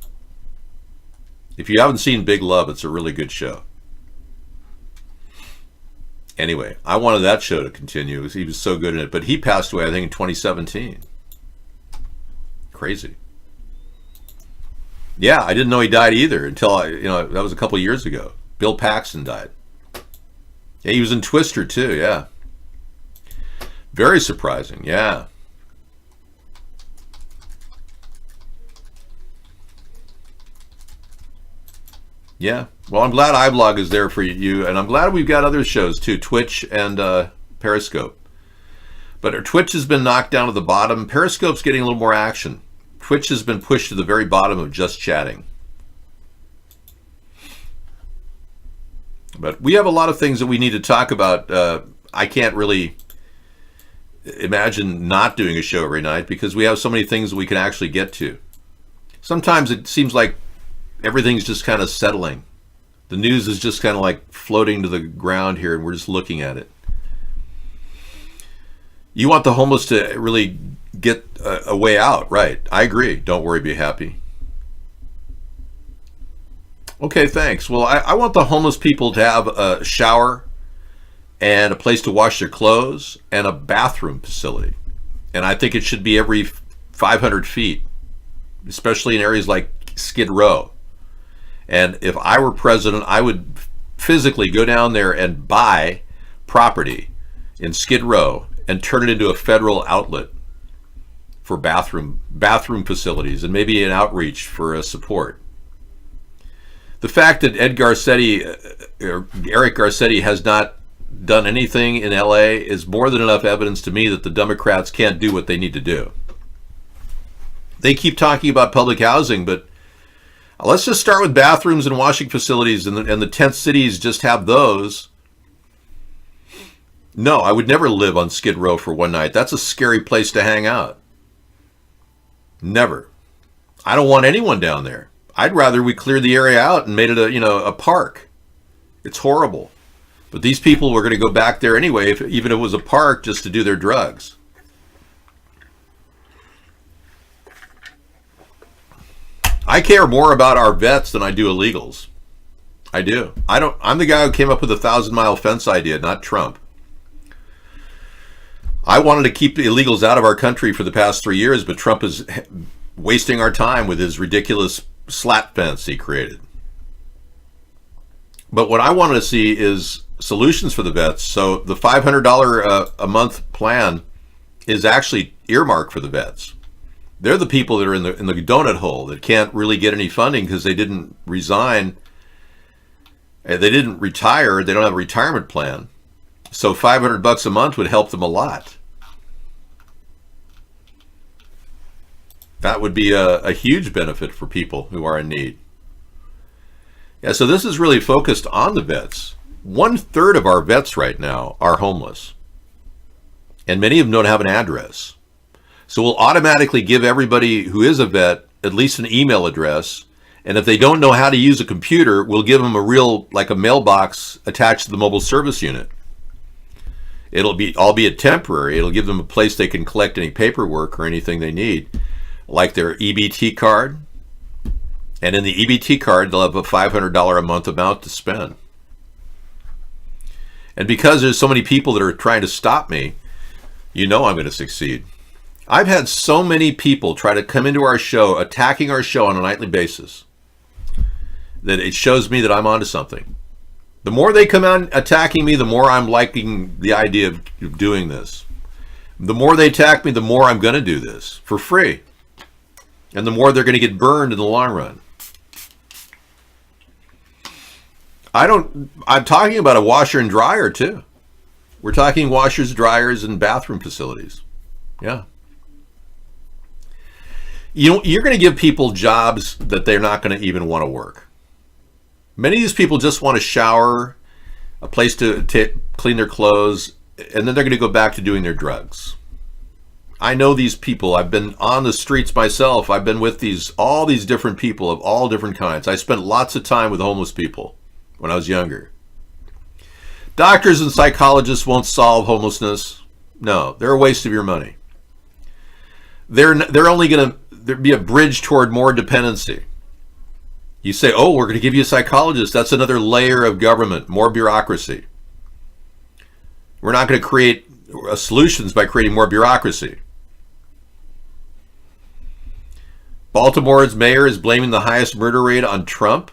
If you haven't seen Big Love, it's a really good show. Anyway, I wanted that show to continue because he was so good in it. But he passed away, I think, in 2017. Crazy. Yeah, I didn't know he died either until that was a couple years ago. Bill Paxton died. Yeah, he was in Twister too, yeah. Very surprising, yeah. Yeah, well, I'm glad iBlog is there for you, and I'm glad we've got other shows too, Twitch and Periscope. But our Twitch has been knocked down to the bottom. Periscope's getting a little more action. Twitch has been pushed to the very bottom of just chatting. But we have a lot of things that we need to talk about. I can't really imagine not doing a show every night because we have so many things that we can actually get to. Sometimes it seems like everything's just kind of settling. The news is just kind of like floating to the ground here and we're just looking at it. You want the homeless to really get a way out, right? I agree. Don't worry, be happy. Okay, thanks. Well, I want the homeless people to have a shower and a place to wash their clothes and a bathroom facility. And I think it should be every 500 feet, especially in areas like Skid Row. And if I were president, I would physically go down there and buy property in Skid Row and turn it into a federal outlet for bathroom facilities and maybe an outreach for support. The fact that Eric Garcetti has not done anything in LA is more than enough evidence to me that the Democrats can't do what they need to do. They keep talking about public housing, but let's just start with bathrooms and washing facilities, and the tent cities just have those. No, I would never live on Skid Row for one night. That's a scary place to hang out. Never. I don't want anyone down there. I'd rather we cleared the area out and made it a park. It's horrible. But these people were going to go back there anyway, even if it was a park, just to do their drugs. I care more about our vets than I do illegals. I do. I'm the guy who came up with the 1,000-mile fence idea, not Trump. I wanted to keep the illegals out of our country for the past 3 years, but Trump is wasting our time with his ridiculous slat fence he created. But what I wanted to see is solutions for the vets. So the $500 a month plan is actually earmarked for the vets. They're the people that are in the donut hole that can't really get any funding because they didn't resign. They didn't retire. They don't have a retirement plan. So $500 a month would help them a lot. That would be a huge benefit for people who are in need. Yeah, so this is really focused on the vets. 1/3 of our vets right now are homeless. And many of them don't have an address. So we'll automatically give everybody who is a vet at least an email address. And if they don't know how to use a computer, we'll give them like a mailbox attached to the mobile service unit. It'll be albeit temporary. It'll give them a place they can collect any paperwork or anything they need, like their EBT card. And in the EBT card, they'll have a $500 a month amount to spend. And because there's so many people that are trying to stop me, I'm going to succeed. I've had so many people try to come into our show, attacking our show on a nightly basis, that it shows me that I'm onto something. The more they come out attacking me, the more I'm liking the idea of doing this. The more they attack me, the more I'm going to do this for free. And the more they're going to get burned in the long run. I'm talking about a washer and dryer too. We're talking washers, dryers, and bathroom facilities. Yeah. You're going to give people jobs that they're not going to even want to work. Many of these people just want a shower, a place to clean their clothes, and then they're going to go back to doing their drugs. I know these people. I've been on the streets myself. I've been with all these different people of all different kinds. I spent lots of time with homeless people when I was younger. Doctors and psychologists won't solve homelessness. No, they're a waste of your money. They're only going to be a bridge toward more dependency. You say, oh, we're going to give you a psychologist. That's another layer of government, more bureaucracy. We're not going to create solutions by creating more bureaucracy. Baltimore's mayor is blaming the highest murder rate on Trump.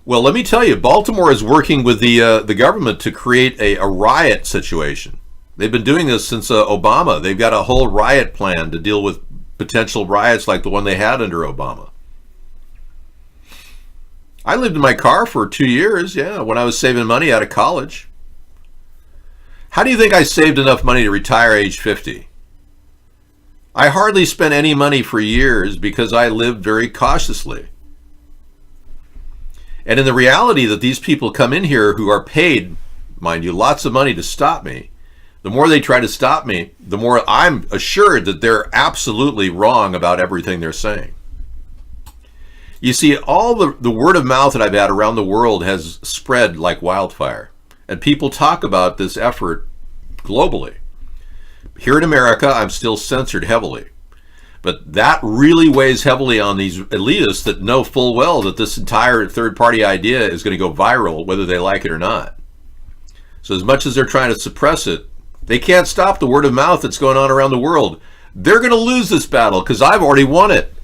Well, let me tell you, Baltimore is working with the government to create a riot situation. They've been doing this since Obama. They've got a whole riot plan to deal with potential riots like the one they had under Obama. I lived in my car for 2 years, when I was saving money out of college. How do you think I saved enough money to retire age 50? I hardly spent any money for years because I lived very cautiously. And in the reality that these people come in here who are paid, mind you, lots of money to stop me, the more they try to stop me, the more I'm assured that they're absolutely wrong about everything they're saying. You see, all the word of mouth that I've had around the world has spread like wildfire. And people talk about this effort globally. Here in America, I'm still censored heavily. But that really weighs heavily on these elitists that know full well that this entire third-party idea is going to go viral, whether they like it or not. So as much as they're trying to suppress it, they can't stop the word of mouth that's going on around the world. They're going to lose this battle because I've already won it.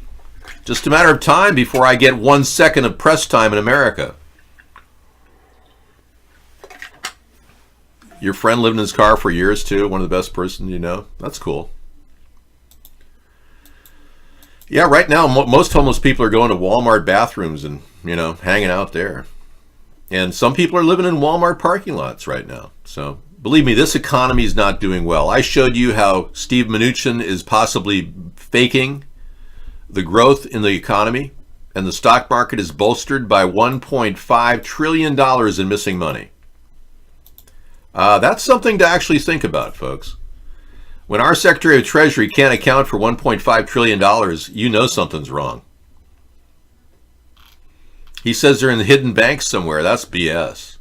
Just a matter of time before I get 1 second of press time in America. Your friend lived in his car for years too, one of the best persons you know. That's cool. Yeah, right now most homeless people are going to Walmart bathrooms and, hanging out there. And some people are living in Walmart parking lots right now. So believe me, this economy is not doing well. I showed you how Steve Mnuchin is possibly faking the growth in the economy, and the stock market is bolstered by $1.5 trillion in missing money. That's something to actually think about, folks. When our Secretary of Treasury can't account for $1.5 trillion, you know something's wrong. He says they're in the hidden banks somewhere. That's BS.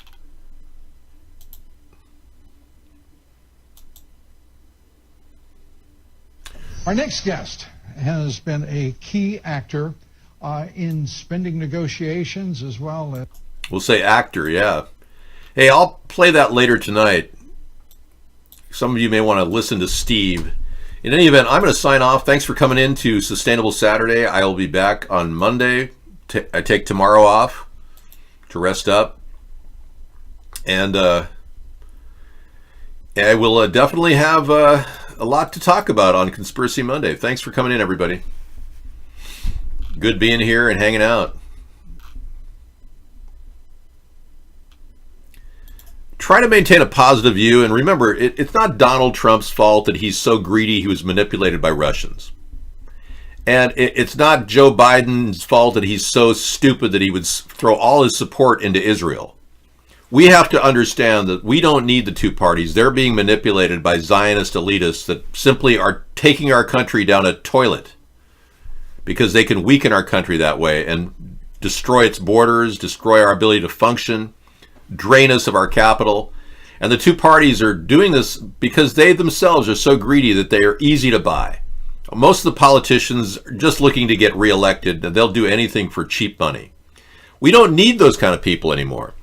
Our next guest has been a key actor in spending negotiations as well as... We'll say actor, yeah. Hey, I'll play that later tonight. Some of you may want to listen to Steve. In any event, I'm going to sign off. Thanks for coming in to Sustainable Saturday. I will be back on Monday. I take tomorrow off to rest up. And I will definitely have a lot to talk about on Conspiracy Monday. Thanks for coming in, everybody. Good being here and hanging out. Try to maintain a positive view, and remember, it's not Donald Trump's fault that he's so greedy he was manipulated by Russians. And it's not Joe Biden's fault that he's so stupid that he would throw all his support into Israel. We have to understand that we don't need the two parties. They're being manipulated by Zionist elitists that simply are taking our country down a toilet because they can weaken our country that way and destroy its borders, destroy our ability to function, drain us of our capital. And the two parties are doing this because they themselves are so greedy that they are easy to buy. Most of the politicians are just looking to get reelected, and they'll do anything for cheap money. We don't need those kind of people anymore.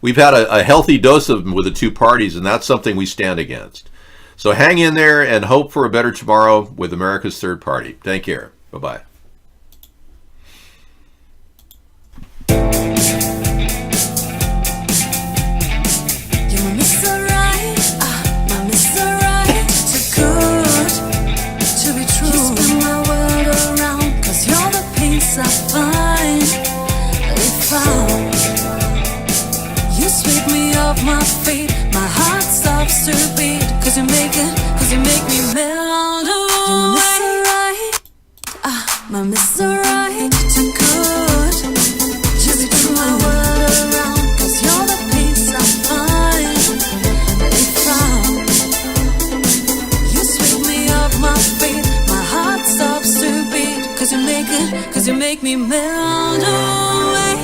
We've had a healthy dose of them with the two parties, and that's something we stand against. So hang in there and hope for a better tomorrow with America's Third Party. Take care. Bye-bye. My feet, my heart stops to beat, cause you make me melt away. My Mr. Right, too good. Just turn my world around, cause you're the peace I find. If you sweep me off my feet, my heart stops to beat, cause you make me melt away.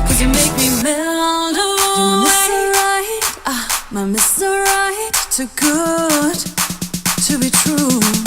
Cause you make me melt away. My Mr. Right, too good to be true.